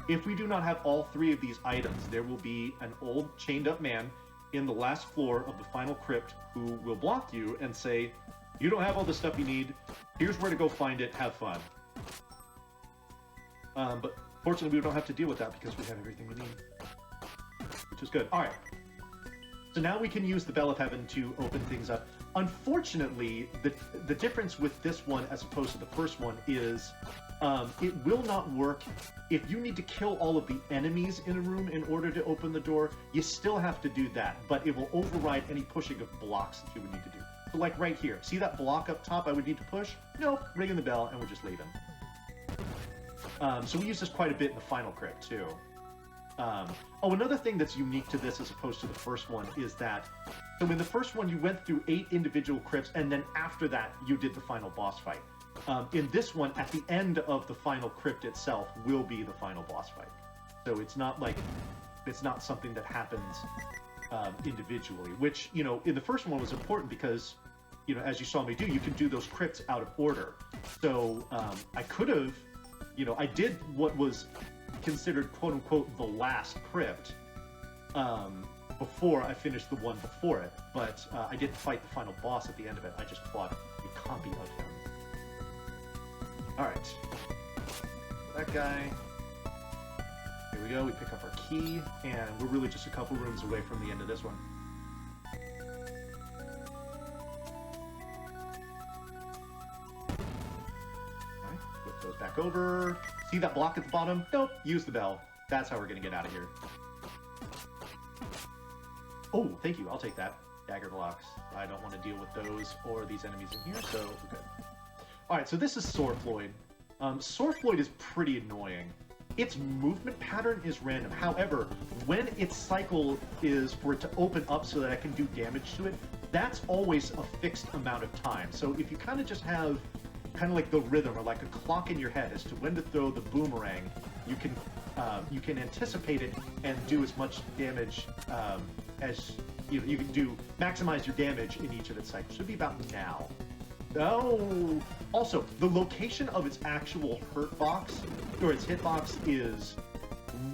B: If we do not have all three of these items, there will be an old chained up man in the last floor of the final crypt who will block you and say, you don't have all the stuff you need, here's where to go find it, have fun. But fortunately we don't have to deal with that because we have everything we need, which is good. Alright, so now we can use the Bell of Heaven to open things up. Unfortunately, the difference with this one as opposed to the first one is it will not work if you need to kill all of the enemies in a room in order to open the door. You still have to do that, but it will override any pushing of blocks that you would need to do. So like right here, see that block up top I would need to push? Nope, ringing the bell and we're just leaving. So we use this quite a bit in the final crypt too. Oh, another thing that's unique to this as opposed to the first one is that, so in the first one you went through 8 individual crypts and then after that you did the final boss fight. In this one, at the end of the final crypt itself will be the final boss fight. So it's not like, it's not something that happens individually, which, you know, in the first one was important because, you know, as you saw me do, you can do those crypts out of order. So I could have, you know, I did what was considered quote-unquote the last crypt before I finished the one before it, but I didn't fight the final boss at the end of it. I just fought a copy of him. Alright. That guy. Here we go, we pick up our key, and we're really just a couple rooms away from the end of this one. Alright, flip those back over. See that block at the bottom? Nope, use the bell. That's how we're gonna get out of here. Oh, thank you, I'll take that. Dagger blocks. I don't want to deal with those or these enemies in here, so we're good. Alright, so this is Sorfloyd. Sorfloyd is pretty annoying. Its movement pattern is random. However, when its cycle is for it to open up so that I can do damage to it, that's always a fixed amount of time. So if you kind of just have, kind of like the rhythm or like a clock in your head as to when to throw the boomerang. You can anticipate it and do as much damage as you can do. Maximize your damage in each of its cycles. Should be about now. Oh, also the location of its actual hurt box or its hitbox is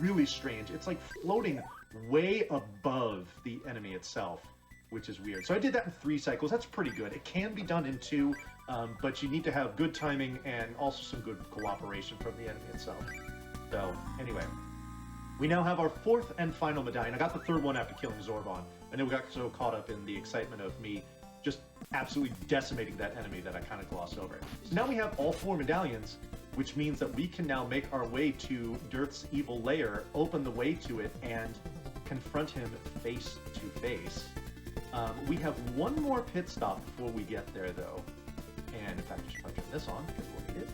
B: really strange. It's like floating way above the enemy itself, which is weird. So I did that in 3 cycles. That's pretty good. It can be done in 2, but you need to have good timing and also some good cooperation from the enemy itself. So anyway, we now have our 4th and final medallion. I got the 3rd one after killing Zorban. I know we got so caught up in the excitement of me just absolutely decimating that enemy that I kind of glossed over it. So now we have all 4 medallions, which means that we can now make our way to Dirth's evil lair, open the way to it, and confront him face to face. We have one more pit stop before we get there, though. And in fact, I should probably turn this on because we'll need it.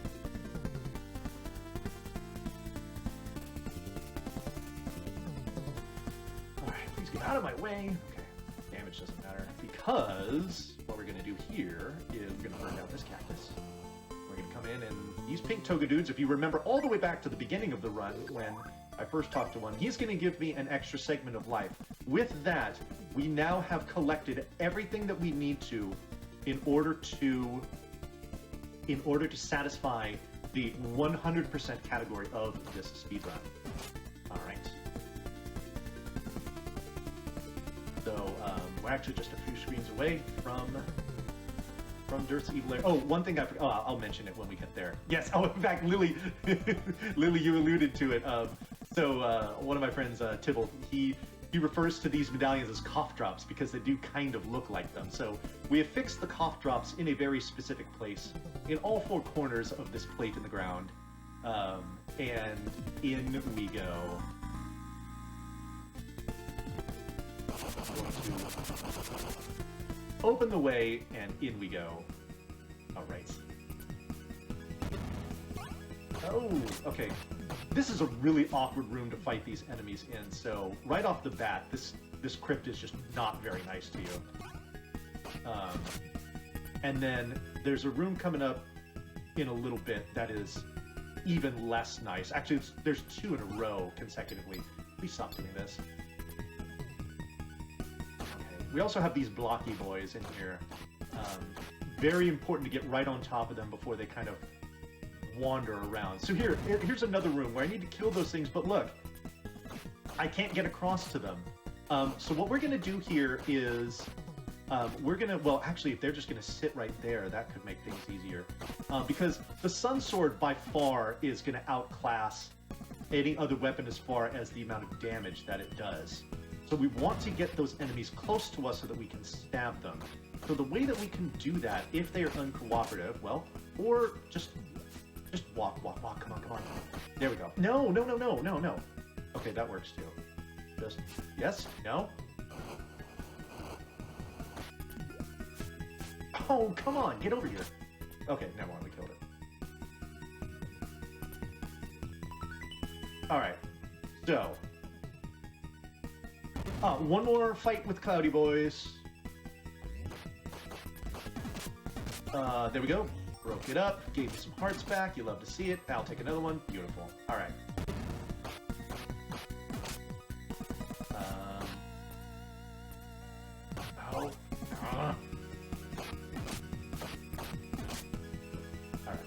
B: Alright, please get out of my way. Okay, damage doesn't matter because what we're going to do here is we're going to burn down this cactus. We're going to come in and these pink toga dudes, if you remember all the way back to the beginning of the run when I first talked to one, he's going to give me an extra segment of life. With that, we now have collected everything that we need to in order to satisfy the 100% category of this speedrun. All right. So we're actually just a few screens away from Dirth's evil lair. Oh, one thing I forgot. Oh, I'll mention it when we get there. Yes. Oh, in fact, Lily, Lily, you alluded to it. So one of my friends, Tibble, he refers to these medallions as cough drops because they do kind of look like them. So we have fixed the cough drops in a very specific place in all 4 corners of this plate in the ground. And in we go. Open the way, and in we go. All right. Oh, okay. This is a really awkward room to fight these enemies in, so right off the bat, this crypt is just not very nice to you. And then there's a room coming up in a little bit that is even less nice. Actually, there's 2 in a row consecutively. Please stop doing this. Okay. We also have these blocky boys in here. Very important to get right on top of them before they kind of wander around. So here's another room where I need to kill those things, but look, I can't get across to them. So what we're going to do here is we're going to, well, actually, if they're just going to sit right there, that could make things easier. Because the Sun Sword by far is going to outclass any other weapon as far as the amount of damage that it does. So we want to get those enemies close to us so that we can stab them. So the way that we can do that, if they are uncooperative, well, or just walk, come on. There we go. No. Okay, that works too. Just, yes, no. Oh, come on, get over here. Okay, never mind, we killed it. Alright, so. One more fight with Cloudy Boys. There we go. Broke it up, gave you some hearts back. You love to see it. I'll take another one. Beautiful. All right. Oh. All right.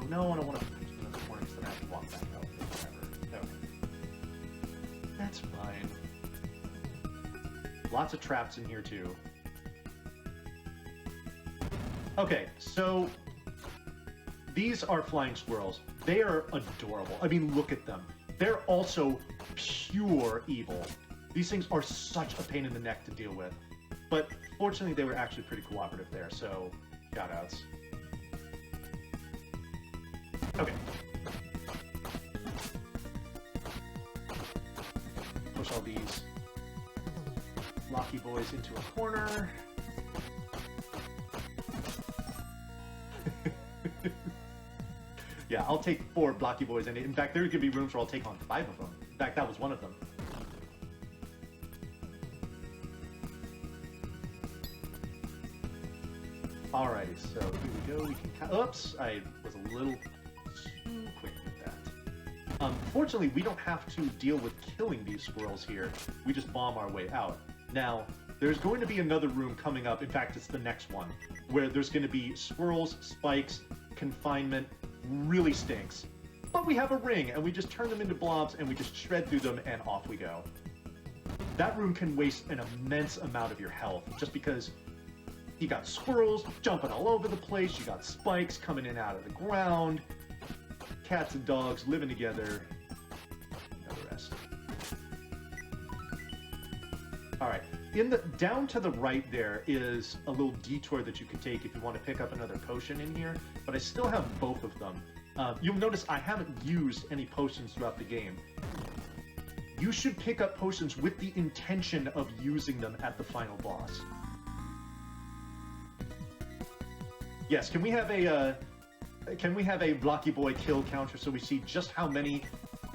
B: No, I don't want to punch another corner because then I have to walk back out. Whatever. Okay. That's fine. Lots of traps in here too. Okay, so these are flying squirrels. They are adorable. I mean, look at them. They're also pure evil. These things are such a pain in the neck to deal with. But fortunately, they were actually pretty cooperative there, so shoutouts. Okay. Push all these blocky boys into a corner. Yeah, I'll take 4 blocky boys, and in fact, there's gonna be rooms where I'll take on 5 of them. In fact, that was one of them. Alrighty, so here we go. We can. Oops, I was a little too quick with that. Fortunately, we don't have to deal with killing these squirrels here. We just bomb our way out. Now, there's going to be another room coming up. In fact, it's the next one, where there's going to be squirrels, spikes, confinement. Really stinks. But we have a ring, and we just turn them into blobs, and we just shred through them, and off we go. That room can waste an immense amount of your health, just because you got squirrels jumping all over the place, you got spikes coming in out of the ground, cats and dogs living together, and the rest. Alright, down to the right there is a little detour that you can take if you want to pick up another potion in here, but I still have both of them. You'll notice I haven't used any potions throughout the game. You should pick up potions with the intention of using them at the final boss. Yes, can we have a Blocky Boy kill counter so we see just how many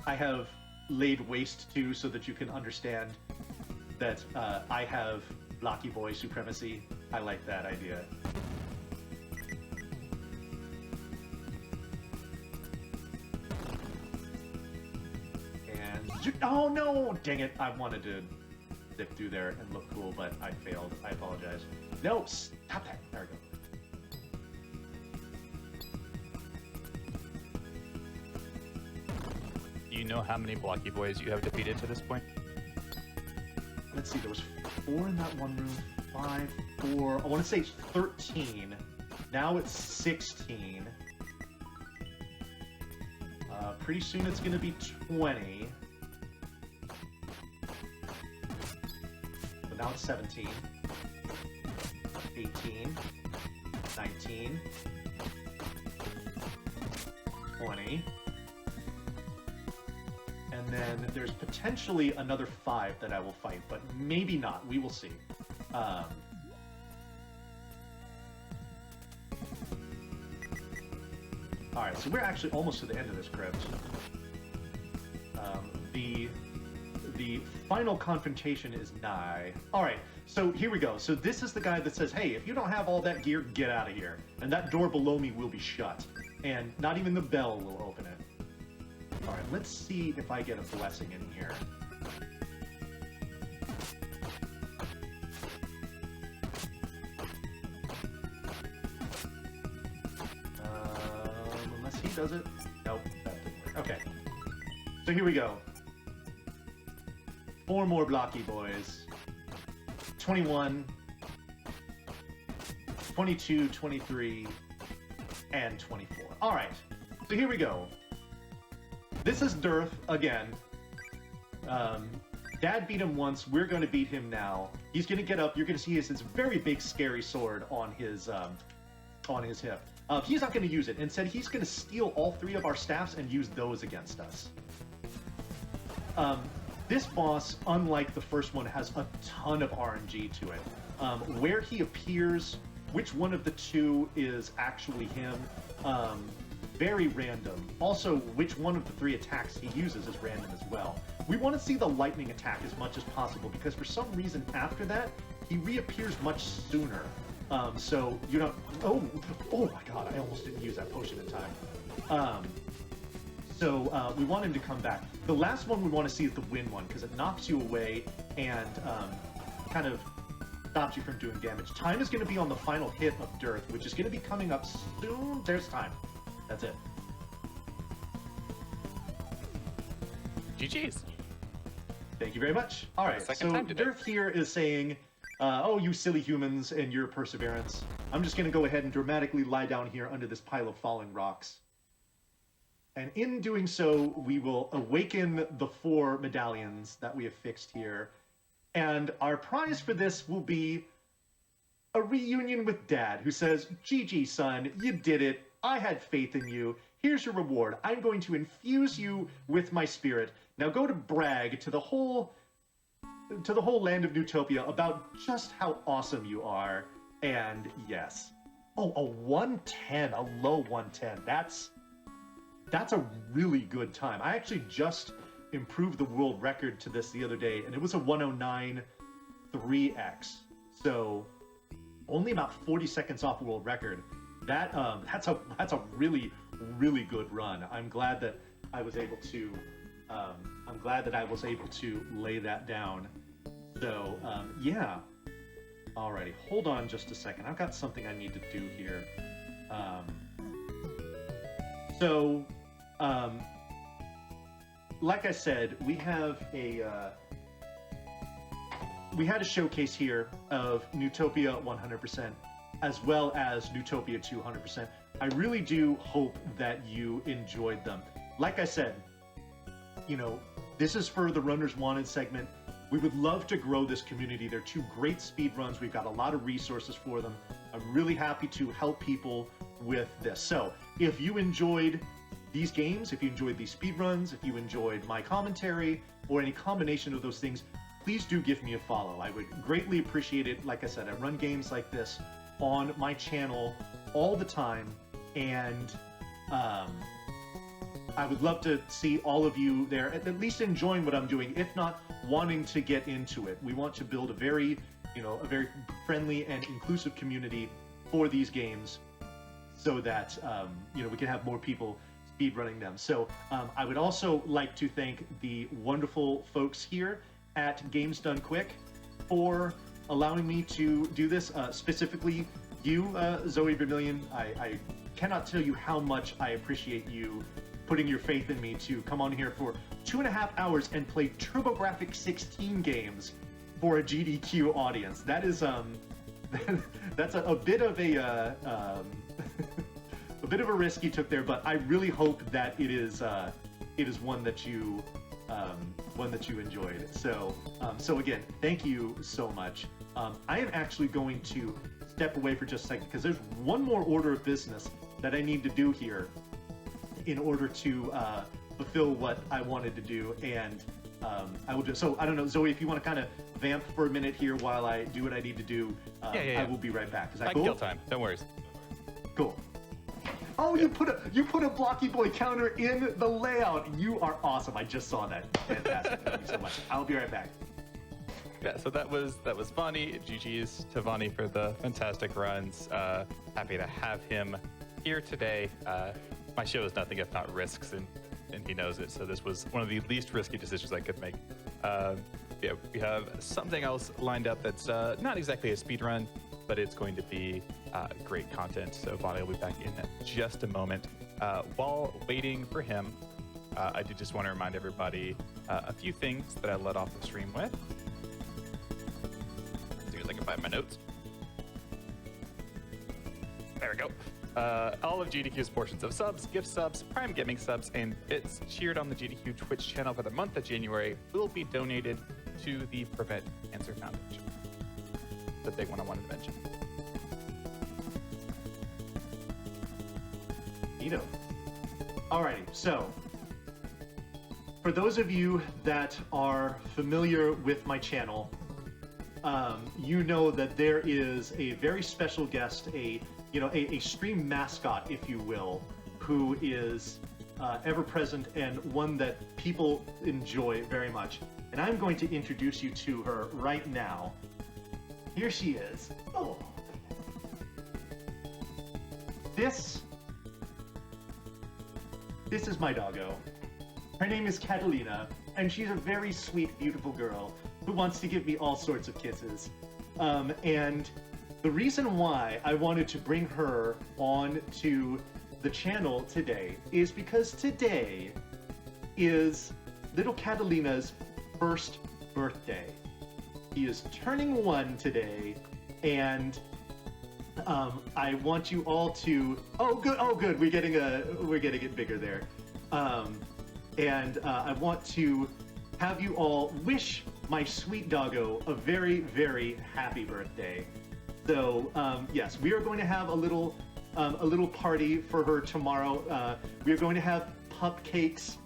B: I have laid waste to, so that you can understand that I have Blocky Boy supremacy? I like that idea. And oh no! Dang it! I wanted to dip through there and look cool, but I failed. I apologize. No, stop that. There we go.
C: Do you know how many Blocky Boys you have defeated to this point?
B: Let's see, there was 4 in that one room, 5, 4, I want to say 13. Now it's 16. Pretty soon it's going to be 20. But now it's 17. 18. 19. 20. And then there's potentially another 5 that I will fight, but maybe not. We will see. Alright, so we're actually almost to the end of this crypt. The final confrontation is nigh. Alright, so here we go. So this is the guy that says, hey, if you don't have all that gear, get out of here. And that door below me will be shut. And not even the bell will open it. Alright, let's see if I get a blessing in here. Unless he does it. Nope, that didn't work. Okay. So here we go. 4 more Blocky Boys. 21, 22, 23, and 24. Alright, so here we go. This is Dearth again. Dad beat him once. We're going to beat him now. He's going to get up. You're going to see his very big, scary sword on his hip. He's not going to use it. Instead, he's going to steal all 3 of our staffs and use those against us. This boss, unlike the first one, has a ton of RNG to it. Where he appears, which one of the 2 is actually him, very random. Also, which one of the 3 attacks he uses is random as well. We want to see the lightning attack as much as possible, because for some reason after that, he reappears much sooner. So, you know... Oh my god, I almost didn't use that potion in time. So, we want him to come back. The last one we want to see is the wind one, because it knocks you away and kind of stops you from doing damage. Time is going to be on the final hit of Dearth, which is going to be coming up soon. There's time. That's it.
C: GG's.
B: Thank you very much. All right, so Dearth here is saying, oh, you silly humans and your perseverance. I'm just going to go ahead and dramatically lie down here under this pile of falling rocks. And in doing so, we will awaken the 4 medallions that we have fixed here. And our prize for this will be a reunion with Dad, who says, GG, son, you did it. I had faith in you. Here's your reward. I'm going to infuse you with my spirit. Now go to brag to the whole land of Neutopia about just how awesome you are. And yes. Oh, a 110, a low 110. That's a really good time. I actually just improved the world record to this the other day, and it was a 109 3x. So only about 40 seconds off world record. That's a really good run. I'm glad that I was able to lay that down. So yeah. Alrighty, hold on just a second. I've got something I need to do here. Like I said, we had a showcase here of Neutopia 100%, as well as Neutopia 200%. I really do hope that you enjoyed them. Like I said, you know, this is for the Runners Wanted segment. We would love to grow this community. They're two great speedruns. We've got a lot of resources for them. I'm really happy to help people with this. So if you enjoyed these games, if you enjoyed these speedruns, if you enjoyed my commentary, or any combination of those things, please do give me a follow. I would greatly appreciate it. Like I said, I run games like this on my channel all the time, and I would love to see all of you there, at least enjoying what I'm doing, if not wanting to get into it. We want to build a very friendly and inclusive community for these games, so that we can have more people speedrunning them. So I would also like to thank the wonderful folks here at Games Done Quick for allowing me to do this, specifically you, ZoeVermilion. I cannot tell you how much I appreciate you putting your faith in me to come on here for 2.5 hours and play TurboGrafx 16 games for a GDQ audience. That is that's a bit of a a bit of a risk you took there, but I really hope that it is one that you enjoyed. So again, thank you so much. I am actually going to step away for just a second because there's one more order of business that I need to do here in order to fulfill what I wanted to do, and I will do. So I don't know, Zoe, if you want to kind of vamp for a minute here while I do what I need to do,
C: yeah.
B: I will be right back. Is that
C: I
B: cool?
C: kill time. Don't worry.
B: Cool. Oh, you put a Blocky Boy counter in the layout. You are awesome. I just saw that. Fantastic. Thank you so much. I'll be right back.
C: Yeah, so that was Vani. GG's to Vani for the fantastic runs. Happy to have him here today. My show is nothing if not risks, and he knows it. So this was one of the least risky decisions I could make. Yeah, we have something else lined up that's not exactly a speed run, but it's going to be great content. So Vani will be back in just a moment. While waiting for him, I did just want to remind everybody a few things that I led off the stream with. See if I can find my notes. There we go. All of GDQ's portions of subs, gift subs, Prime Gaming subs, and bits cheered on the GDQ Twitch channel for the month of January will be donated to the Prevent Cancer Foundation. The big one I wanted to mention.
B: Neato. Alrighty, so for those of you that are familiar with my channel, you know that there is a very special guest, a stream mascot, if you will, who is ever present and one that people enjoy very much. And I'm going to introduce you to her right now. Here she is. Oh. This is my doggo. Her name is Catalina, and she's a very sweet, beautiful girl who wants to give me all sorts of kisses. And the reason why I wanted to bring her on to the channel today is because today is little Catalina's first birthday. He is turning 1 today, and I want you all to. Oh good. We're getting it bigger there, and I want to have you all wish my sweet doggo a very, very happy birthday. So yes, we are going to have a little party for her tomorrow. We are going to have pup cakes.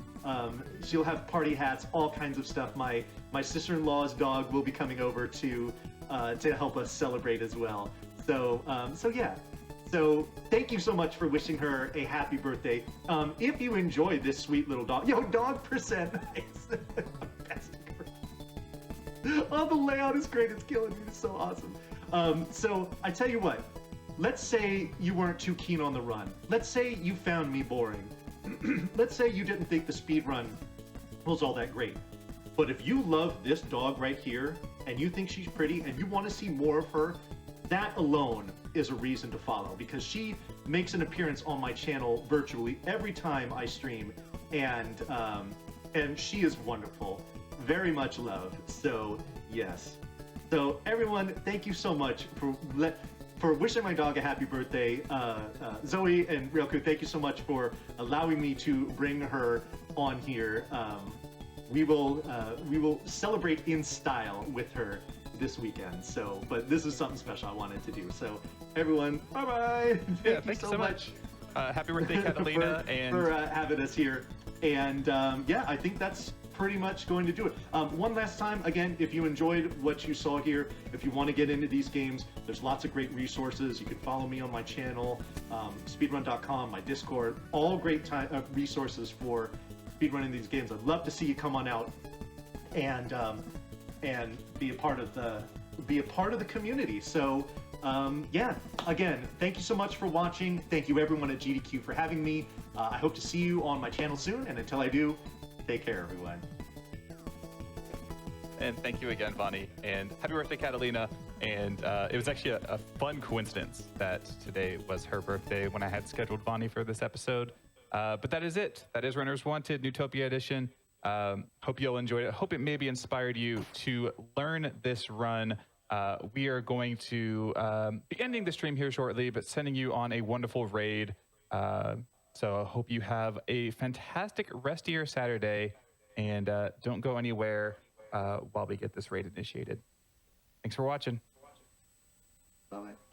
B: She'll have party hats, all kinds of stuff. My sister-in-law's dog will be coming over to help us celebrate as well. So yeah. So thank you so much for wishing her a happy birthday. If you enjoyed this sweet little dog, dog percent. Nice. Oh, the layout is great. It's killing me. It's so awesome. So I tell you what, let's say you weren't too keen on the run. Let's say you found me boring. Let's say you didn't think the speed run was all that great. But if you love this dog right here, and you think she's pretty, and you want to see more of her, that alone is a reason to follow, because she makes an appearance on my channel virtually every time I stream, and she is wonderful. Very much loved. So yes. So everyone, thank you so much for wishing my dog a happy birthday. Zoe and Ryoko, thank you so much for allowing me to bring her on here. We will celebrate in style with her this weekend. So, but this is something special I wanted to do. So everyone, bye-bye.
C: Thank you so much. Happy birthday, Catalina.
B: for having us here. And yeah, I think that's pretty much going to do it. One last time, again, if you enjoyed what you saw here, if you want to get into these games, there's lots of great resources. You can follow me on my channel, speedrun.com, my Discord, all great resources for speedrunning these games. I'd love to see you come on out and be a part of the community. So yeah, again, thank you so much for watching. Thank you everyone at GDQ for having me. I hope to see you on my channel soon, and until I do, take care, everyone.
C: And thank you again, Bonnie. And happy birthday, Catalina. And it was actually a fun coincidence that today was her birthday when I had scheduled Bonnie for this episode. But that is it. That is Runners Wanted, Neutopia Edition. Hope you'll enjoy it. Hope it maybe inspired you to learn this run. We are going to be ending the stream here shortly, but sending you on a wonderful raid. So I hope you have a fantastic rest of your Saturday, and don't go anywhere while we get this raid initiated. Thanks for watching.
B: Bye-bye.